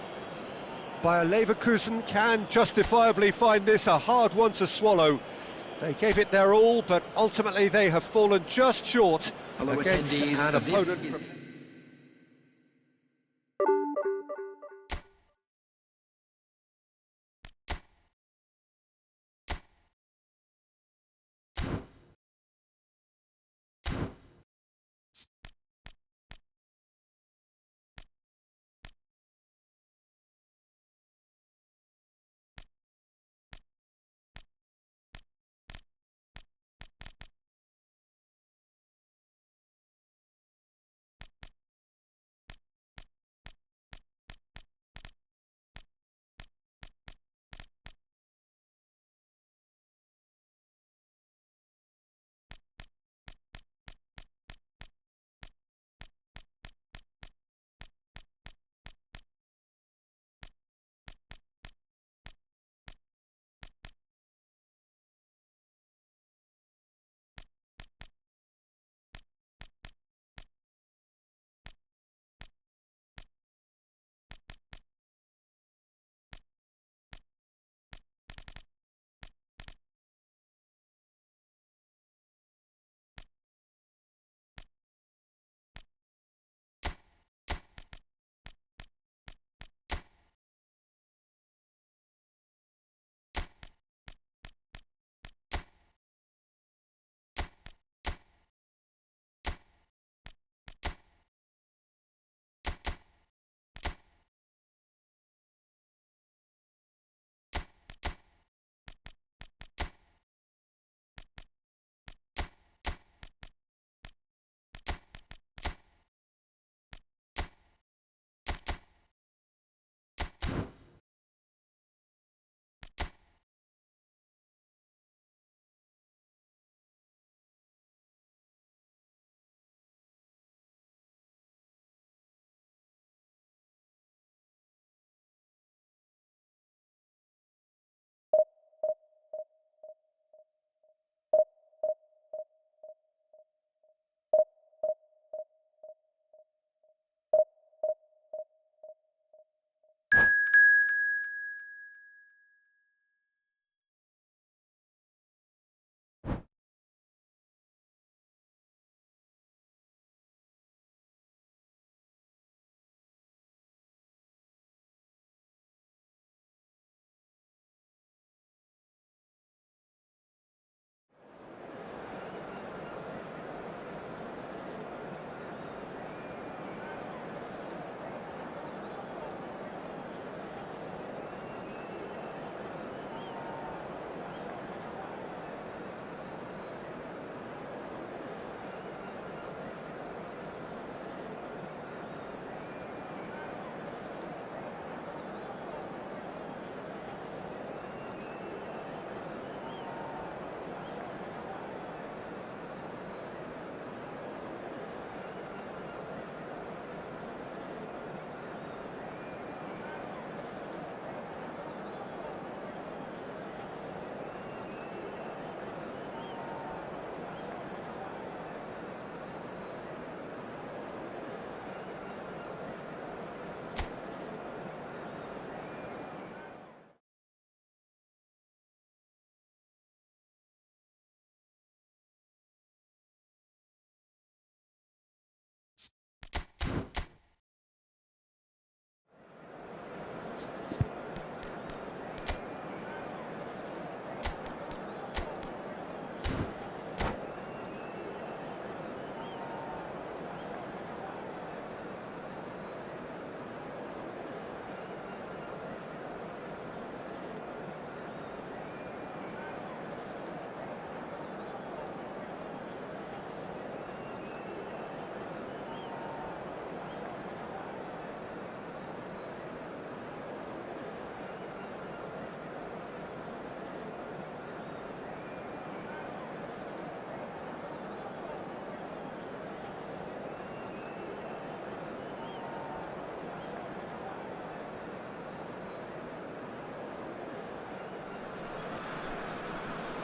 Bayer Leverkusen can justifiably find this a hard one to swallow. They gave it their all, but ultimately they have fallen just short Hello, against attendees. an This opponent. is-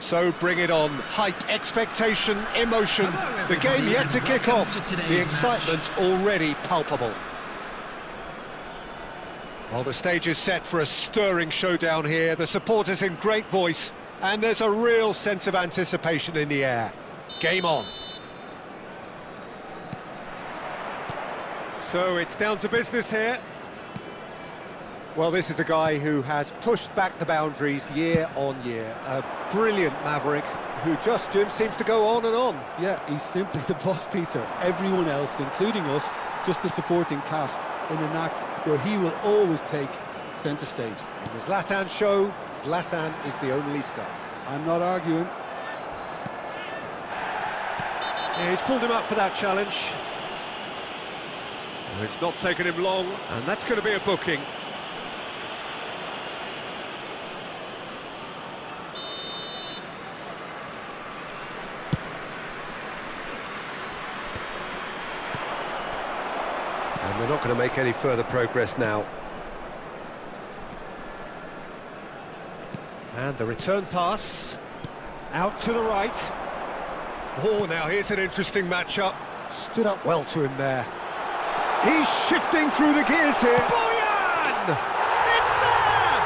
So bring it on. Hype, expectation, emotion. The game yet to kick off. The excitement already palpable. Well, the stage is set for a stirring showdown here. The supporters in great voice, and there's a real sense of anticipation in the air. Game on. So it's down to business here. Well, this is a guy who has pushed back the boundaries year on year. A brilliant maverick who just, Jim, seems to go on and on. Yeah, he's simply the boss, Peter. Everyone else, including us, just the supporting cast in an act where he will always take centre stage. In the Zlatan show, Zlatan is the only star. I'm not arguing. Yeah, he's pulled him up for that challenge. It's not taken him long, and that's going to be a booking. And they're not going to make any further progress now. And the return pass, out to the right. Oh, now here's an interesting matchup. Stood up well to him there. He's shifting through the gears here. Boyan! It's there!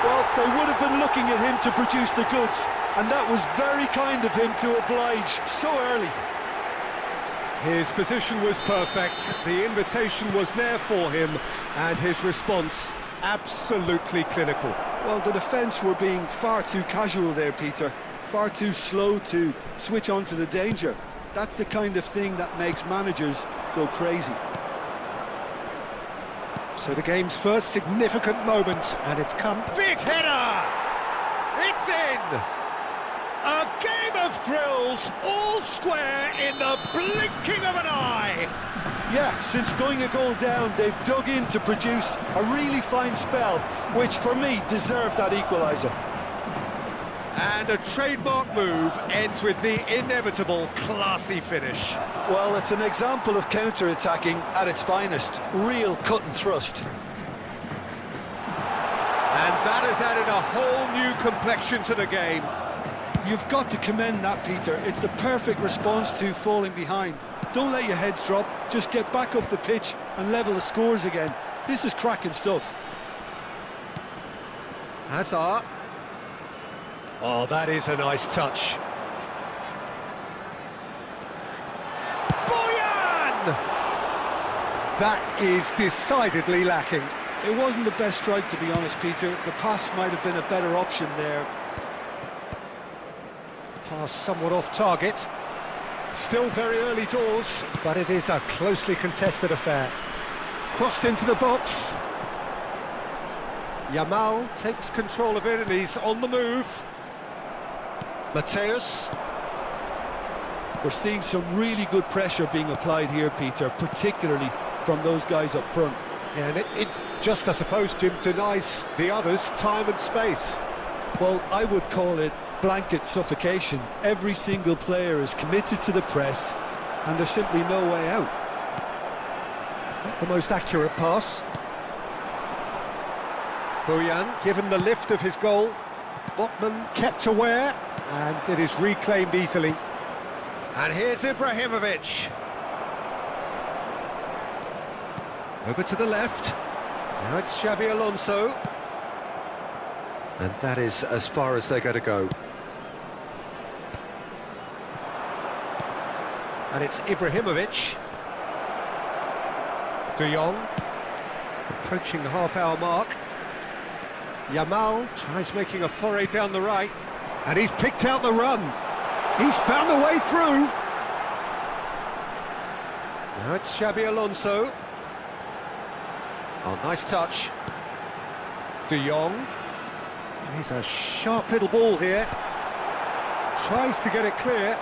Well, they would have been looking at him to produce the goods, and that was very kind of him to oblige so early. His position was perfect, the invitation was there for him, and his response absolutely clinical. Well, the defence were being far too casual there, Peter. Far too slow to switch on to the danger. That's the kind of thing that makes managers go crazy. So the game's first significant moment, and it's come. Big header! It's in! A game of thrills, all square in the blinking of an eye! Yeah, since going a goal down, they've dug in to produce a really fine spell, which for me deserved that equaliser. And a trademark move ends with the inevitable classy finish. Well, it's an example of counter-attacking at its finest. Real cut and thrust. And that has added a whole new complexion to the game. You've got to commend that, Peter. It's the perfect response to falling behind. Don't let your heads drop, just get back up the pitch and level the scores again. This is cracking stuff. Hazard. Oh, that is a nice touch. Boyan! That is decidedly lacking. It wasn't the best strike, to be honest, Peter. The pass might have been a better option there. Pass somewhat off target. Still very early doors, but it is a closely contested affair. Crossed into the box. Yamal takes control of it and he's on the move. Mateus. We're seeing some really good pressure being applied here, Peter, particularly from those guys up front. Yeah, and it just, I suppose, Jim, denies the others time and space. Well, I would call it blanket suffocation. Every single player is committed to the press, and there's simply no way out. Not the most accurate pass. Boyan given the lift of his goal. Botman kept aware, and it is reclaimed easily. And here's Ibrahimovic. Over to the left. Now it's Xabi Alonso. And that is as far as they're going to go. And it's Ibrahimovic. De Jong. Approaching the half-hour mark. Yamal tries making a foray down the right. And he's picked out the run. He's found a way through. Now it's Xabi Alonso. Oh, nice touch. De Jong. He's a sharp little ball here. Tries to get it clear.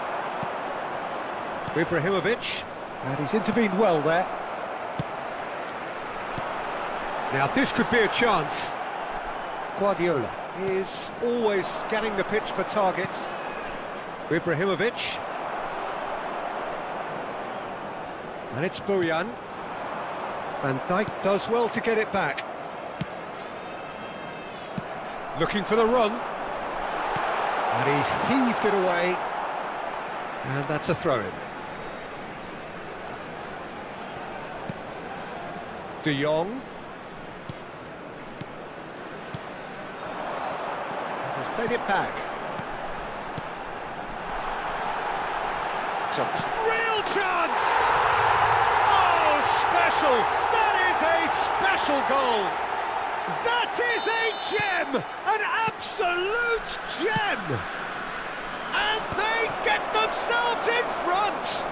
Ibrahimovic. And he's intervened well there. Now this could be a chance. Guardiola is always scanning the pitch for targets. Ibrahimovic. And it's Boyan. Van Dijk does well to get it back. Looking for the run. And he's heaved it away. And that's a throw-in. De Jong. He's played it back. It's a real chance! Oh, special! That is a special goal! That is a gem! An absolute gem! And they get themselves in front!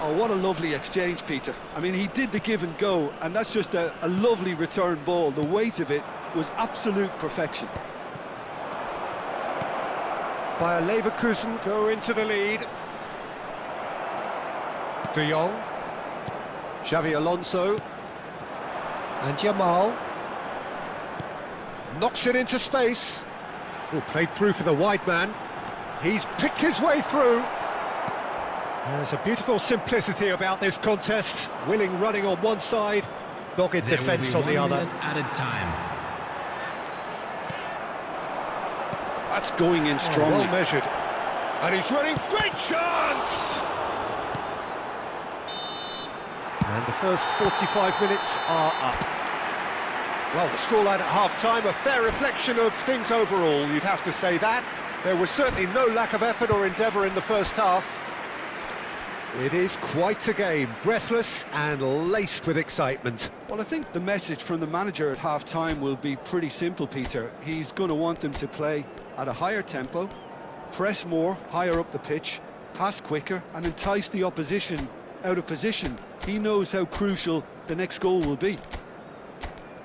Oh, what a lovely exchange, Peter. I mean, he did the give and go, and that's just a lovely return ball. The weight of it was absolute perfection. Bayer Leverkusen go into the lead. De Jong, Xavi Alonso, and Jamal. Knocks it into space. Oh, played through for the wide man. He's picked his way through. There's a beautiful simplicity about this contest. Willing running on one side, dogged defence on the other. Added time. That's going in strongly. Well measured. And he's running, great chance! And the first 45 minutes are up. Well, the scoreline at half-time, a fair reflection of things overall, you'd have to say that. There was certainly no lack of effort or endeavour in the first half. It is quite a game, breathless and laced with excitement. Well, I think the message from the manager at half-time will be pretty simple, Peter. He's going to want them to play at a higher tempo, press more, higher up the pitch, pass quicker, and entice the opposition out of position. He knows how crucial the next goal will be.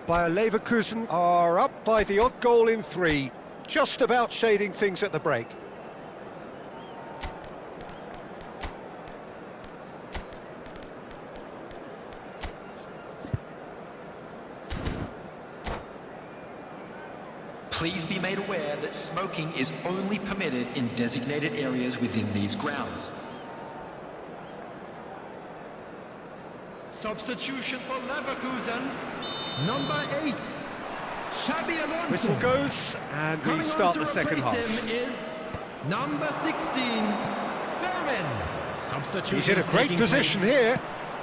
Bayer Leverkusen are up by the odd goal in 3, just about shading things at the break. Please be made aware that smoking is only permitted in designated areas within these grounds. Substitution for Leverkusen, number 8, Xabi Alonso. Whistle goes, and we start the second half. Is number 16, Ferrin. Substitution. He's in a great position here,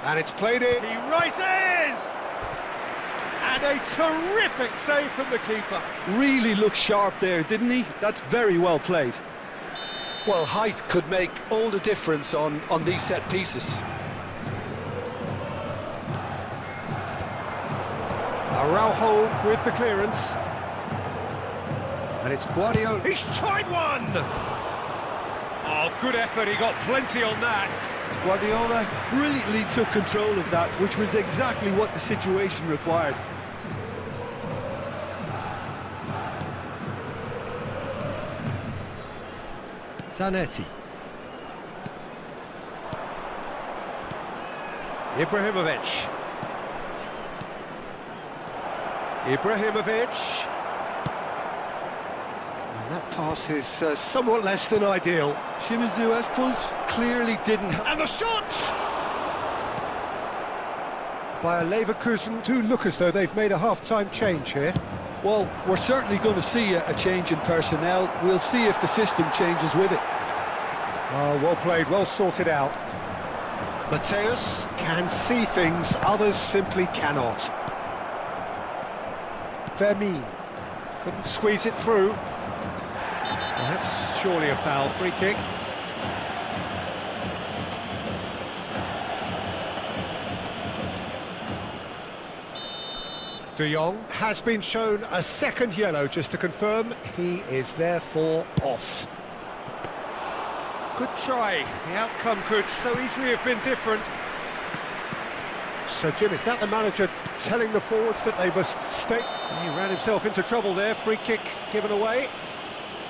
and it's played in. He rises! And a terrific save from the keeper. Really looked sharp there, didn't he? That's very well played. Well, height could make all the difference on these set pieces. Araujo with the clearance. And it's Guardiola. He's tried one! Oh, good effort, he got plenty on that. Guardiola brilliantly took control of that, which was exactly what the situation required. Zanetti. Ibrahimovic. Ibrahimovic. And that pass is somewhat less than ideal. Shimizu Espels clearly didn't... And the shot! Bayer Leverkusen do look as though they've made a half-time change here. Well, we're certainly going to see a change in personnel. We'll see if the system changes with it. Oh, well played, well sorted out. Mateus can see things others simply cannot. Vermeer couldn't squeeze it through. Well, that's surely a foul, free kick. De Jong has been shown a second yellow, just to confirm he is therefore off. Good try, the outcome could so easily have been different. So Jim, is that the manager telling the forwards that they must stay? He ran himself into trouble there, free kick given away.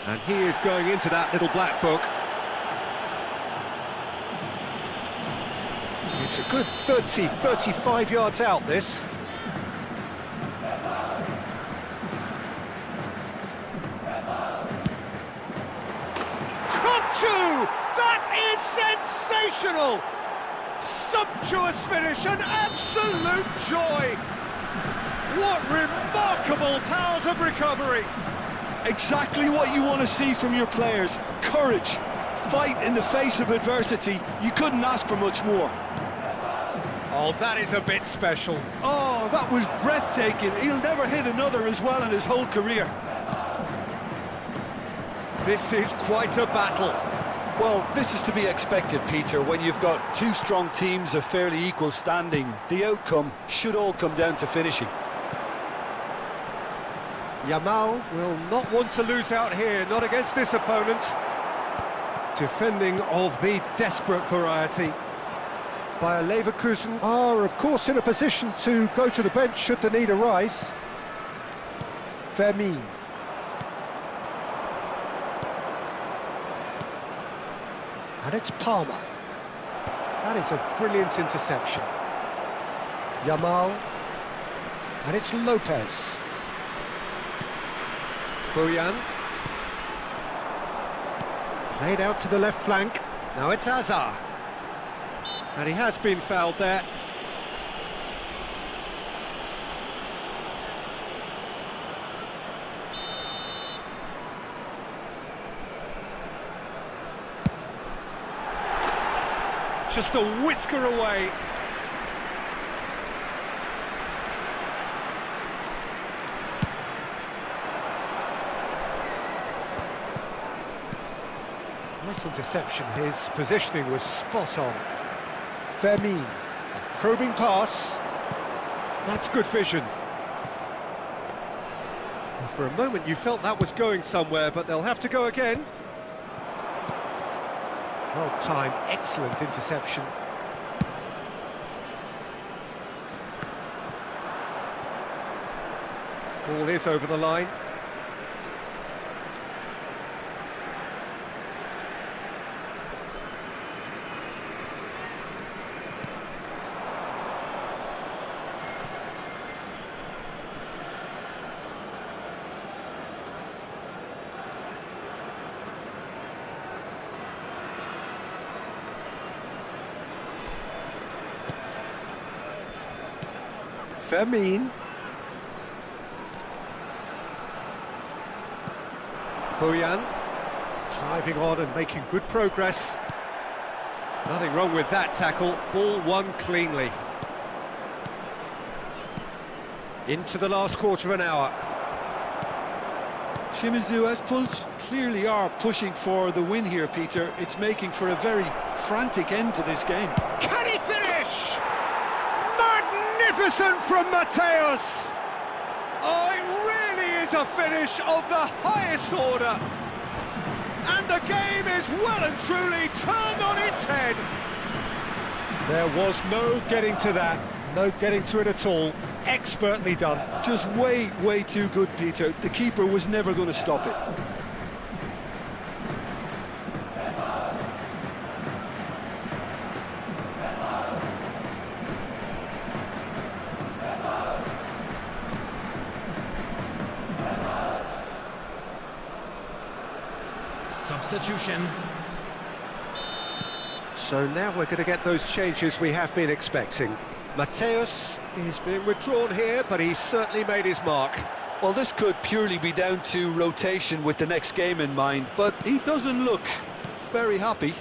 And he is going into that little black book. It's a good 30, 35 yards out, this. That is sensational! Sumptuous finish, an absolute joy! What remarkable powers of recovery! Exactly what you want to see from your players. Courage, fight in the face of adversity. You couldn't ask for much more. Oh, that is a bit special. Oh, that was breathtaking. He'll never hit another as well in his whole career. This is quite a battle. Well, this is to be expected, Peter. When you've got two strong teams of fairly equal standing, the outcome should all come down to finishing. Yamal will not want to lose out here, not against this opponent. Defending of the desperate variety. Bayer Leverkusen are, of course, in a position to go to the bench should the need arise. Vermeer. And it's Palmer. That is a brilliant interception. Yamal. And it's Lopez. Bojan. Played out to the left flank. Now it's Hazard. And he has been fouled there. Just a whisker away. Nice interception. His positioning was spot on. Vermeer, a probing pass. That's good vision. Well, for a moment you felt that was going somewhere, but they'll have to go again. Well timed, excellent interception. Ball is over the line. Vermeer. Bojan driving on and making good progress. Nothing wrong with that tackle. Ball won cleanly. Into the last quarter of an hour. Shimizu Espul's clearly are pushing for the win here, Peter. It's making for a very frantic end to this game. Can he finish? Magnificent from Mateus! Oh, it really is a finish of the highest order. And the game is well and truly turned on its head. There was no getting to that, no getting to it at all. Expertly done. Just way, way too good, Peter. The keeper was never going to stop it. Substitution. So now we're going to get those changes we have been expecting. Mateus is being withdrawn here, but he's certainly made his mark. Well, this could purely be down to rotation with the next game in mind, but he doesn't look very happy.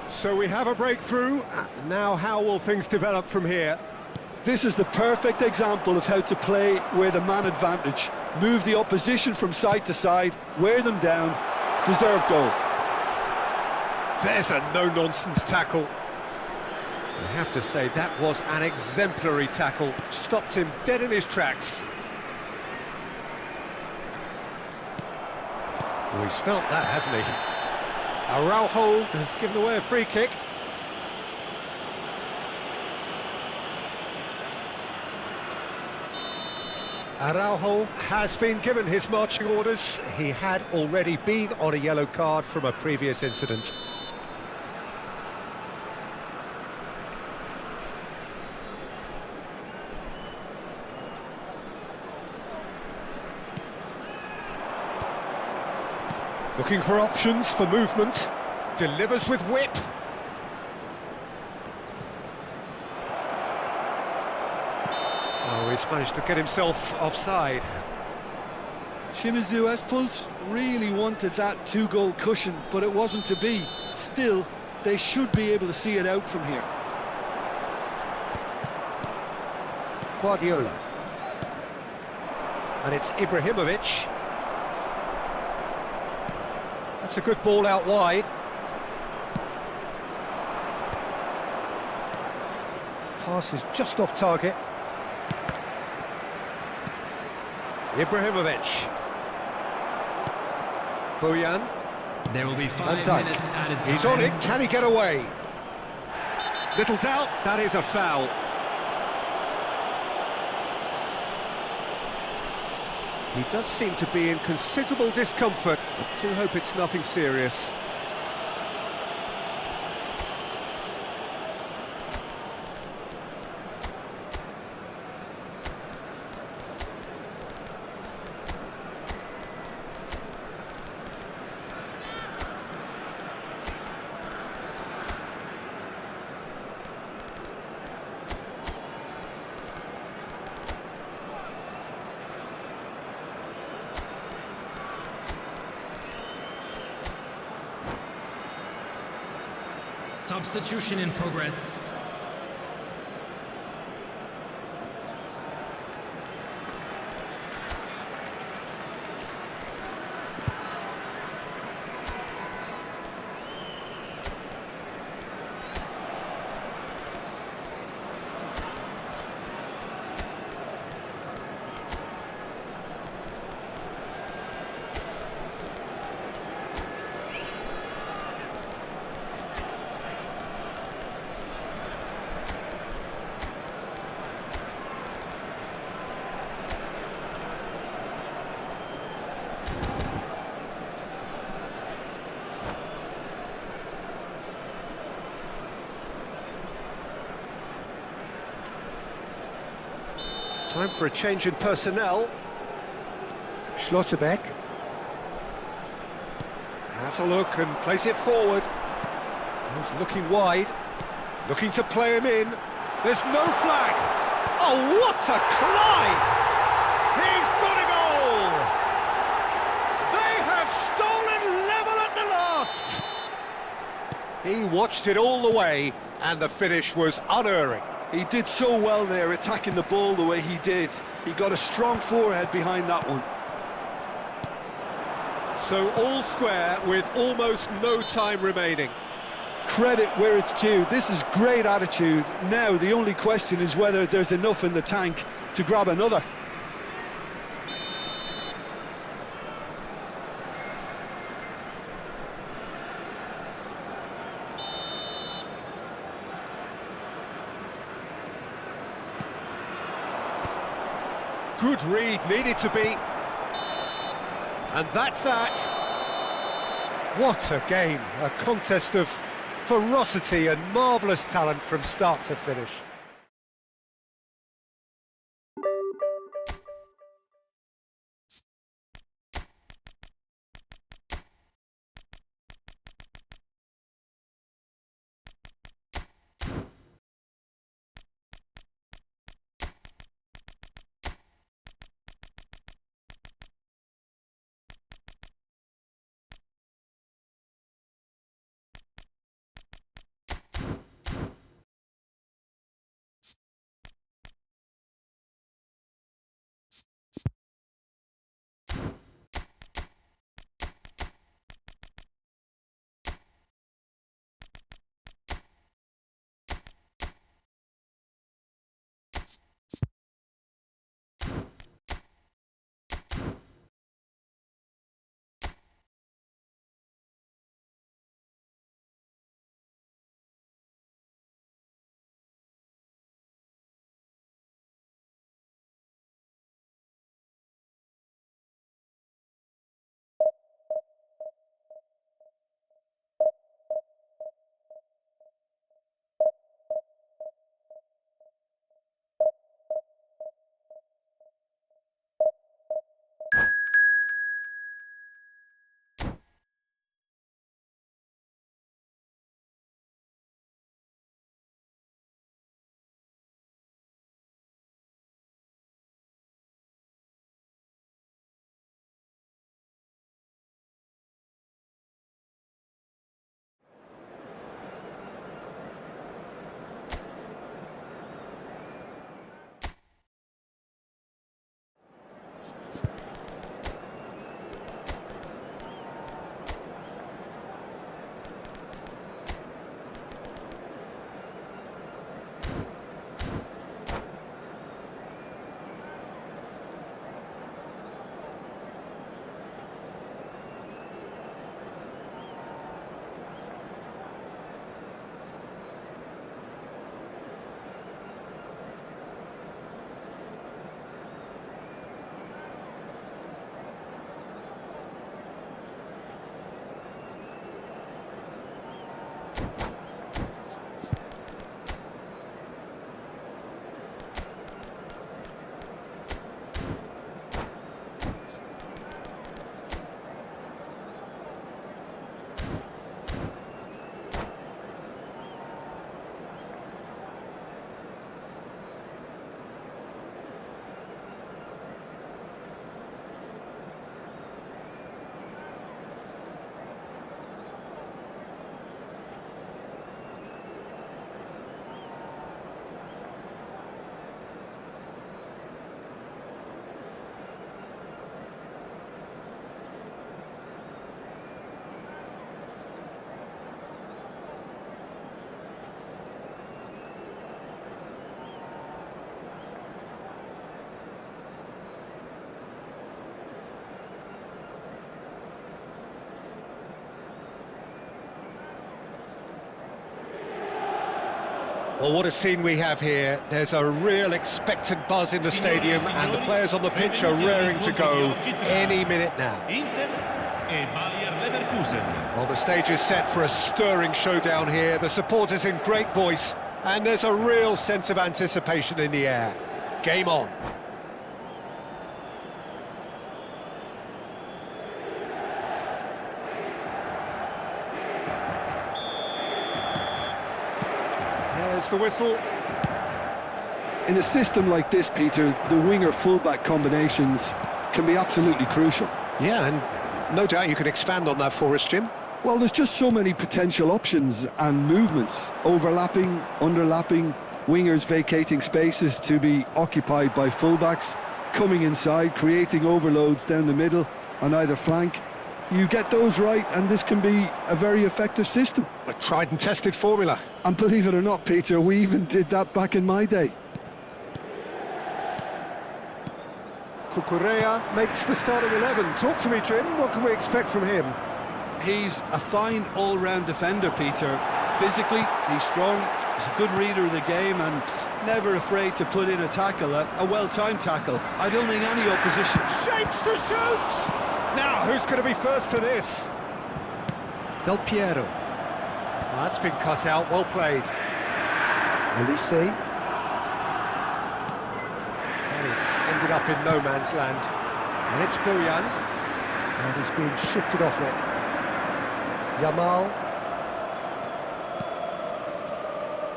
So we have a breakthrough. Now how will things develop from here? This is the perfect example of how to play with a man advantage. Move the opposition from side to side, wear them down, deserved goal. There's a no-nonsense tackle. I have to say, that was an exemplary tackle. Stopped him dead in his tracks. Oh, he's felt that, hasn't he? Araujo has given away a free kick. Araujo has been given his marching orders. He had already been on a yellow card from a previous incident. Looking for options for movement. Delivers with whip. Oh, he's managed to get himself offside. Shimizu Espul's really wanted that 2-goal cushion, but it wasn't to be. Still, they should be able to see it out from here. Guardiola. And it's Ibrahimovic. That's a good ball out wide. Pass is just off target. Ibrahimovic. Bojan. There will be 5 Van Dijk. minutes added time. He's on it, can he get away? Little doubt, that is a foul. He does seem to be in considerable discomfort. I do hope it's nothing serious. Substitution in progress. Time for a change in personnel. Schlotterbeck has a look and plays it forward. He's looking wide, looking to play him in. There's no flag. Oh, what a climb! He's got a goal! They have stolen level at the last! He watched it all the way, and the finish was unerring. He did so well there, attacking the ball the way he did. He got a strong forehead behind that one. So all square with almost no time remaining. Credit where it's due. This is great attitude. Now the only question is whether there's enough in the tank to grab another. Good read, needed to be. And that's that. What a game, a contest of ferocity and marvellous talent from start to finish. Well, what a scene we have here. There's a real expectant buzz in the stadium and the players on the pitch are raring to go any minute now. Well, the stage is set for a stirring showdown here. The supporters in great voice and there's a real sense of anticipation in the air. Game on. There's the whistle. In a system like this, Peter, the winger-fullback combinations can be absolutely crucial. Yeah, and no doubt you can expand on that for us, Jim. Well, there's just so many potential options and movements, overlapping, underlapping, wingers vacating spaces to be occupied by fullbacks, coming inside, creating overloads down the middle on either flank. You get those right and this can be a very effective system. A tried and tested formula. And believe it or not, Peter, we even did that back in my day. Cucurella makes the starting 11. Talk to me, Jim. What can we expect from him? He's a fine all-round defender, Peter. Physically, he's strong, he's a good reader of the game and never afraid to put in a tackle, a well-timed tackle. I don't think any opposition... Shapes to shoot! Now, who's going to be first to this? Del Piero. Oh, that's been cut out, well played. Elise. That has ended up in no man's land. And it's Bojan. And he's being shifted off it. Yamal.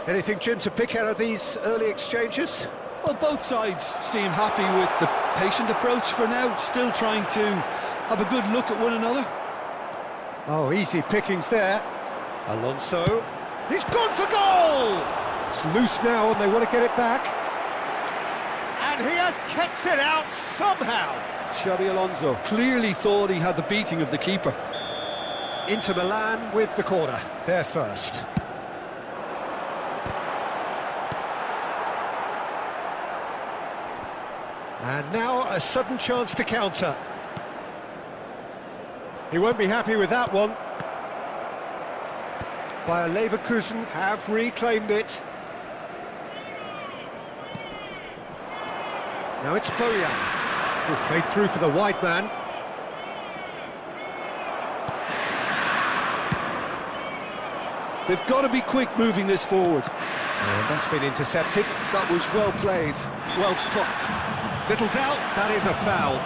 Anything, Jim, to pick out of these early exchanges? Well, both sides seem happy with the patient approach for now, still trying to have a good look at one another. Oh, easy pickings there. Alonso. He's gone for goal! It's loose now and they want to get it back. And he has kept it out somehow. Xabi Alonso clearly thought he had the beating of the keeper. Inter Milan with the corner. They're first. And now a sudden chance to counter. He won't be happy with that one. Bayer Leverkusen have reclaimed it. Now it's Bojan, who played through for the wide man. They've got to be quick moving this forward. And that's been intercepted. That was well played, well stopped. Little doubt, that is a foul.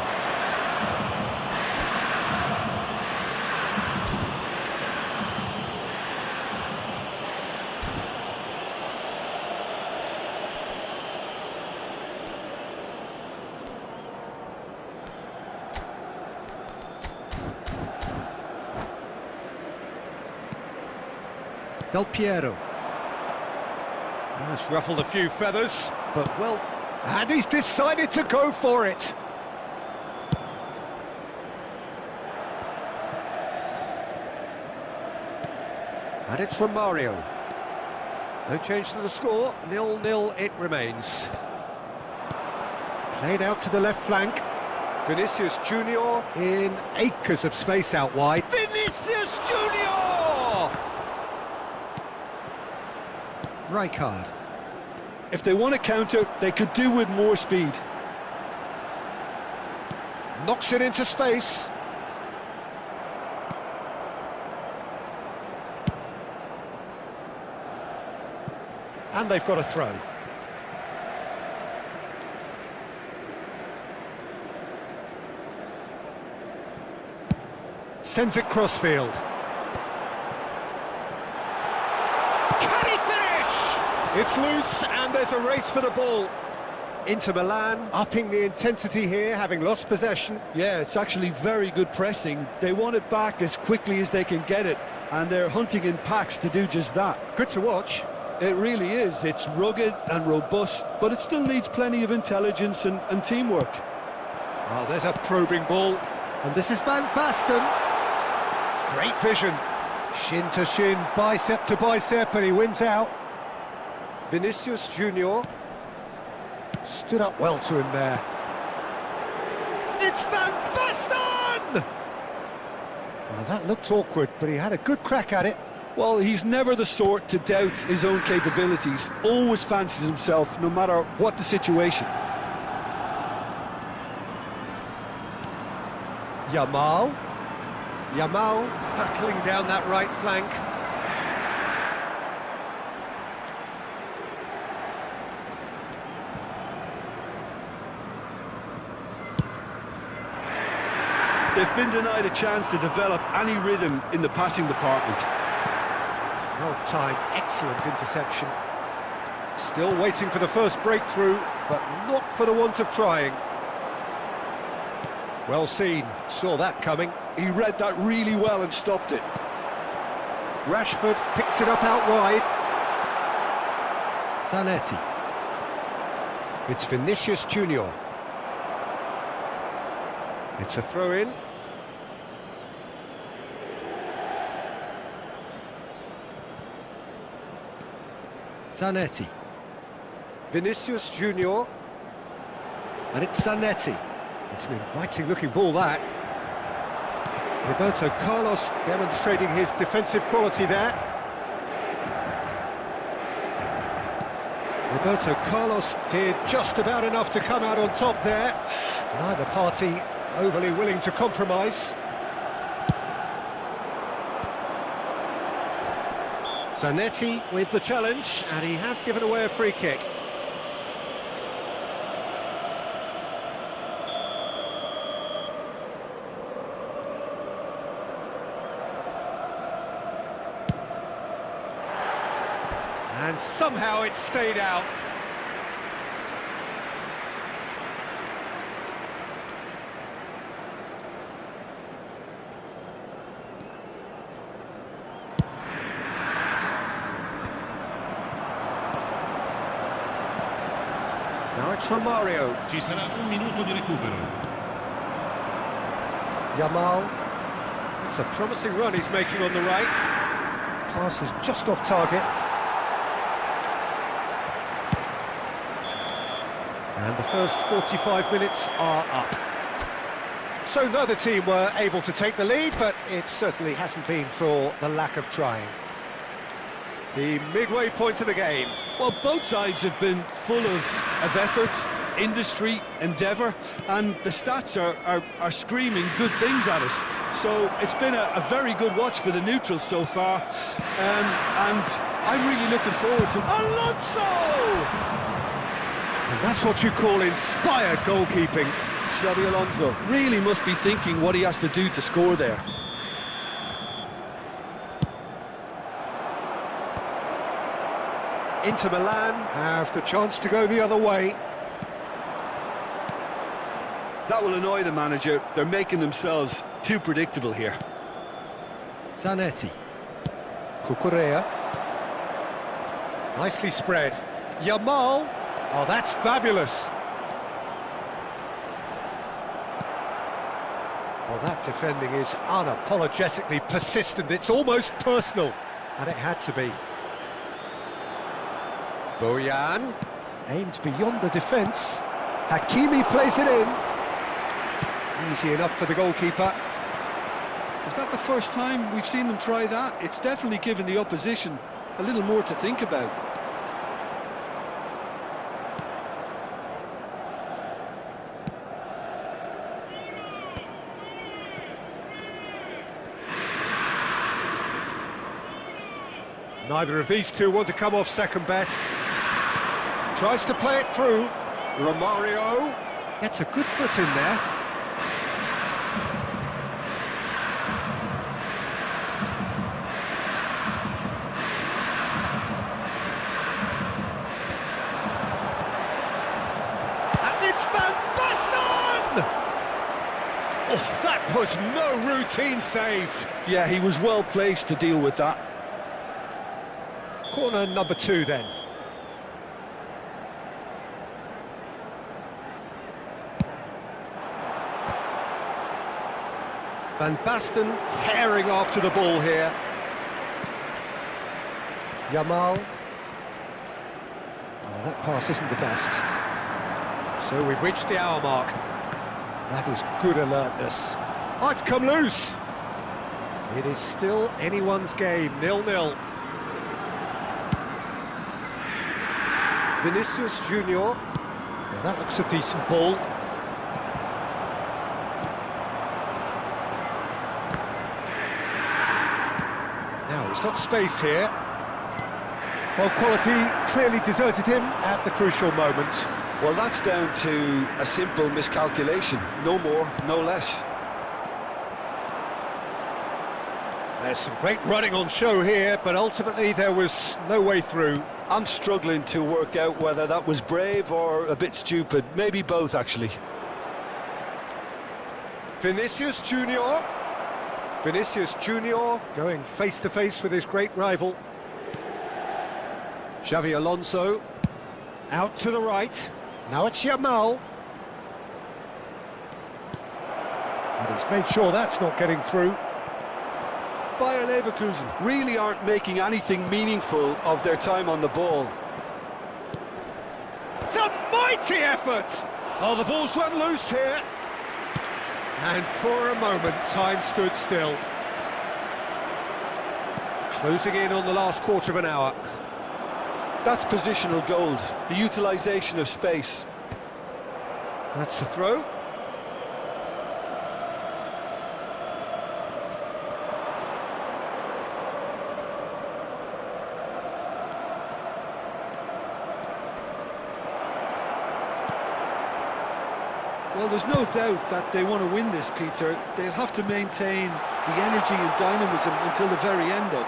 Del Piero. That's ruffled a few feathers, but well, and he's decided to go for it. And it's from Mario. No change to the score, 0-0 it remains. Played out to the left flank. Vinicius Junior in acres of space out wide. Vinicius Junior! Rijkaard. If they want to counter, they could do with more speed. Knocks it into space. And they've got a throw. Sends it crossfield. Can he finish? It's loose and there's a race for the ball. Inter Milan upping the intensity here, having lost possession. Yeah, it's actually very good pressing. They want it back as quickly as they can get it, and they're hunting in packs to do just that. Good to watch. It really is. It's rugged and robust, but it still needs plenty of intelligence and teamwork. Well, there's a probing ball, and this is Van Basten. Great vision. Shin to shin, bicep to bicep, and he wins out. Vinicius Junior stood up well to him there. It's Van Basten! Well, that looked awkward, but he had a good crack at it. Well, he's never the sort to doubt his own capabilities. Always fancies himself, no matter what the situation. Yamal hurtling down that right flank. They've been denied a chance to develop any rhythm in the passing department. Well-timed, excellent interception. Still waiting for the first breakthrough, but not for the want of trying. Well seen, saw that coming. He read that really well and stopped it. Rashford picks it up out wide. Zanetti. It's Vinicius Junior. It's a throw-in. Zanetti. Vinicius Junior. And it's Zanetti. It's an inviting-looking ball, that. Roberto Carlos demonstrating his defensive quality there. Roberto Carlos did just about enough to come out on top there. Neither party overly willing to compromise. Zanetti with the challenge, and he has given away a free kick. And somehow it stayed out. Now it's from Mario. Ci sarà un minuto di recupero. Yamal. It's a promising run he's making on the right. Pass is just off target. And the first 45 minutes are up. So neither team were able to take the lead, but it certainly hasn't been for the lack of trying. The midway point of the game. Well, both sides have been full of effort, industry, endeavour, and the stats are screaming good things at us. So it's been a very good watch for the neutrals so far, and I'm really looking forward to Alonso! And that's what you call inspired goalkeeping. Xabi Alonso really must be thinking what he has to do to score there. Inter Milan have the chance to go the other way. That will annoy the manager. They're making themselves too predictable here. Zanetti. Cucurella. Nicely spread. Yamal. Oh, that's fabulous. Well, that defending is unapologetically persistent. It's almost personal. And it had to be. Bojan aimed beyond the defence. Hakimi plays it in. Easy enough for the goalkeeper. Is that the first time we've seen them try that? It's definitely given the opposition a little more to think about. Neither of these two want to come off second best. Tries to play it through. Romario gets a good foot in there. And it's Van Basten! Oh, that was no routine save. Yeah, he was well placed to deal with that. Corner number 2 then. Van Basten herring after the ball here. Yamal. Oh, that pass isn't the best. So we've reached the hour mark. That is good alertness. Oh, it's come loose. It is still anyone's game, 0-0. Vinicius Junior. Well, that looks a decent ball. Now he's got space here. Well, quality clearly deserted him at the crucial moment. Well, that's down to a simple miscalculation. No more, no less. There's some great running on show here, but ultimately there was no way through. I'm struggling to work out whether that was brave or a bit stupid. Maybe both, actually. Vinicius Junior. Vinicius Junior going face-to-face with his great rival. Xavi Alonso. Out to the right. Now it's Yamal. And he's made sure that's not getting through. Bayer Leverkusen really aren't making anything meaningful of their time on the ball. It's a mighty effort! Oh, the ball's run loose here. And for a moment, time stood still. Closing in on the last quarter of an hour. That's positional gold, the utilisation of space. That's the throw. Well, there's no doubt that they want to win this, Peter. They'll have to maintain the energy and dynamism until the very end, though.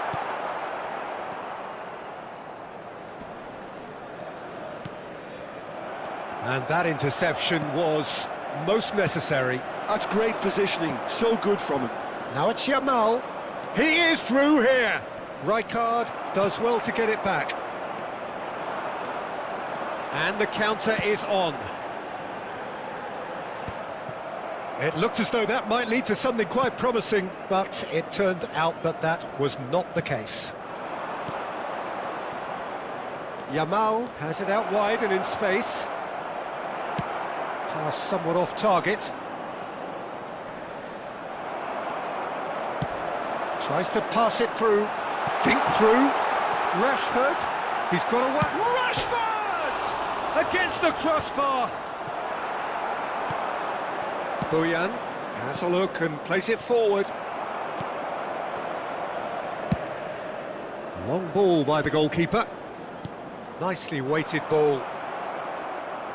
And that interception was most necessary. That's great positioning, so good from him. Now it's Yamal. He is through here. Rijkaard does well to get it back. And the counter is on. It looked as though that might lead to something quite promising, but it turned out that that was not the case. Yamal has it out wide and in space. Pass somewhat off target. Tries to pass it through. Dink through. Rashford. He's got a whack. Rashford! Against the crossbar. Bojan has a look and plays it forward. Long ball by the goalkeeper. Nicely weighted ball.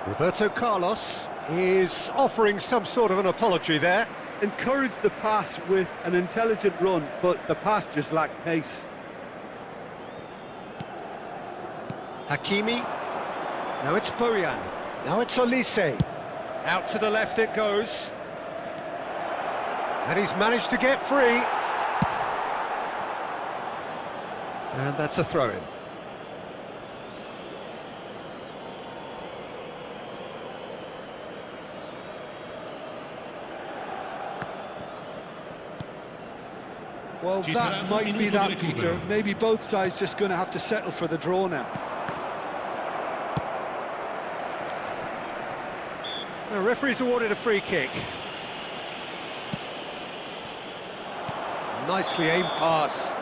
Roberto Carlos is offering some sort of an apology there. Encouraged the pass with an intelligent run, but the pass just lacked pace. Hakimi. Now it's Bojan. Now it's Olise. Out to the left it goes. And he's managed to get free. And that's a throw-in. Well, that might be that, Peter. Maybe both sides just going to have to settle for the draw now. The referee's awarded a free kick. Nicely aimed pass.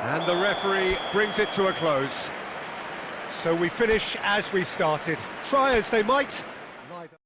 And the referee brings it to a close. So we finish as we started. Try as they might. Neither.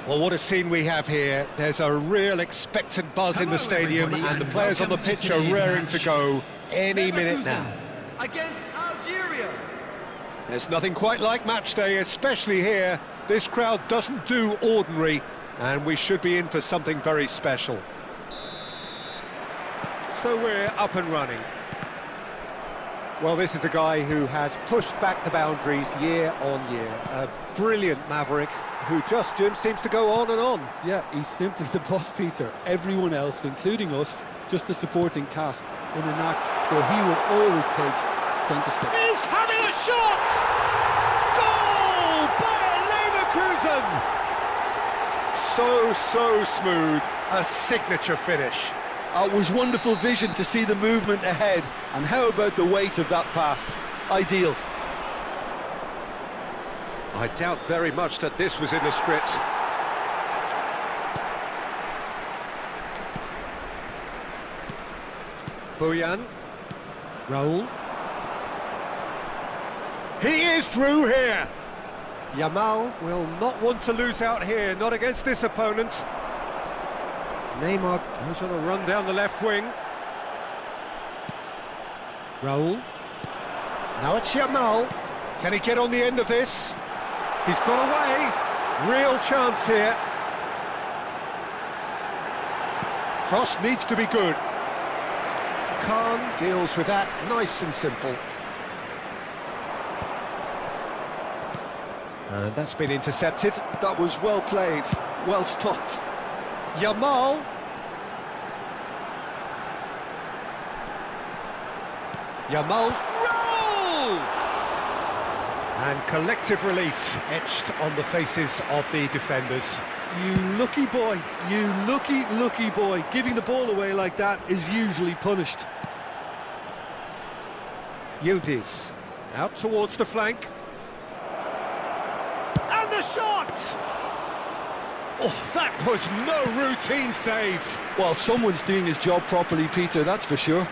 Well, what a scene we have here. There's a real expectant buzz in the stadium, and the players on the pitch are raring to go any minute now. Against Algeria. There's nothing quite like match day, especially here. This crowd doesn't do ordinary, and we should be in for something very special. So we're up and running. Well, this is a guy who has pushed back the boundaries year on year. A brilliant maverick who just seems to go on and on. Yeah, he's simply the boss, Peter. Everyone else, including us, just the supporting cast in an act where he will always take centre stage. He's having a shot! Goal! Bayer Leverkusen! So smooth. A signature finish. It was wonderful vision to see the movement ahead. And how about the weight of that pass? Ideal. I doubt very much that this was in the script. Bojan. Raul. He is through here. Yamal will not want to lose out here, not against this opponent. Neymar goes on a run down the left wing. Raul. Now it's Yamal. Can he get on the end of this? He's got away. Real chance here. Cross needs to be good. Khan deals with that nice and simple. And that's been intercepted. That was well played, well stopped. Yamal. Yamal's goal! And collective relief etched on the faces of the defenders. You lucky boy, you lucky boy. Giving the ball away like that is usually punished. Yildiz out towards the flank. And the shot! Oh, that was no routine save. Well, someone's doing his job properly, Peter, that's for sure.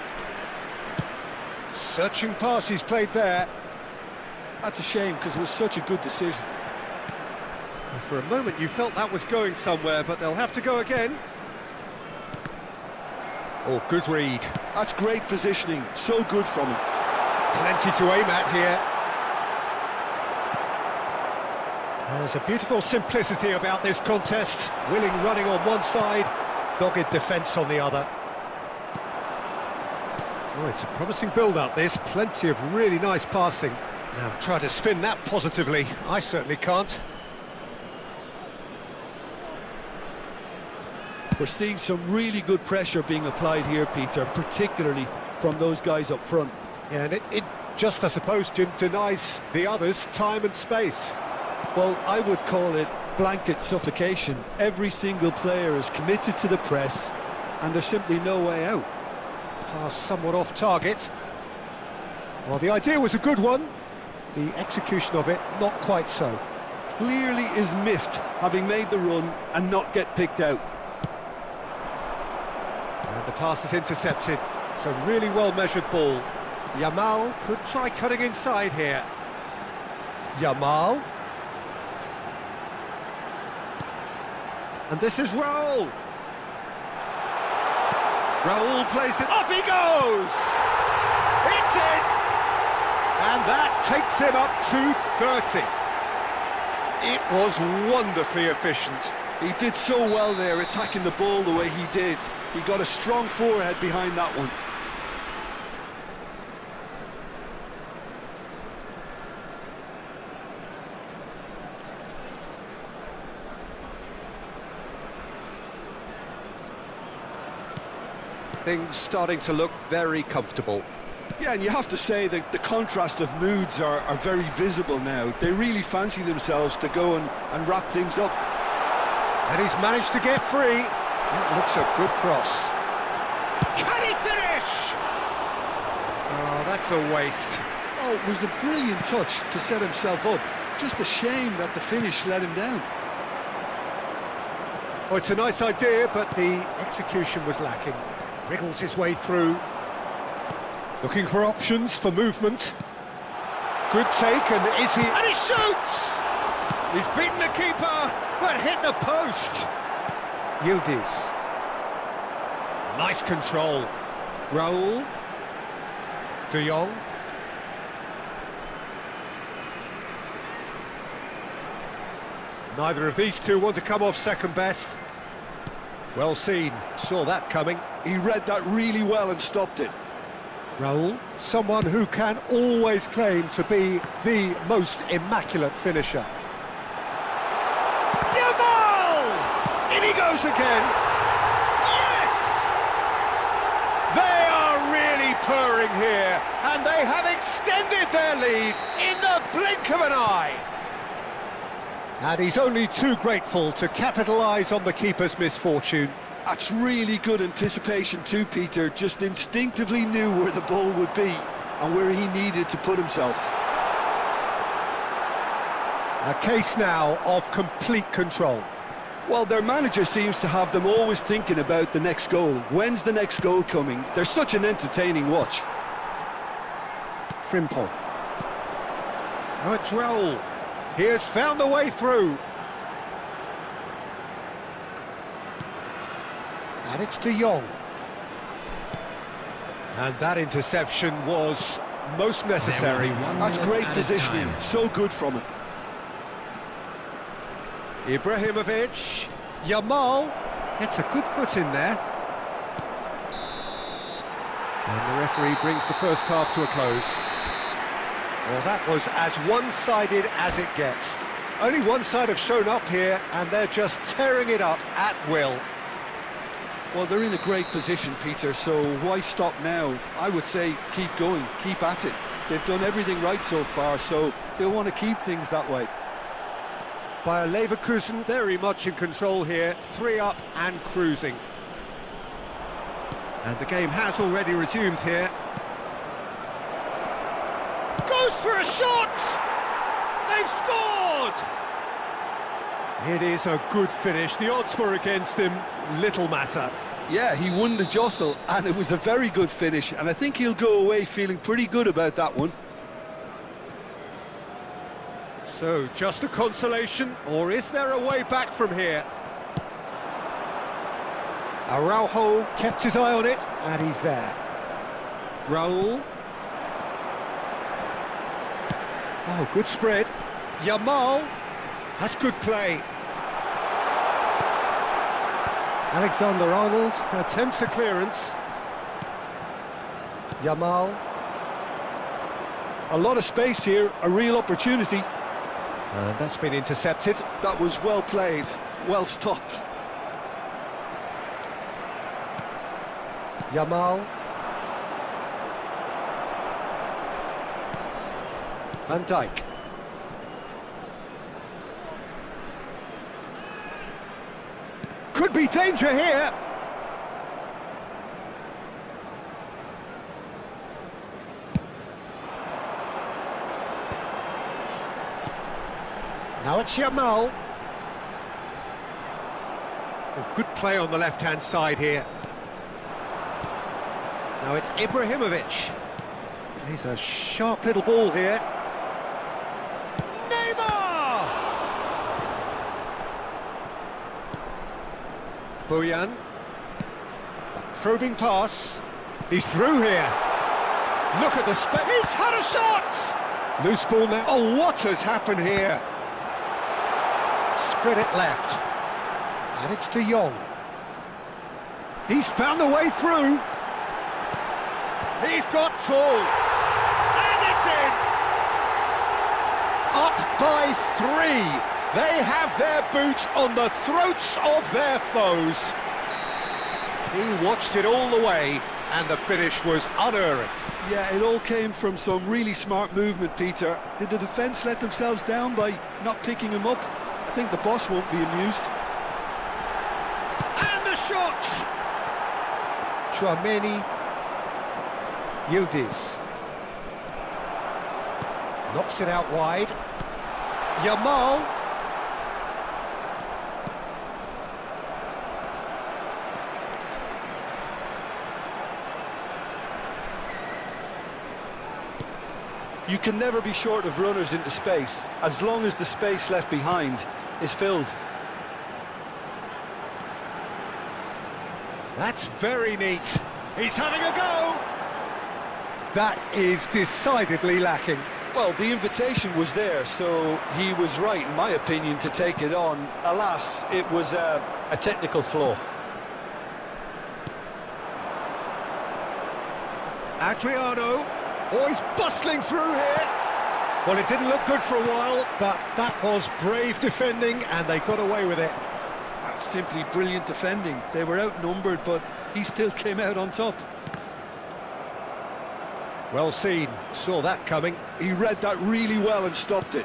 Searching pass he's played there. That's a shame, because it was such a good decision. For a moment you felt that was going somewhere, but they'll have to go again. Oh, good read. That's great positioning, so good from him. Plenty to aim at here. There's a beautiful simplicity about this contest. Willing running on one side, dogged defence on the other. Oh, it's a promising build-up, this. Plenty of really nice passing. Now, try to spin that positively. I certainly can't. We're seeing some really good pressure being applied here, Peter, particularly from those guys up front. Yeah, and it just, I suppose, denies the others time and space. Well, I would call it blanket suffocation. Every single player is committed to the press, and there's simply no way out. Pass somewhat off target. Well, the idea was a good one. The execution of it, not quite so. Clearly is miffed, having made the run and not get picked out. And the pass is intercepted. It's a really well-measured ball. Yamal could try cutting inside here. Yamal. And this is Raul. Raul plays it. Up he goes! It's in! And that takes him up to 30. It was wonderfully efficient. He did so well there, attacking the ball the way he did. He got a strong forehead behind that one. Things starting to look very comfortable. Yeah, and you have to say that the contrast of moods are very visible now. They really fancy themselves to go and wrap things up. And he's managed to get free. That looks a good cross. Can he finish? Oh, that's a waste. Oh, it was a brilliant touch to set himself up. Just a shame that the finish let him down. Oh, it's a nice idea, but the execution was lacking. Wriggles his way through. Looking for options for movement. Good take, and is he... And he shoots! He's beaten the keeper, but hit the post. Yildiz. Nice control. Raul. De Jong. Neither of these two want to come off second best. Well seen, saw that coming. He read that really well and stopped it. Raul, someone who can always claim to be the most immaculate finisher. Yamal! In he goes again. Yes! They are really purring here, and they have extended their lead in the blink of an eye. And he's only too grateful to capitalise on the keeper's misfortune. That's really good anticipation too, Peter. Just instinctively knew where the ball would be and where he needed to put himself. A case now of complete control. Well, their manager seems to have them always thinking about the next goal. When's the next goal coming? They're such an entertaining watch. Frimpong. Now it's Raul. He has found a way through. And it's De Jong. And that interception was most necessary. That's great positioning, so good from him. Ibrahimovic, Yamal, gets a good foot in there. And the referee brings the first half to a close. Well, that was as one-sided as it gets. Only one side have shown up here, and they're just tearing it up at will. Well, they're in a great position, Peter, so why stop now? I would say keep going, keep at it. They've done everything right so far, so they'll want to keep things that way. Bayer Leverkusen very much in control here, 3 up and cruising. And the game has already resumed here. Goes for a shot! They've scored! It is a good finish. The odds were against him, little matter. Yeah, he won the jostle, and it was a very good finish, and I think he'll go away feeling pretty good about that one. So, just a consolation, or is there a way back from here? Araujo kept his eye on it, and he's there. Raul. Oh, good spread. Yamal. That's good play. Alexander-Arnold attempts a clearance. Yamal. A lot of space here, a real opportunity. And that's been intercepted. That was well played, well stopped. Yamal. Van Dijk. Could be danger here. Now it's Yamal. Oh, good play on the left-hand side here. Now it's Ibrahimovic. He's a sharp little ball here. Neymar! Bojan. A probing pass. He's through here. Look at the space. He's had a shot! Loose ball now. Oh, what has happened here? Spread it left. And it's De Jong. He's found the way through. He's got full. And it's in. Up by 3. They have their boots on the throats of their foes. He watched it all the way, and the finish was unerring. Yeah, it all came from some really smart movement, Peter. Did the defence let themselves down by not picking him up? I think the boss won't be amused. And the shot! Chouameni. Yildiz. Knocks it out wide. Yamal. You can never be short of runners into space, as long as the space left behind is filled. That's very neat. He's having a go. That is decidedly lacking. Well, the invitation was there, so he was right, in my opinion, to take it on. Alas, it was a technical flaw. Adriano. Oh, he's bustling through here. Well, it didn't look good for a while, but that was brave defending, and they got away with it. That's simply brilliant defending. They were outnumbered, but he still came out on top. Well seen, saw that coming. He read that really well and stopped it.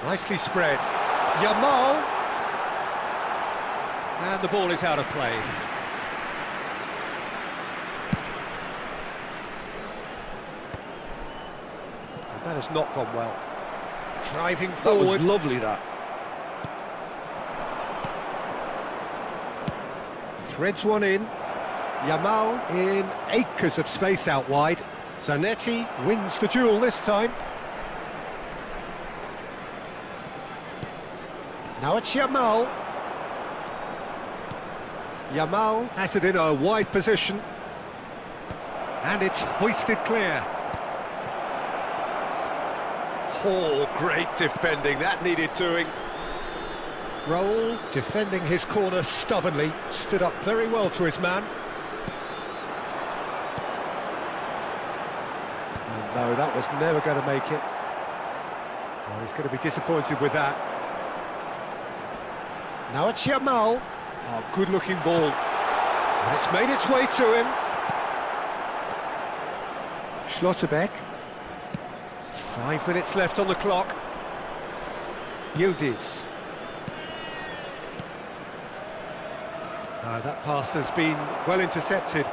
Nicely spread. Yamal. And the ball is out of play. That has not gone well. Driving forward. That was lovely, that. Threads one in. Yamal in acres of space out wide. Zanetti wins the duel this time. Now it's Yamal. Yamal has it in a wide position. And it's hoisted clear. Oh, great defending, that needed doing. Raul, defending his corner stubbornly, stood up very well to his man. And no, that was never going to make it. Well, he's going to be disappointed with that. Now it's Yamal. Oh, good-looking ball. And it's made its way to him. Schlotterbeck. 5 minutes left on the clock. Yildiz. That pass has been well intercepted.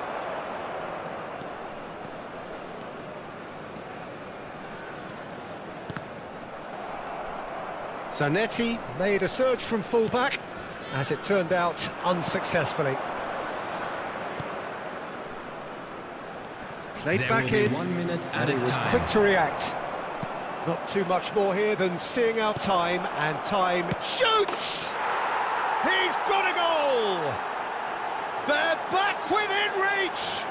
Zanetti made a surge from full-back, as it turned out, unsuccessfully. Played back in, and he was quick to react. Not too much more here than seeing out time, and time shoots! He's got a goal! They're back within reach!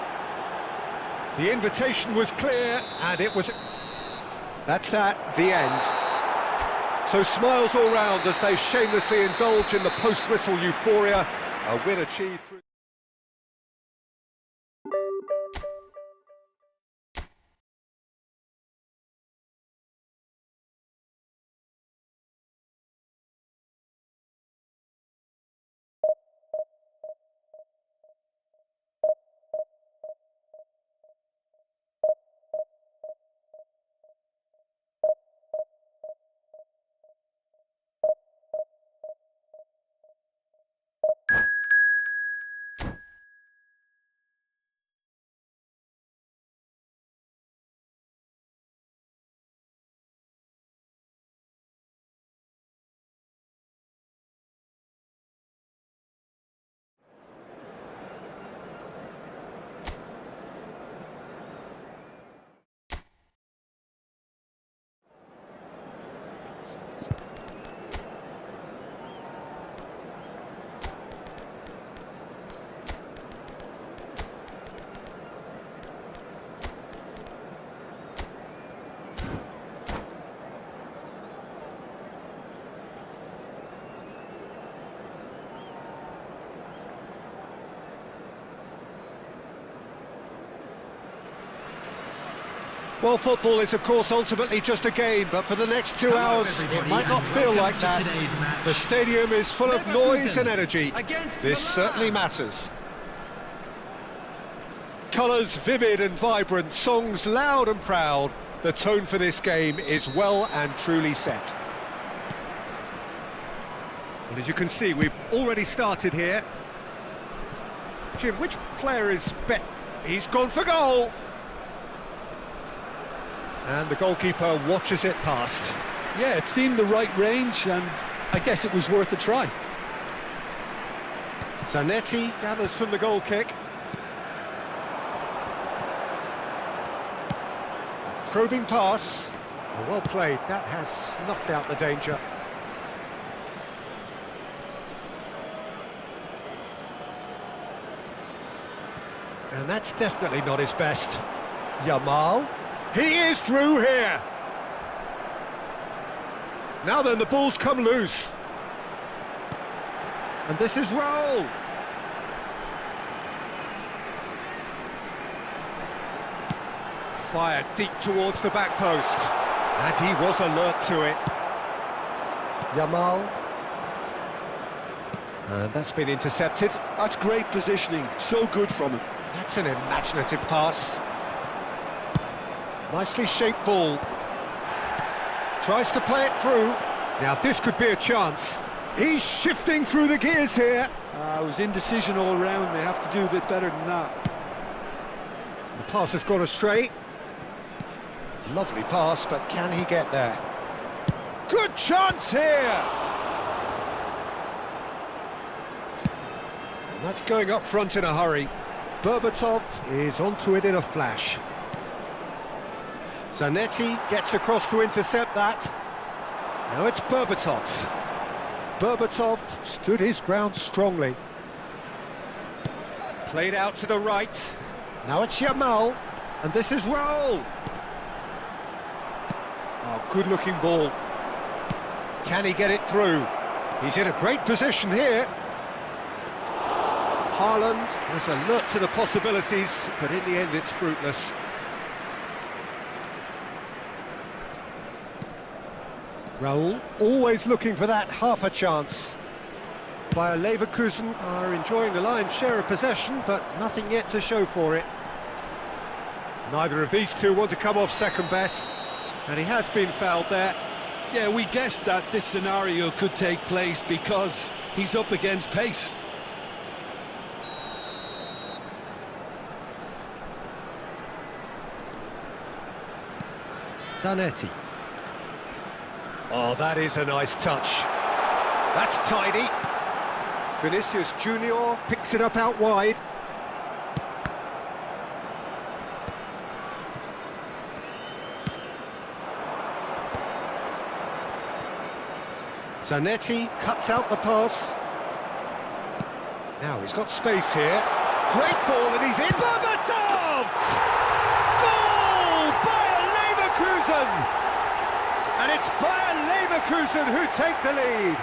The invitation was clear, and it was... That's that, the end. So smiles all round as they shamelessly indulge in the post-whistle euphoria. A win achieved through... Well, football is, of course, ultimately just a game, but for the next 2 hours, it might not feel like that. The stadium is full of noise and energy. This certainly matters. Colours vivid and vibrant, songs loud and proud. The tone for this game is well and truly set. And as you can see, we've already started here. Jim, which player is better? He's gone for goal! And the goalkeeper watches it past. Yeah, it seemed the right range, and I guess it was worth a try. Zanetti gathers from the goal kick. Probing pass. Well played, that has snuffed out the danger. And that's definitely not his best. Yamal. He is through here. Now then, the ball's come loose. And this is Raul. Fired deep towards the back post. And he was alert to it. Yamal. And that's been intercepted. That's great positioning, so good from him. That's an imaginative pass. Nicely shaped ball. Tries to play it through. Now this could be a chance. He's shifting through the gears here. It was indecision all round. They have to do a bit better than that. The pass has gone astray. Lovely pass, but can he get there? Good chance here! And that's going up front in a hurry. Berbatov is onto it in a flash. Zanetti gets across to intercept that. Now it's Berbatov. Berbatov stood his ground strongly. Played out to the right. Now it's Yamal. And this is Raul. Oh, good-looking ball. Can he get it through? He's in a great position here. Haaland was alert to the possibilities, but in the end it's fruitless. Raul always looking for that half a chance. Bayer Leverkusen are enjoying the lion's share of possession, but nothing yet to show for it. Neither of these two want to come off second best, and he has been fouled there. Yeah, we guessed that this scenario could take place because he's up against pace. Zanetti. Oh, that is a nice touch. That's tidy. Vinicius Junior picks it up out wide. Zanetti cuts out the pass. Now he's got space here. Great ball and he's in. Berbatov! Goal! Bayer Leverkusen! And it's Bayer Leverkusen who take the lead.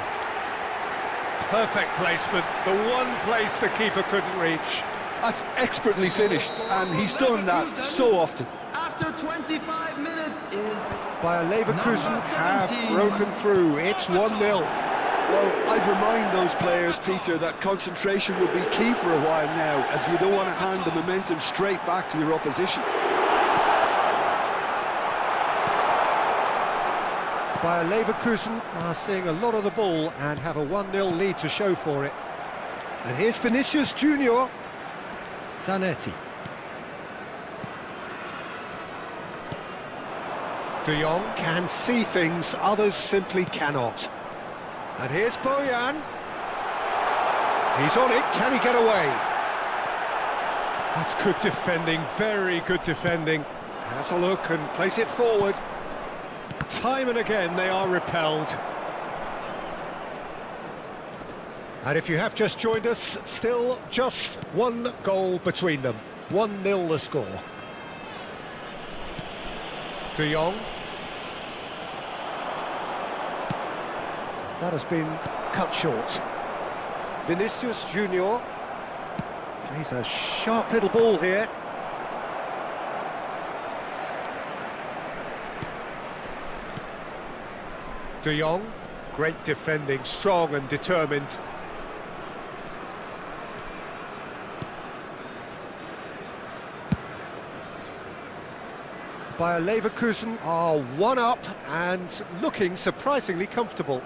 Perfect placement, the one place the keeper couldn't reach. That's expertly finished, and he's done that so often. After 25 minutes is Bayer Leverkusen have broken through. It's 1-0. Well, I'd remind those players, Peter, that concentration will be key for a while now, as you don't want to hand the momentum straight back to your opposition. Bayer Leverkusen are seeing a lot of the ball and have a 1-0 lead to show for it. And here's Vinicius Junior. Zanetti. De Jong can see things others simply cannot. And here's Bojan. He's on it, can he get away? That's good defending, very good defending. Has a look and plays it forward. Time and again they are repelled. And if you have just joined us, still just one goal between them. 1-0 the score. De Jong. That has been cut short. Vinicius Junior. Plays a sharp little ball here. De Jong, great defending, strong and determined. Bayer Leverkusen are one up and looking surprisingly comfortable.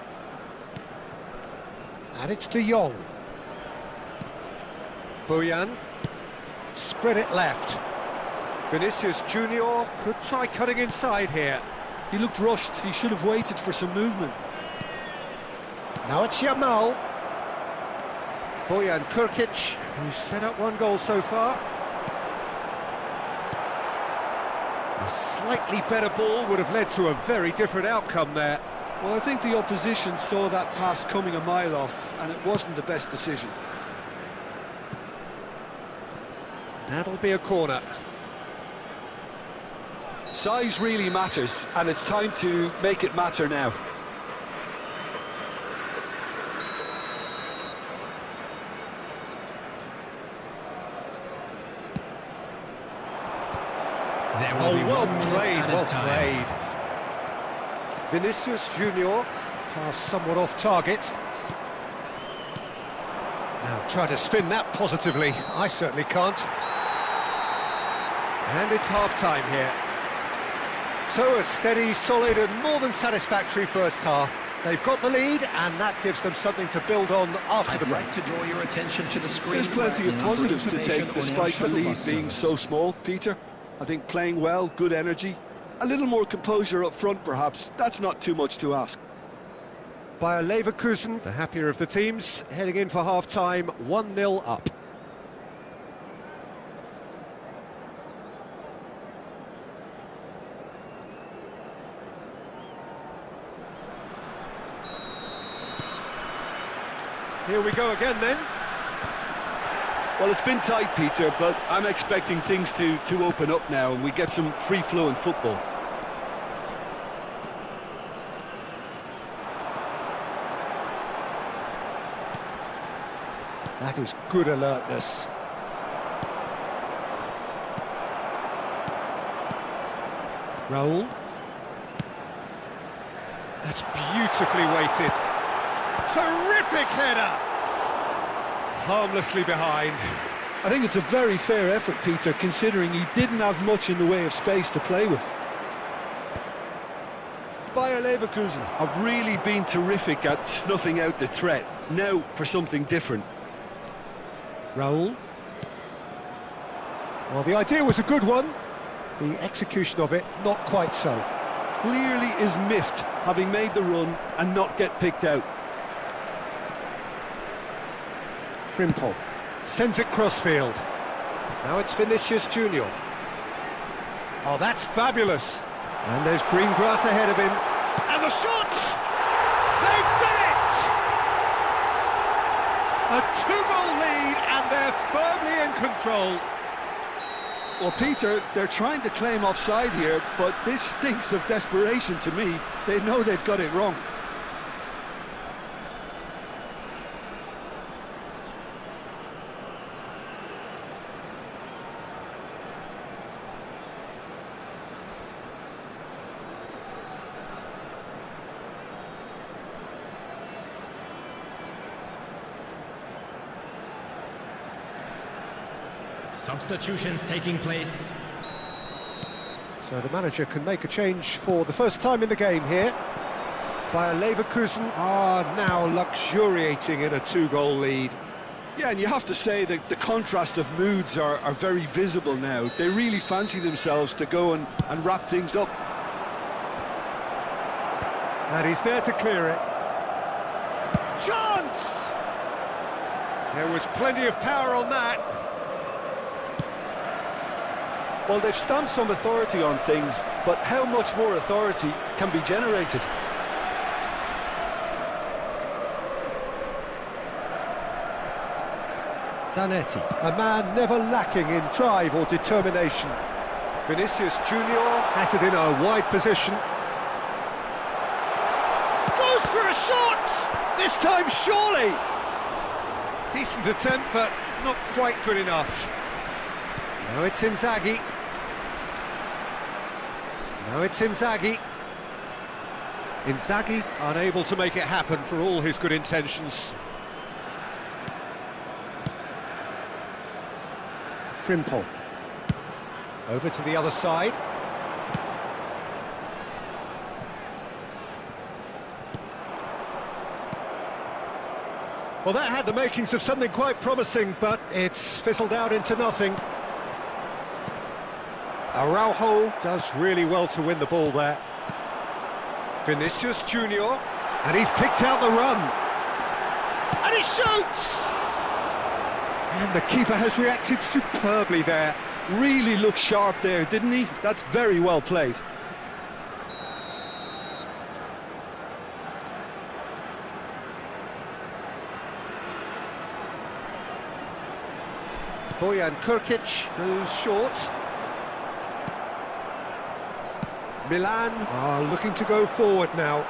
And it's De Jong. Bojan, spread it left. Vinicius Junior could try cutting inside here. He looked rushed, he should have waited for some movement. Now it's Yamal. Bojan Kurkic, who's set up one goal so far. A slightly better ball would have led to a very different outcome there. Well, I think the opposition saw that pass coming a mile off, and it wasn't the best decision. That'll be a corner. Size really matters, and it's time to make it matter now. Oh, well played, well played. Vinicius Junior, pass somewhat off target. Now try to spin that positively. I certainly can't. And it's half-time here. So a steady, solid and more than satisfactory first half. They've got the lead and that gives them something to build on after the break. I'd like to draw your attention to the screen. There's plenty of positives to take despite the lead being so small, Peter. I think playing well, good energy, a little more composure up front perhaps, that's not too much to ask. Bayer Leverkusen, the happier of the teams, heading in for half-time, 1-0 up. Here we go again then. Well, it's been tight, Peter, but I'm expecting things to open up now and we get some free-flowing football. That is good alertness. Raul. That's beautifully weighted. Terrific header! Harmlessly behind. I think it's a very fair effort, Peter, considering he didn't have much in the way of space to play with. Bayer Leverkusen have really been terrific at snuffing out the threat. Now for something different. Raul. Well, the idea was a good one. The execution of it, not quite so. Clearly is miffed, having made the run and not get picked out. Frimpong sends it crossfield. Now it's Vinicius Junior. Oh, that's fabulous. And there's green grass ahead of him. And the shot! They've done it! A two-goal lead, and they're firmly in control. Well, Peter, they're trying to claim offside here, but this stinks of desperation to me. They know they've got it wrong. Substitutions taking place. So the manager can make a change for the first time in the game here. Bayer Leverkusen are now luxuriating in a two-goal lead. Yeah, and you have to say that the contrast of moods are very visible now. They really fancy themselves to go and wrap things up. And he's there to clear it. Chance! There was plenty of power on that. Well, they've stamped some authority on things, but how much more authority can be generated? Zanetti, a man never lacking in drive or determination. Vinicius Junior has it in a wide position. Goes for a shot! This time, surely! Decent attempt, but not quite good enough. Now it's Inzaghi. Now it's Inzaghi. Inzaghi unable to make it happen for all his good intentions. Frimpong. Over to the other side. Well, that had the makings of something quite promising, but it's fizzled out into nothing. Araujo does really well to win the ball there. Vinicius Junior, and he's picked out the run. And he shoots! And the keeper has reacted superbly there. Really looked sharp there, didn't he? That's very well played. Bojan Krkić goes short. Milan are looking to go forward now.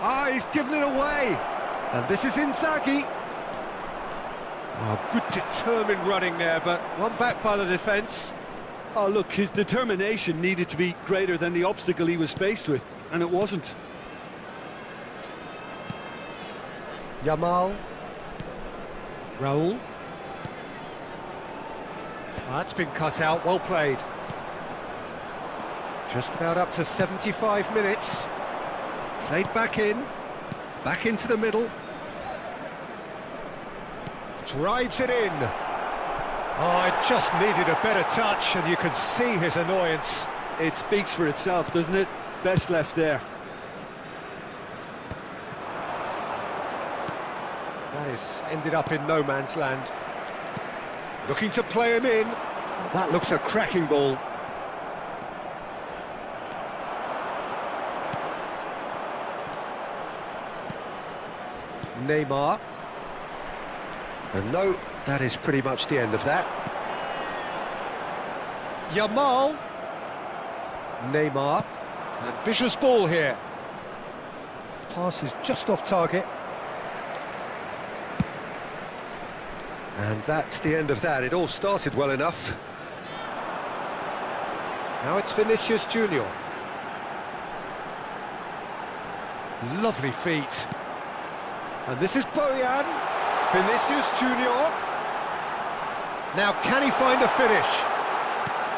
Ah, he's given it away. And this is Inzaghi. Oh, good determined running there, but one back by the defence. Oh, look, his determination needed to be greater than the obstacle he was faced with, and it wasn't. Yamal. Raul. That's been cut out, well played. Just about up to 75 minutes. Played back into the middle. Drives it in. Oh, it just needed a better touch, and you can see his annoyance. It speaks for itself, doesn't it? Best left there. That has ended up in no man's land. Looking to play him in. Oh, that looks a cracking ball. Neymar. And no, that is pretty much the end of that. Yamal. Neymar. Ambitious ball here. Pass is just off target. And that's the end of that. It all started well enough. Now it's Vinicius Junior. Lovely feet. And this is Bojan. Vinicius Junior. Now can he find a finish?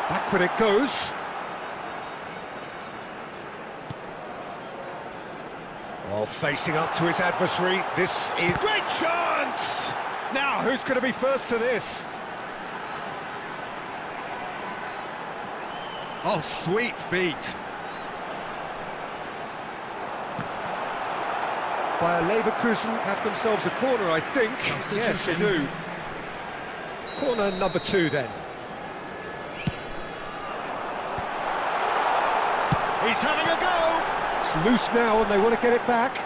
Backward it goes. Oh, facing up to his adversary. This is great chance! Now, who's going to be first to this? Oh, sweet feet. Bayer Leverkusen have themselves a corner, I think. Yes, they do. Corner number 2, then. He's having a go! It's loose now, and they want to get it back.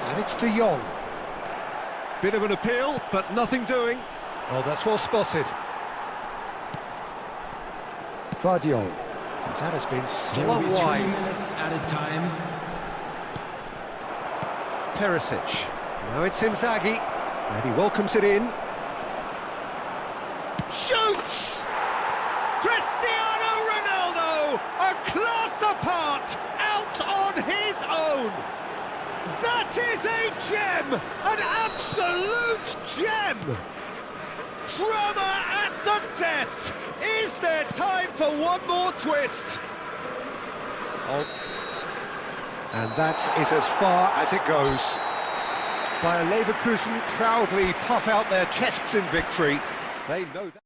And it's De Jong. Bit of an appeal, but nothing doing. Oh, that's well spotted. Vardiol. That has been slung wide. 3 minutes added time. Perisic. Now it's Inzaghi, and he welcomes it in. Shoots! Cristiano Ronaldo, a class apart, out on his own. That is a gem, an absolute gem. Drama at the death. Is there time for one more twist? Oh. And that is as far as it goes. Bayer Leverkusen proudly puff out their chests in victory. They know that.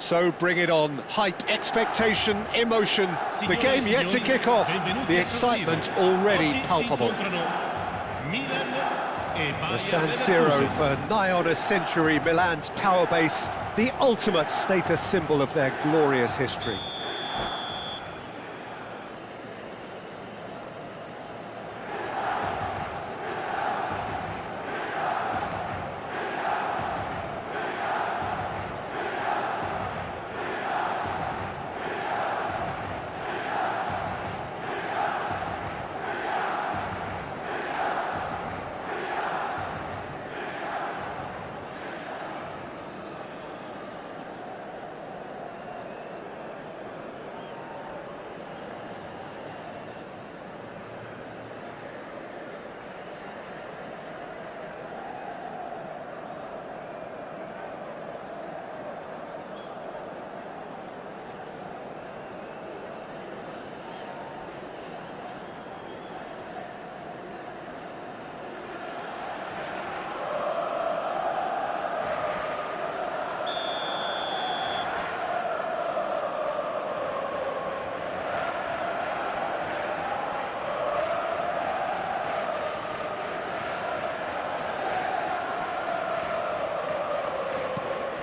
So bring it on. Hype, expectation, emotion. The game yet to kick off. The excitement already palpable. The San Siro for nigh on a century, Milan's power base, the ultimate status symbol of their glorious history.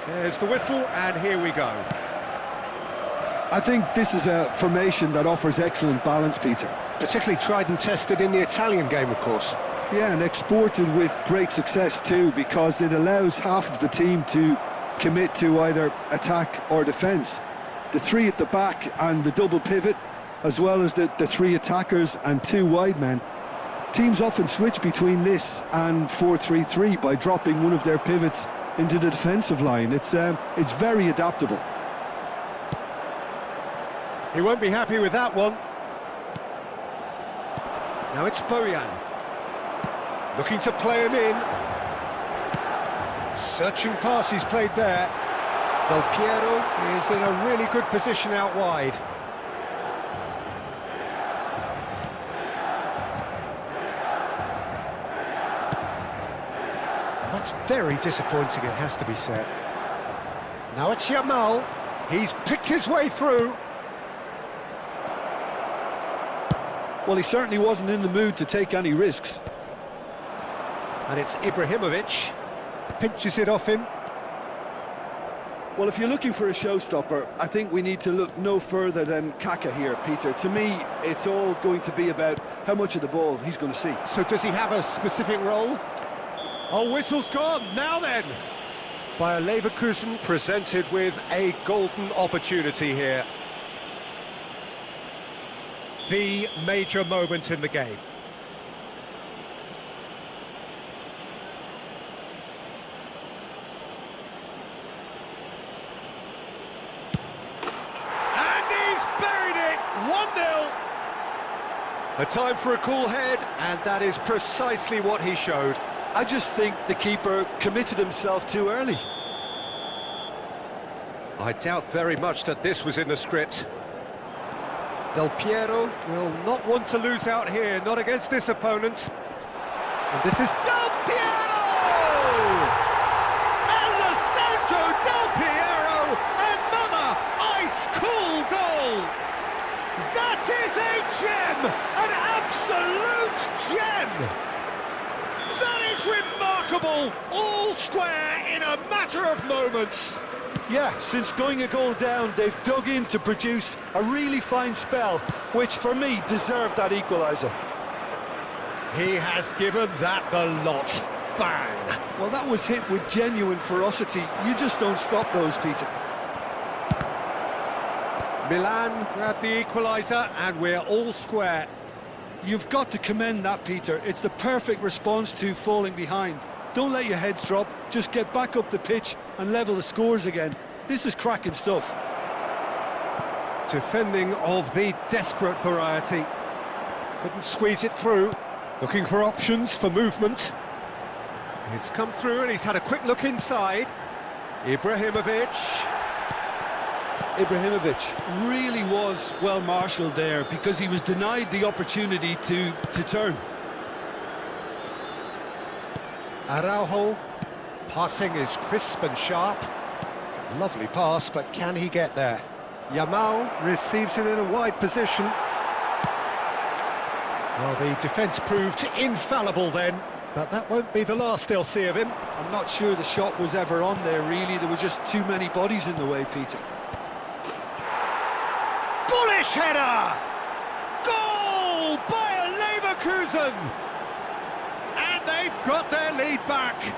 There's the whistle, and here we go. I think this is a formation that offers excellent balance, Peter. Particularly tried and tested in the Italian game, of course. Yeah, and exported with great success too, because it allows half of the team to commit to either attack or defence. The three at the back and the double pivot, as well as the three attackers and two wide men. Teams often switch between this and 4-3-3 by dropping one of their pivots into the defensive line. It's very adaptable. He won't be happy with that one. Now it's Bojan. Looking to play him in. Searching pass he's played there. Del Piero is in a really good position out wide. That's very disappointing, it has to be said. Now it's Yamal. He's picked his way through. Well, he certainly wasn't in the mood to take any risks. And it's Ibrahimovic. Pinches it off him. Well, if you're looking for a showstopper, I think we need to look no further than Kaka here, Peter. To me, it's all going to be about how much of the ball he's going to see. So does he have a specific role? Oh, whistle's gone, now then! Bayer Leverkusen presented with a golden opportunity here. The major moment in the game. And he's buried it! 1-0! A time for a cool head, and that is precisely what he showed. I just think the keeper committed himself too early. I doubt very much that this was in the script. Del Piero will not want to lose out here, not against this opponent. And this is Del Piero! Alessandro Del Piero! Another ice-cool goal! That is a gem! An absolute gem! That is remarkable! All square in a matter of moments. Yeah, since going a goal down, they've dug in to produce a really fine spell, which for me deserved that equaliser. He has given that the lot. Bang! Well, that was hit with genuine ferocity. You just don't stop those, Peter. Milan grabbed the equaliser, and we're all square. You've got to commend that, Peter. It's the perfect response to falling behind. Don't let your heads drop, just get back up the pitch and level the scores again. This is cracking stuff. Defending of the desperate variety. Couldn't squeeze it through. Looking for options for movement. It's come through and he's had a quick look inside. Ibrahimovic really was well marshalled there because he was denied the opportunity to turn. Araujo, passing is crisp and sharp. Lovely pass, but can he get there? Yamal receives it in a wide position. Well, the defence proved infallible then, but that won't be the last they'll see of him. I'm not sure the shot was ever on there, really. There were just too many bodies in the way, Peter. Bullish header! Goal by a Leverkusen! And they've got their lead back.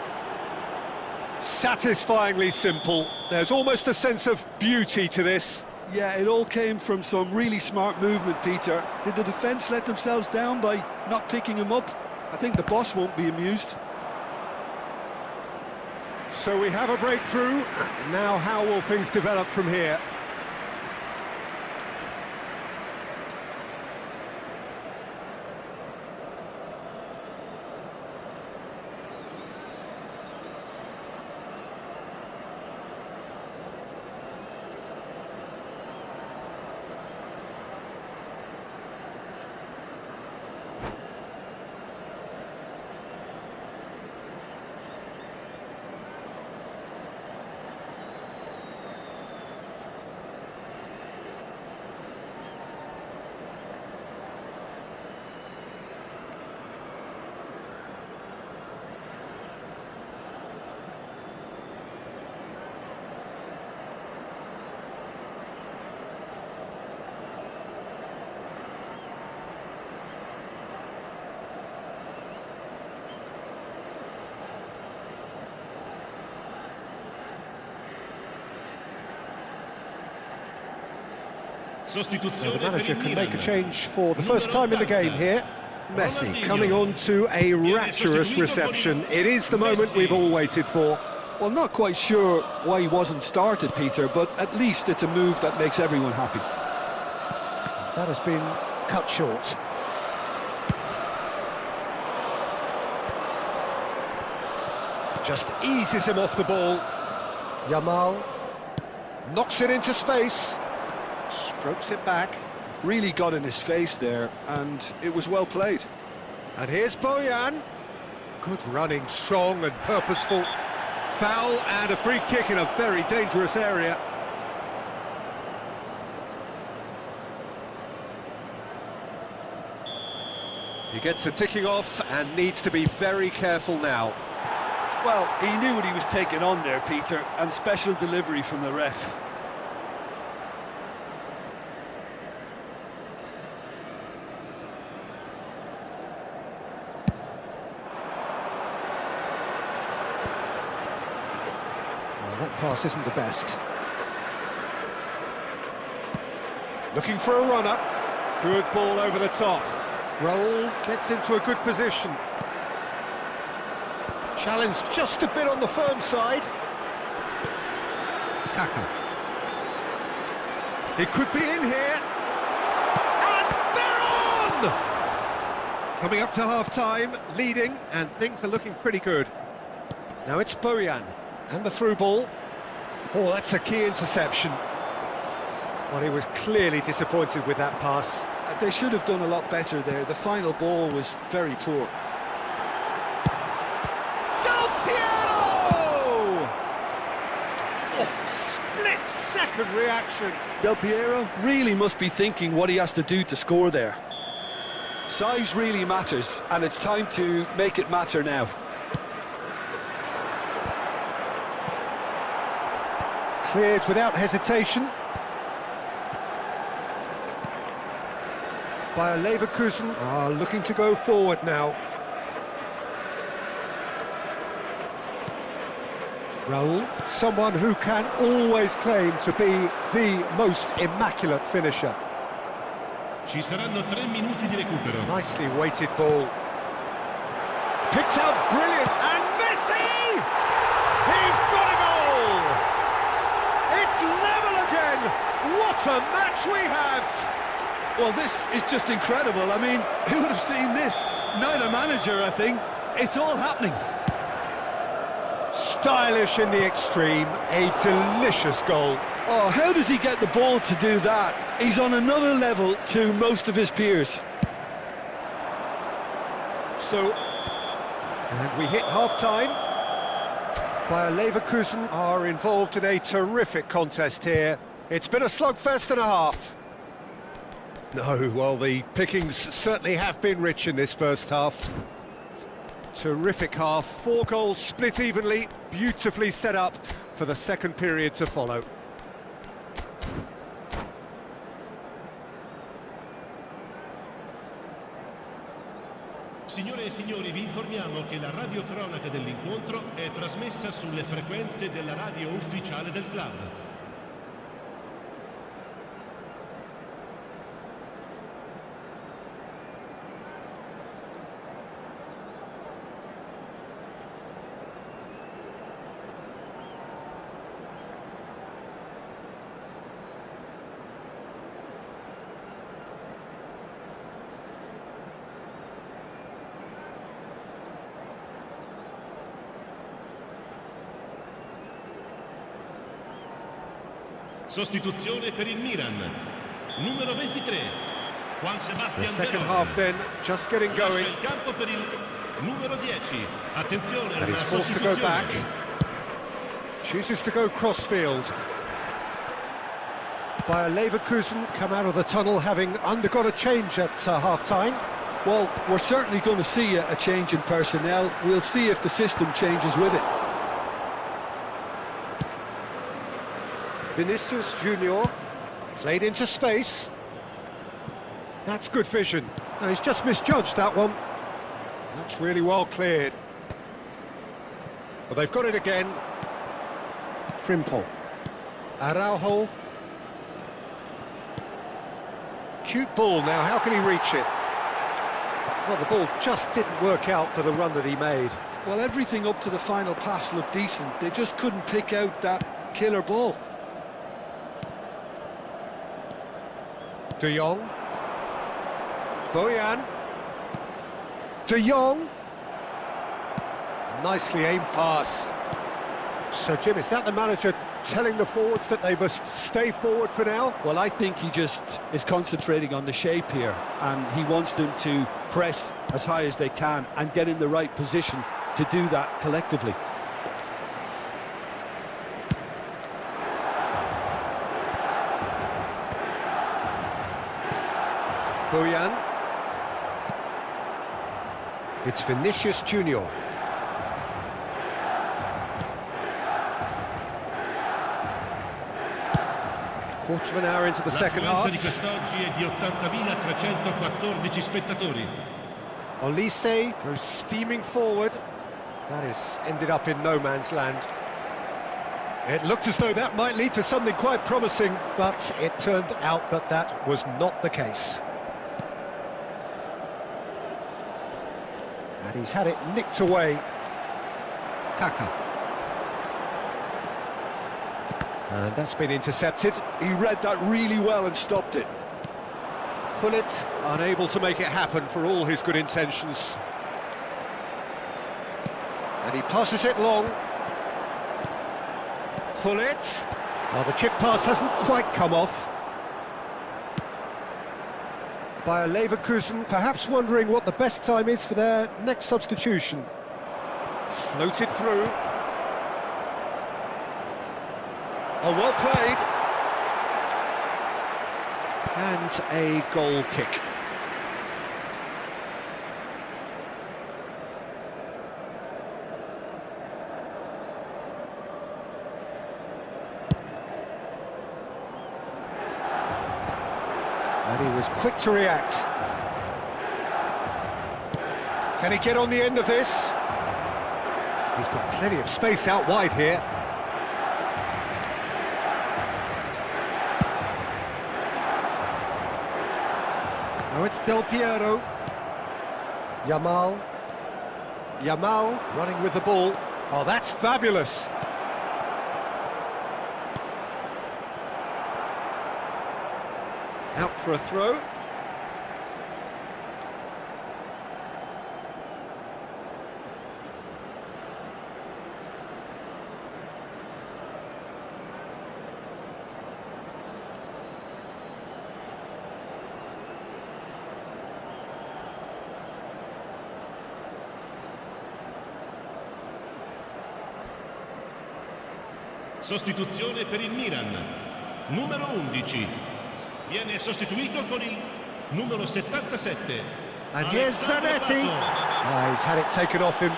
Satisfyingly simple. There's almost a sense of beauty to this. Yeah, it all came from some really smart movement, Peter. Did the defence let themselves down by not picking him up? I think the boss won't be amused. So we have a breakthrough. Now how will things develop from here? So the manager can make a change for the first time in the game here. Messi coming on to a rapturous reception. It is the moment we've all waited for. Well, not quite sure why he wasn't started, Peter, but at least it's a move that makes everyone happy. That has been cut short. Just eases him off the ball. Yamal knocks it into space. Strokes it back. Really got in his face there, and it was well played. And here's Bojan. Good running, strong and purposeful. Foul and a free kick in a very dangerous area. He gets a ticking off and needs to be very careful now. Well, he knew what he was taking on there, Peter, and special delivery from the ref. That pass isn't the best. Looking for a runner. Good ball over the top. Raul gets into a good position. Challenge just a bit on the firm side. Kaka. It could be in here. And they're on! Coming up to half-time, leading, and things are looking pretty good. Now it's Bojan. And the through ball. Oh, that's a key interception. Well, he was clearly disappointed with that pass. They should have done a lot better there. The final ball was very poor. Del Piero! Oh, split-second reaction. Del Piero really must be thinking what he has to do to score there. Size really matters, and it's time to make it matter now. Cleared without hesitation by Leverkusen. Are looking to go forward now. Raul, someone who can always claim to be the most immaculate finisher. Ci saranno 3 minuti di recupero. Nicely weighted ball. Picked out brilliant, and Messi! He's got a goal! It's level again! What a match we have! Well, this is just incredible. I mean, who would have seen this? Neither manager, I think. It's all happening. Stylish in the extreme, a delicious goal. Oh, how does he get the ball to do that? He's on another level to most of his peers. So, and we hit half-time. Bayer Leverkusen are involved in a terrific contest here. It's been a slugfest and a half. No, well, the pickings certainly have been rich in this first half. Terrific half, 4 goals split evenly, beautifully set up for the second period to follow. Signore e signori, vi informiamo che la radiocronaca dell'incontro è trasmessa sulle frequenze della radio ufficiale del club. Sostituzione per il Milan, numero 23, Juan Sebastian. The second half then, just getting going. Il campo per il numero 10. Attenzione, And he's forced to go back. Chooses to go crossfield. Bayer Leverkusen come out of the tunnel having undergone a change at half-time. Well, we're certainly going to see a change in personnel. We'll see if the system changes with it. Vinicius Junior played into space. That's good vision. No, he's just misjudged that one. That's really well cleared. Well, they've got it again. Frimpong. Araujo. Cute ball now, how can he reach it? Well, the ball just didn't work out for the run that he made. Well, everything up to the final pass looked decent. They just couldn't pick out that killer ball. De Jong. Bojan. De Jong. Nicely aimed pass. So, Jim, is that the manager telling the forwards that they must stay forward for now? Well, I think he just is concentrating on the shape here, and he wants them to press as high as they can and get in the right position to do that collectively. Bojan. It's Vinicius Junior. Quarter of an hour into the second half. di quest'oggi è di 80.314 spettatori. Olise goes steaming forward. That has ended up in no man's land. It looked as though that might lead to something quite promising, but it turned out that that was not the case. And he's had it nicked away. Kaka. And that's been intercepted. He read that really well and stopped it. Gullit unable to make it happen for all his good intentions. And he passes it long. Gullit. Well, the chip pass hasn't quite come off. Bayer Leverkusen perhaps wondering what the best time is for their next substitution. Floated through. Oh, well played. And a goal kick. And he was quick to react. Can he get on the end of this? He's got plenty of space out wide here. Now it's Del Piero. Yamal. Yamal running with the ball. Oh, that's fabulous. Out for a throw. Sostituzione per il Milan. Numero 11. Viene sostituito con il numero 77. And here's Zanetti. Ah, he's had it taken off him.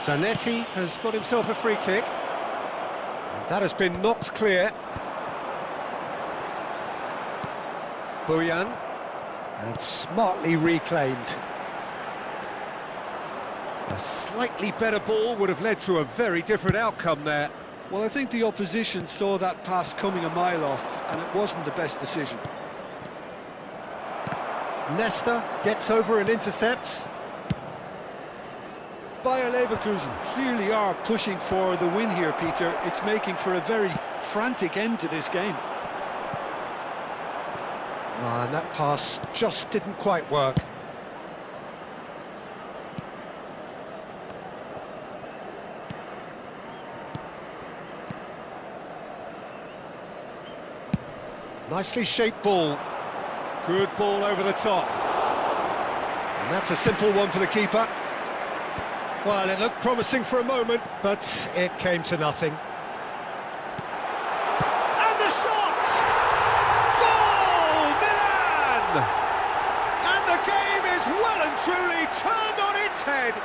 Zanetti has got himself a free kick. And that has been knocked clear. Bojan. And smartly reclaimed. A slightly better ball would have led to a very different outcome there. Well, I think the opposition saw that pass coming a mile off, and it wasn't the best decision. Nesta gets over and intercepts. Bayer Leverkusen clearly are pushing for the win here, Peter. It's making for a very frantic end to this game. And that pass just didn't quite work. Nicely shaped ball. Good ball over the top. And that's a simple one for the keeper. Well, it looked promising for a moment, but it came to nothing. And the shot! Goal! Milan! And the game is well and truly turned on its head.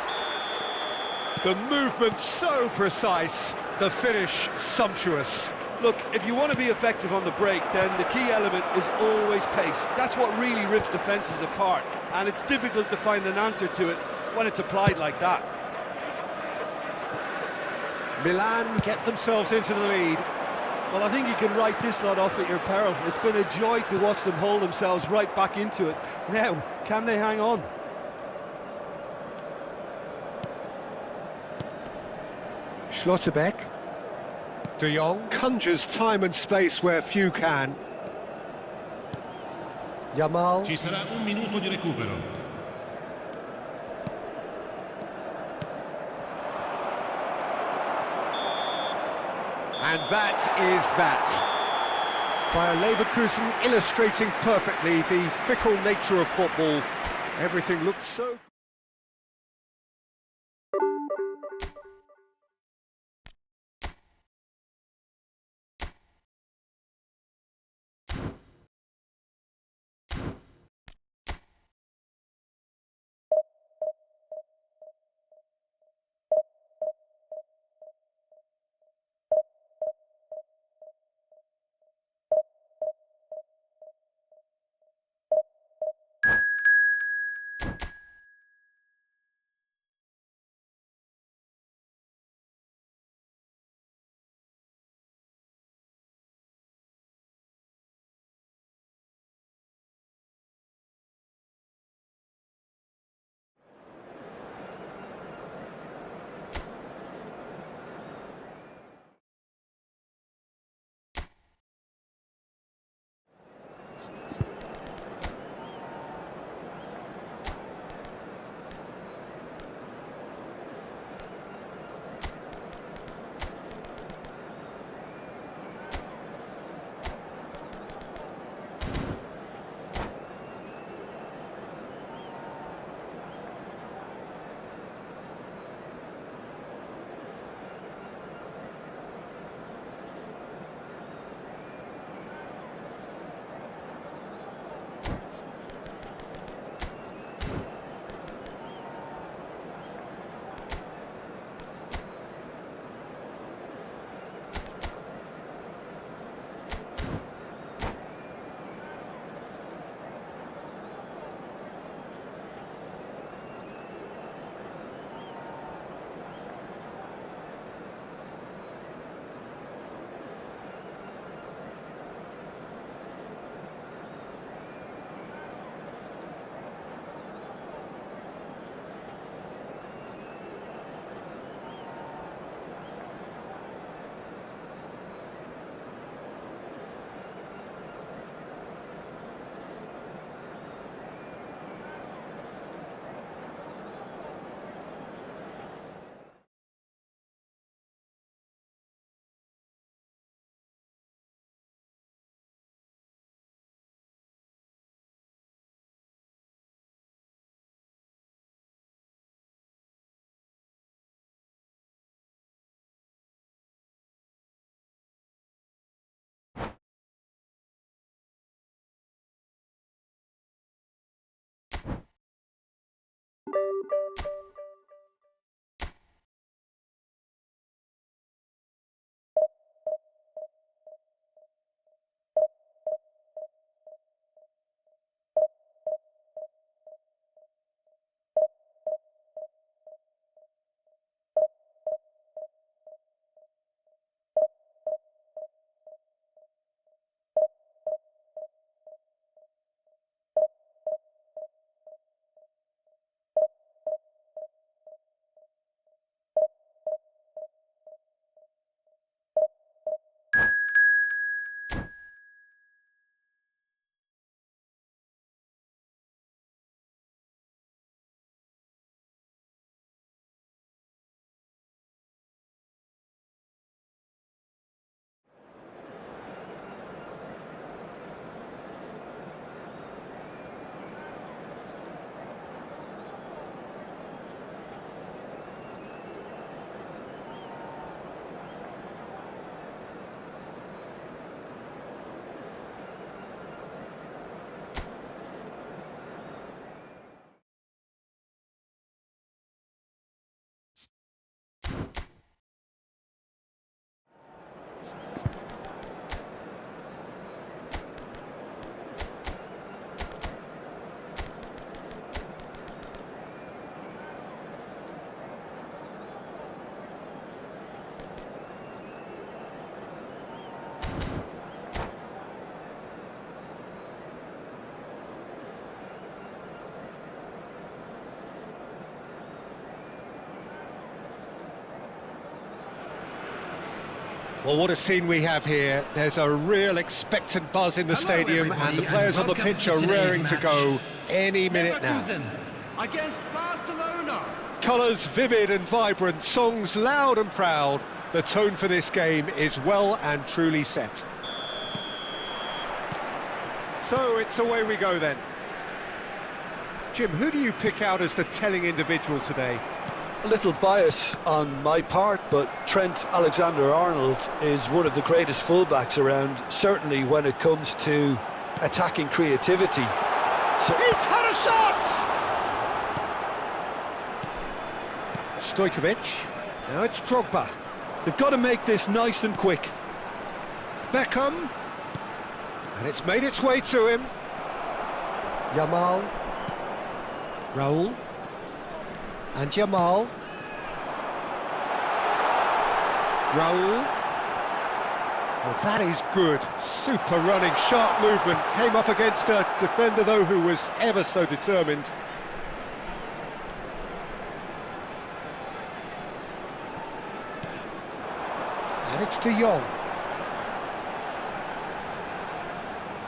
The movement so precise, the finish sumptuous. Look, if you want to be effective on the break, then the key element is always pace. That's what really rips defences apart, and it's difficult to find an answer to it when it's applied like that. Milan get themselves into the lead. Well, I think you can write this lot off at your peril. It's been a joy to watch them hold themselves right back into it. Now, can they hang on? Schlotterbeck. De Jong conjures time and space where few can. Yamal. Ci sarà un minuto di recupero. And that is that. Bayer Leverkusen illustrating perfectly the fickle nature of football. Everything looked so... Well, what a scene we have here. There's a real expectant buzz in the stadium, and the players on the pitch are raring to go any minute now. Against Barcelona. Colours vivid and vibrant, songs loud and proud. The tone for this game is well and truly set. So it's away we go then. Jim, who do you pick out as the telling individual today? A little bias on my part, but Trent Alexander-Arnold is one of the greatest fullbacks around, certainly when it comes to attacking creativity. So He's had a shot! Stojkovic. Now it's Drogba. they've got to make this nice and quick. Beckham. And it's made its way to him. Yamal. Raul. And Yamal. Raul. Well, that is good. Super running, sharp movement. Came up against a defender, though, who was ever so determined. And it's De Jong.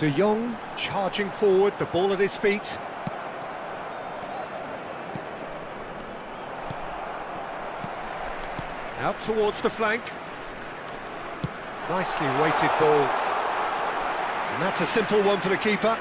De Jong charging forward, the ball at his feet. Out towards the flank. Nicely weighted ball. And that's a simple one for the keeper.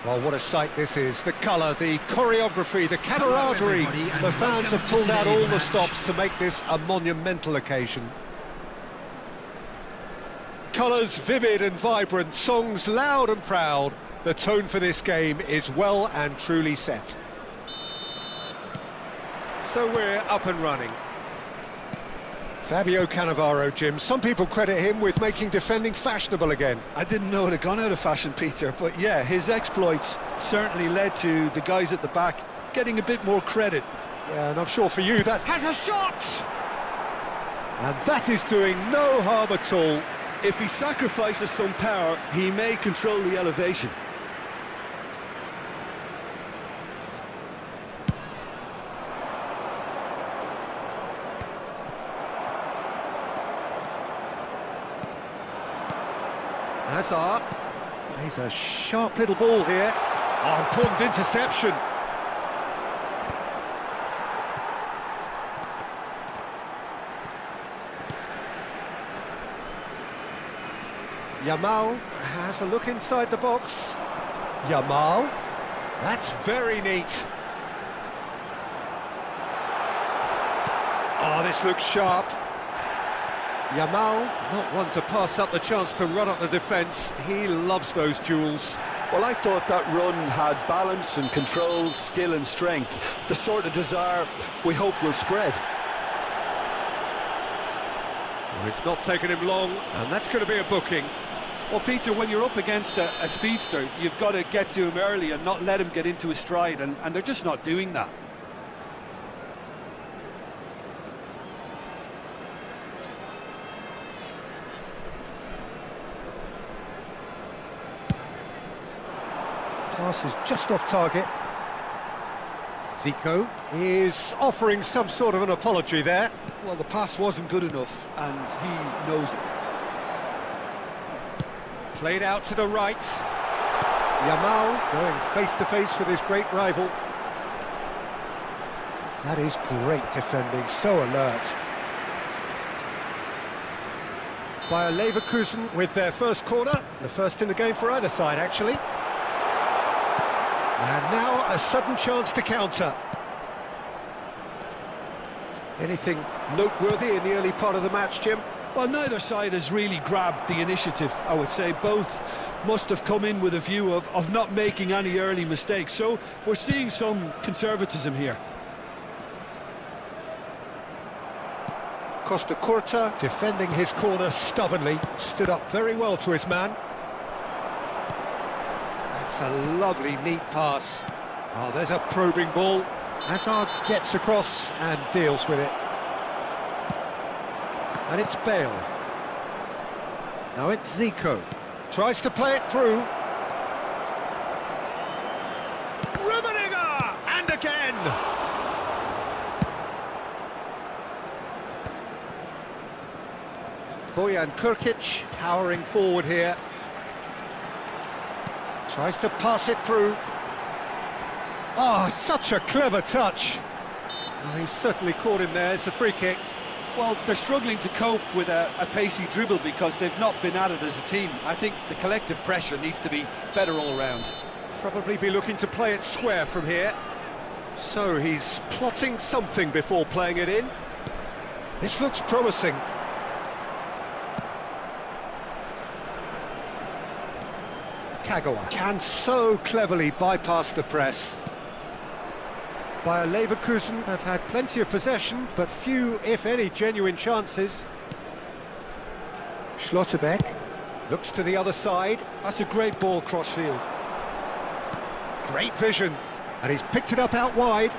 Well, what a sight this is. The colour, the choreography, the camaraderie. The fans have pulled out all the stops to make this a monumental occasion. Colours vivid and vibrant, songs loud and proud. The tone for this game is well and truly set. So we're up and running. Fabio Cannavaro, Jim. Some people credit him with making defending fashionable again. I didn't know it had gone out of fashion, Peter, but yeah, his exploits certainly led to the guys at the back getting a bit more credit. Yeah, and I'm sure for you that has a shot! And that is doing no harm at all. If he sacrifices some power, he may control the elevation. Hazard, he's a sharp little ball here. Oh, important interception. Yamal has a look inside the box. Yamal, that's very neat. Oh, this looks sharp. Yamal, not one to pass up the chance to run up the defence. He loves those duels. Well, I thought that run had balance and control, skill and strength. The sort of desire we hope will spread. Well, it's not taken him long, and that's going to be a booking. Well, Peter, when you're up against a speedster, you've got to get to him early and not let him get into his stride, and they're just not doing that. Pass is just off target. Zico is offering some sort of an apology there. Well, the pass wasn't good enough, and he knows it. Played out to the right. Yamal going face-to-face with his great rival. That is great defending, so alert. Bayer Leverkusen with their first corner, the first in the game for either side, actually. And now a sudden chance to counter. Anything noteworthy in the early part of the match, Jim? Well, neither side has really grabbed the initiative, I would say. Both must have come in with a view of not making any early mistakes. So we're seeing some conservatism here. Costa Curta defending his corner stubbornly, stood up very well to his man. That's a lovely, neat pass. Oh, there's a probing ball. Hazard gets across and deals with it. And it's Bale. Now it's Zico. Tries to play it through. Rummenigge! And again! Bojan Krkić powering forward here. Tries to pass it through. Oh, such a clever touch. Oh, he's certainly caught him there. It's a free kick. Well, they're struggling to cope with a pacey dribble because they've not been at it as a team. I think the collective pressure needs to be better all around. Probably be looking to play it square from here. So he's plotting something before playing it in. This looks promising. Kagawa can so cleverly bypass the press. Bayer Leverkusen have had plenty of possession, but few, if any, genuine chances. Schlotterbeck looks to the other side. That's a great ball cross-field. Great vision, and he's picked it up out wide.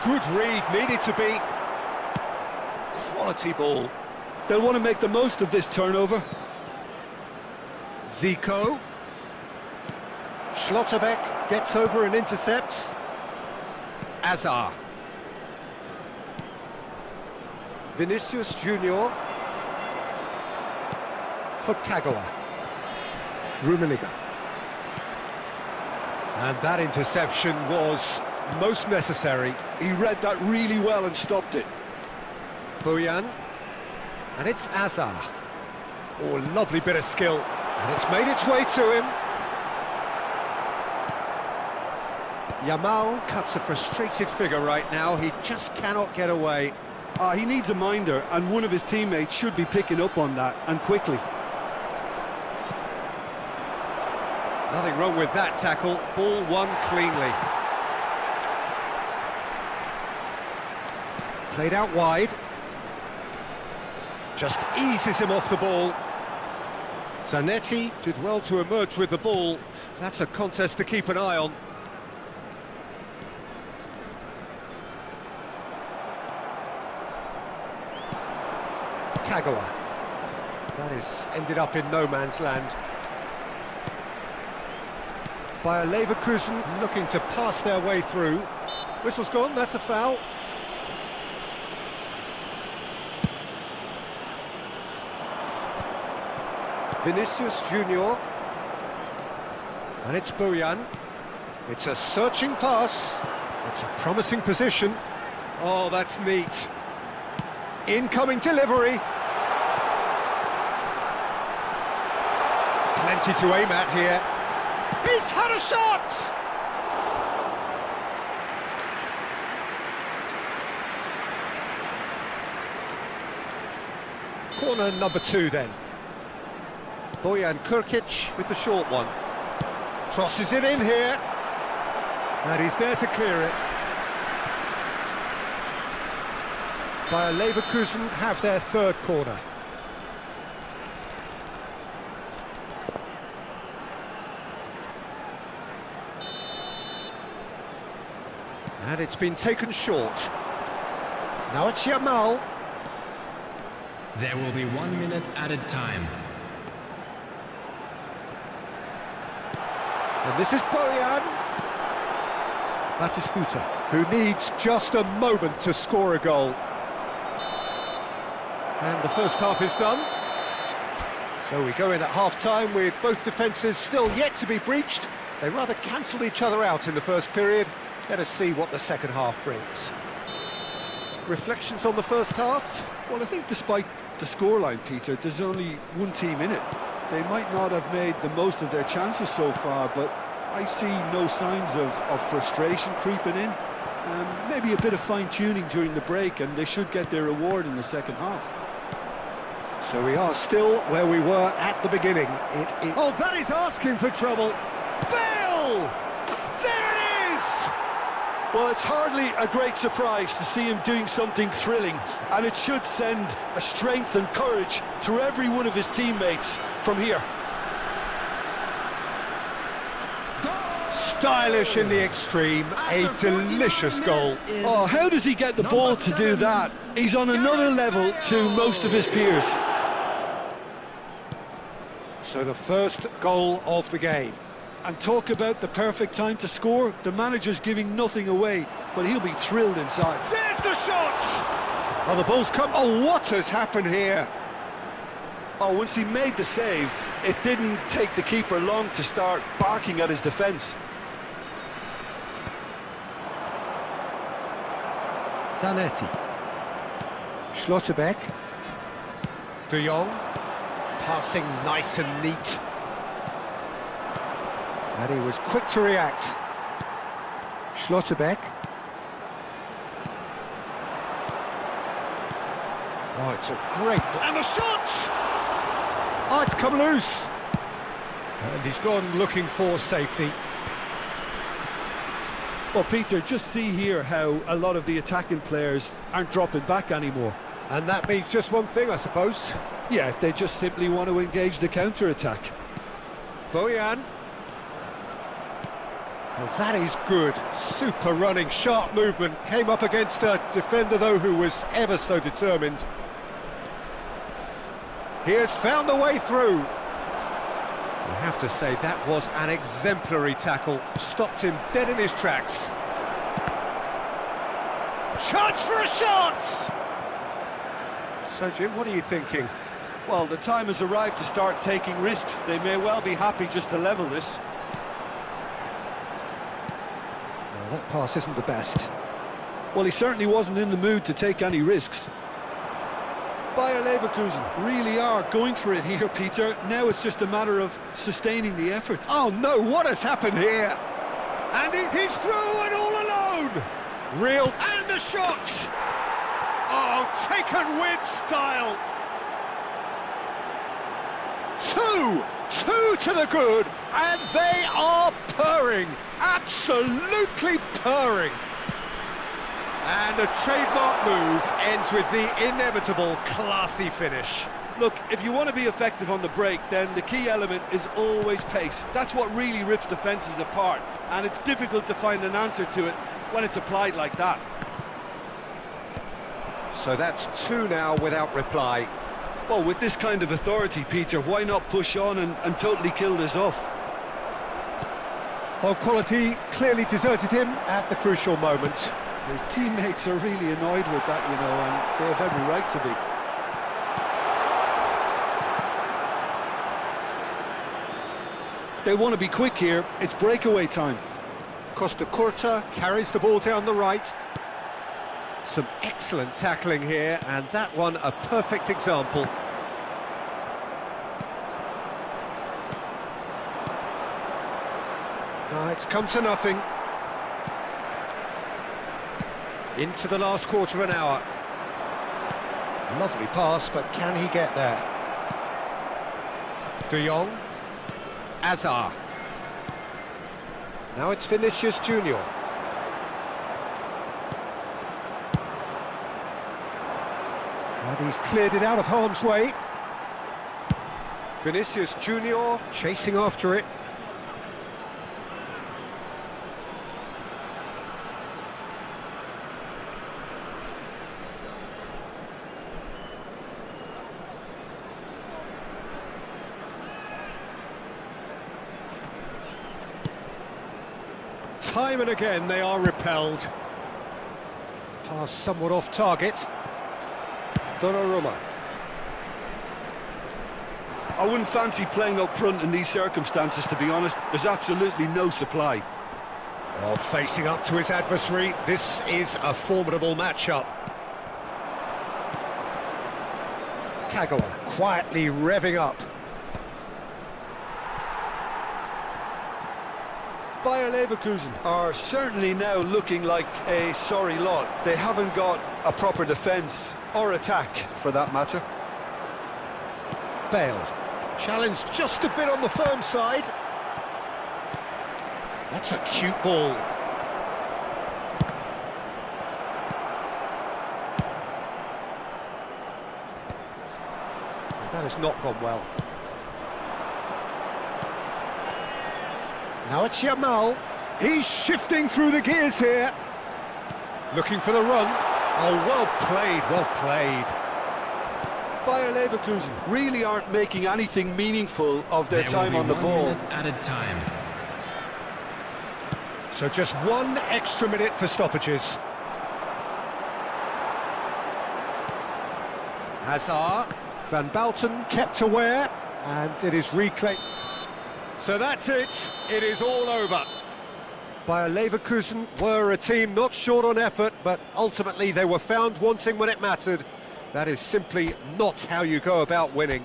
Good read, needed to be. Quality ball. They'll want to make the most of this turnover. Zico. Schlotterbeck gets over and intercepts. Azar. Vinicius Junior. For Kagawa. Rummenigge. And that interception was most necessary. He read that really well and stopped it. Bojan. And it's Azar. Oh, lovely bit of skill. And it's made its way to him. Yamal cuts a frustrated figure right now. He just cannot get away. He needs a minder, and one of his teammates should be picking up on that, and quickly. Nothing wrong with that tackle. Ball won cleanly. Played out wide. Just eases him off the ball. Zanetti did well to emerge with the ball. That's a contest to keep an eye on. Kagawa. That is ended up in no man's land. Bayer Leverkusen looking to pass their way through. Whistle's gone, that's a foul. Vinicius Junior. And it's Bojan. It's a searching pass. It's a promising position. Oh, that's neat. Incoming delivery. Plenty to aim at here. He's had a shot! Corner number 2 then. Bojan Kurkic with the short one. Crosses it in here. And he's there to clear it. Bayer Leverkusen have their third corner. And it's been taken short. Now it's Yamal. There will be 1 minute added time. And this is Bojan. Batistuta, who needs just a moment to score a goal. And the first half is done. So we go in at half-time with both defences still yet to be breached. They rather cancelled each other out in the first period. Let us see what the second half brings. Reflections on the first half? Well, I think despite the scoreline, Peter, there's only one team in it. They might not have made the most of their chances so far, but I see no signs of frustration creeping in. Maybe a bit of fine-tuning during the break, and they should get their reward in the second half. So we are still where we were at the beginning. Oh, that is asking for trouble. Bale! There it is! Well, it's hardly a great surprise to see him doing something thrilling, and it should send a strength and courage through every one of his teammates from here. Stylish in the extreme, a delicious goal. Oh, how does he get the ball to do that? He's on another level to most of his peers. So the first goal of the game. And talk about the perfect time to score. The manager's giving nothing away, but he'll be thrilled inside. There's the shot! Oh, the ball's come. Oh, what has happened here? Oh, once he made the save, it didn't take the keeper long to start barking at his defence. Zanetti. Schlotterbeck. De Jong. Passing nice and neat. And he was quick to react. Schlotterbeck. Oh, it's a great... And the shot! Oh, it's come loose. And he's gone looking for safety. Well, Peter, just see here how a lot of the attacking players aren't dropping back anymore. And that means just one thing, I suppose. Yeah, they just simply want to engage the counter-attack. Bojan. Well, that is good. Super running, sharp movement. Came up against a defender, though, who was ever so determined. He has found the way through. You have to say that was an exemplary tackle. Stopped him dead in his tracks. Chance for a shot! So, Jim, what are you thinking? Well, the time has arrived to start taking risks. They may well be happy just to level this. Well, that pass isn't the best. Well, he certainly wasn't in the mood to take any risks. Bayer Leverkusen really are going for it here, Peter. Now it's just a matter of sustaining the effort. Oh no, what has happened here? And he's through and all alone. Real, and the shot. Oh, taken with style. Two to the good, and they are purring, absolutely purring. And a trademark move ends with the inevitable classy finish. Look, if you want to be effective on the break, then the key element is always pace. That's what really rips defences apart, and it's difficult to find an answer to it when it's applied like that. So that's two now without reply. Well, with this kind of authority, Peter, why not push on and totally kill this off? Well, quality clearly deserted him at the crucial moment. His teammates are really annoyed with that, you know, and they have every right to be. They want to be quick here. It's breakaway time. Costa Curta carries the ball down the right. Some excellent tackling here, and that one a perfect example. No, it's come to nothing. Into the last quarter of an hour. Lovely pass, but can he get there? De Jong. Azar. Now it's Vinicius Junior. And he's cleared it out of harm's way. Vinicius Junior chasing after it. Time and again they are repelled. Pass somewhat off target. Donnarumma. I wouldn't fancy playing up front in these circumstances, to be honest. There's absolutely no supply. Oh, facing up to his adversary, this is a formidable matchup. Kagawa quietly revving up. Bayer Leverkusen are certainly now looking like a sorry lot. They haven't got a proper defence or attack, for that matter. Bale, challenged just a bit on the firm side. That's a cute ball. That has not gone well. Now it's Yamal. He's shifting through the gears here. Looking for the run. Oh, well played, well played. Bayer Leverkusen really aren't making anything meaningful of their time on the ball. Added time. So just 1 extra minute for stoppages. Hazard. Van Balten kept aware, and it is reclaimed. So that's it. It is all over. Bayer Leverkusen were a team not short on effort, but ultimately they were found wanting when it mattered. That is simply not how you go about winning.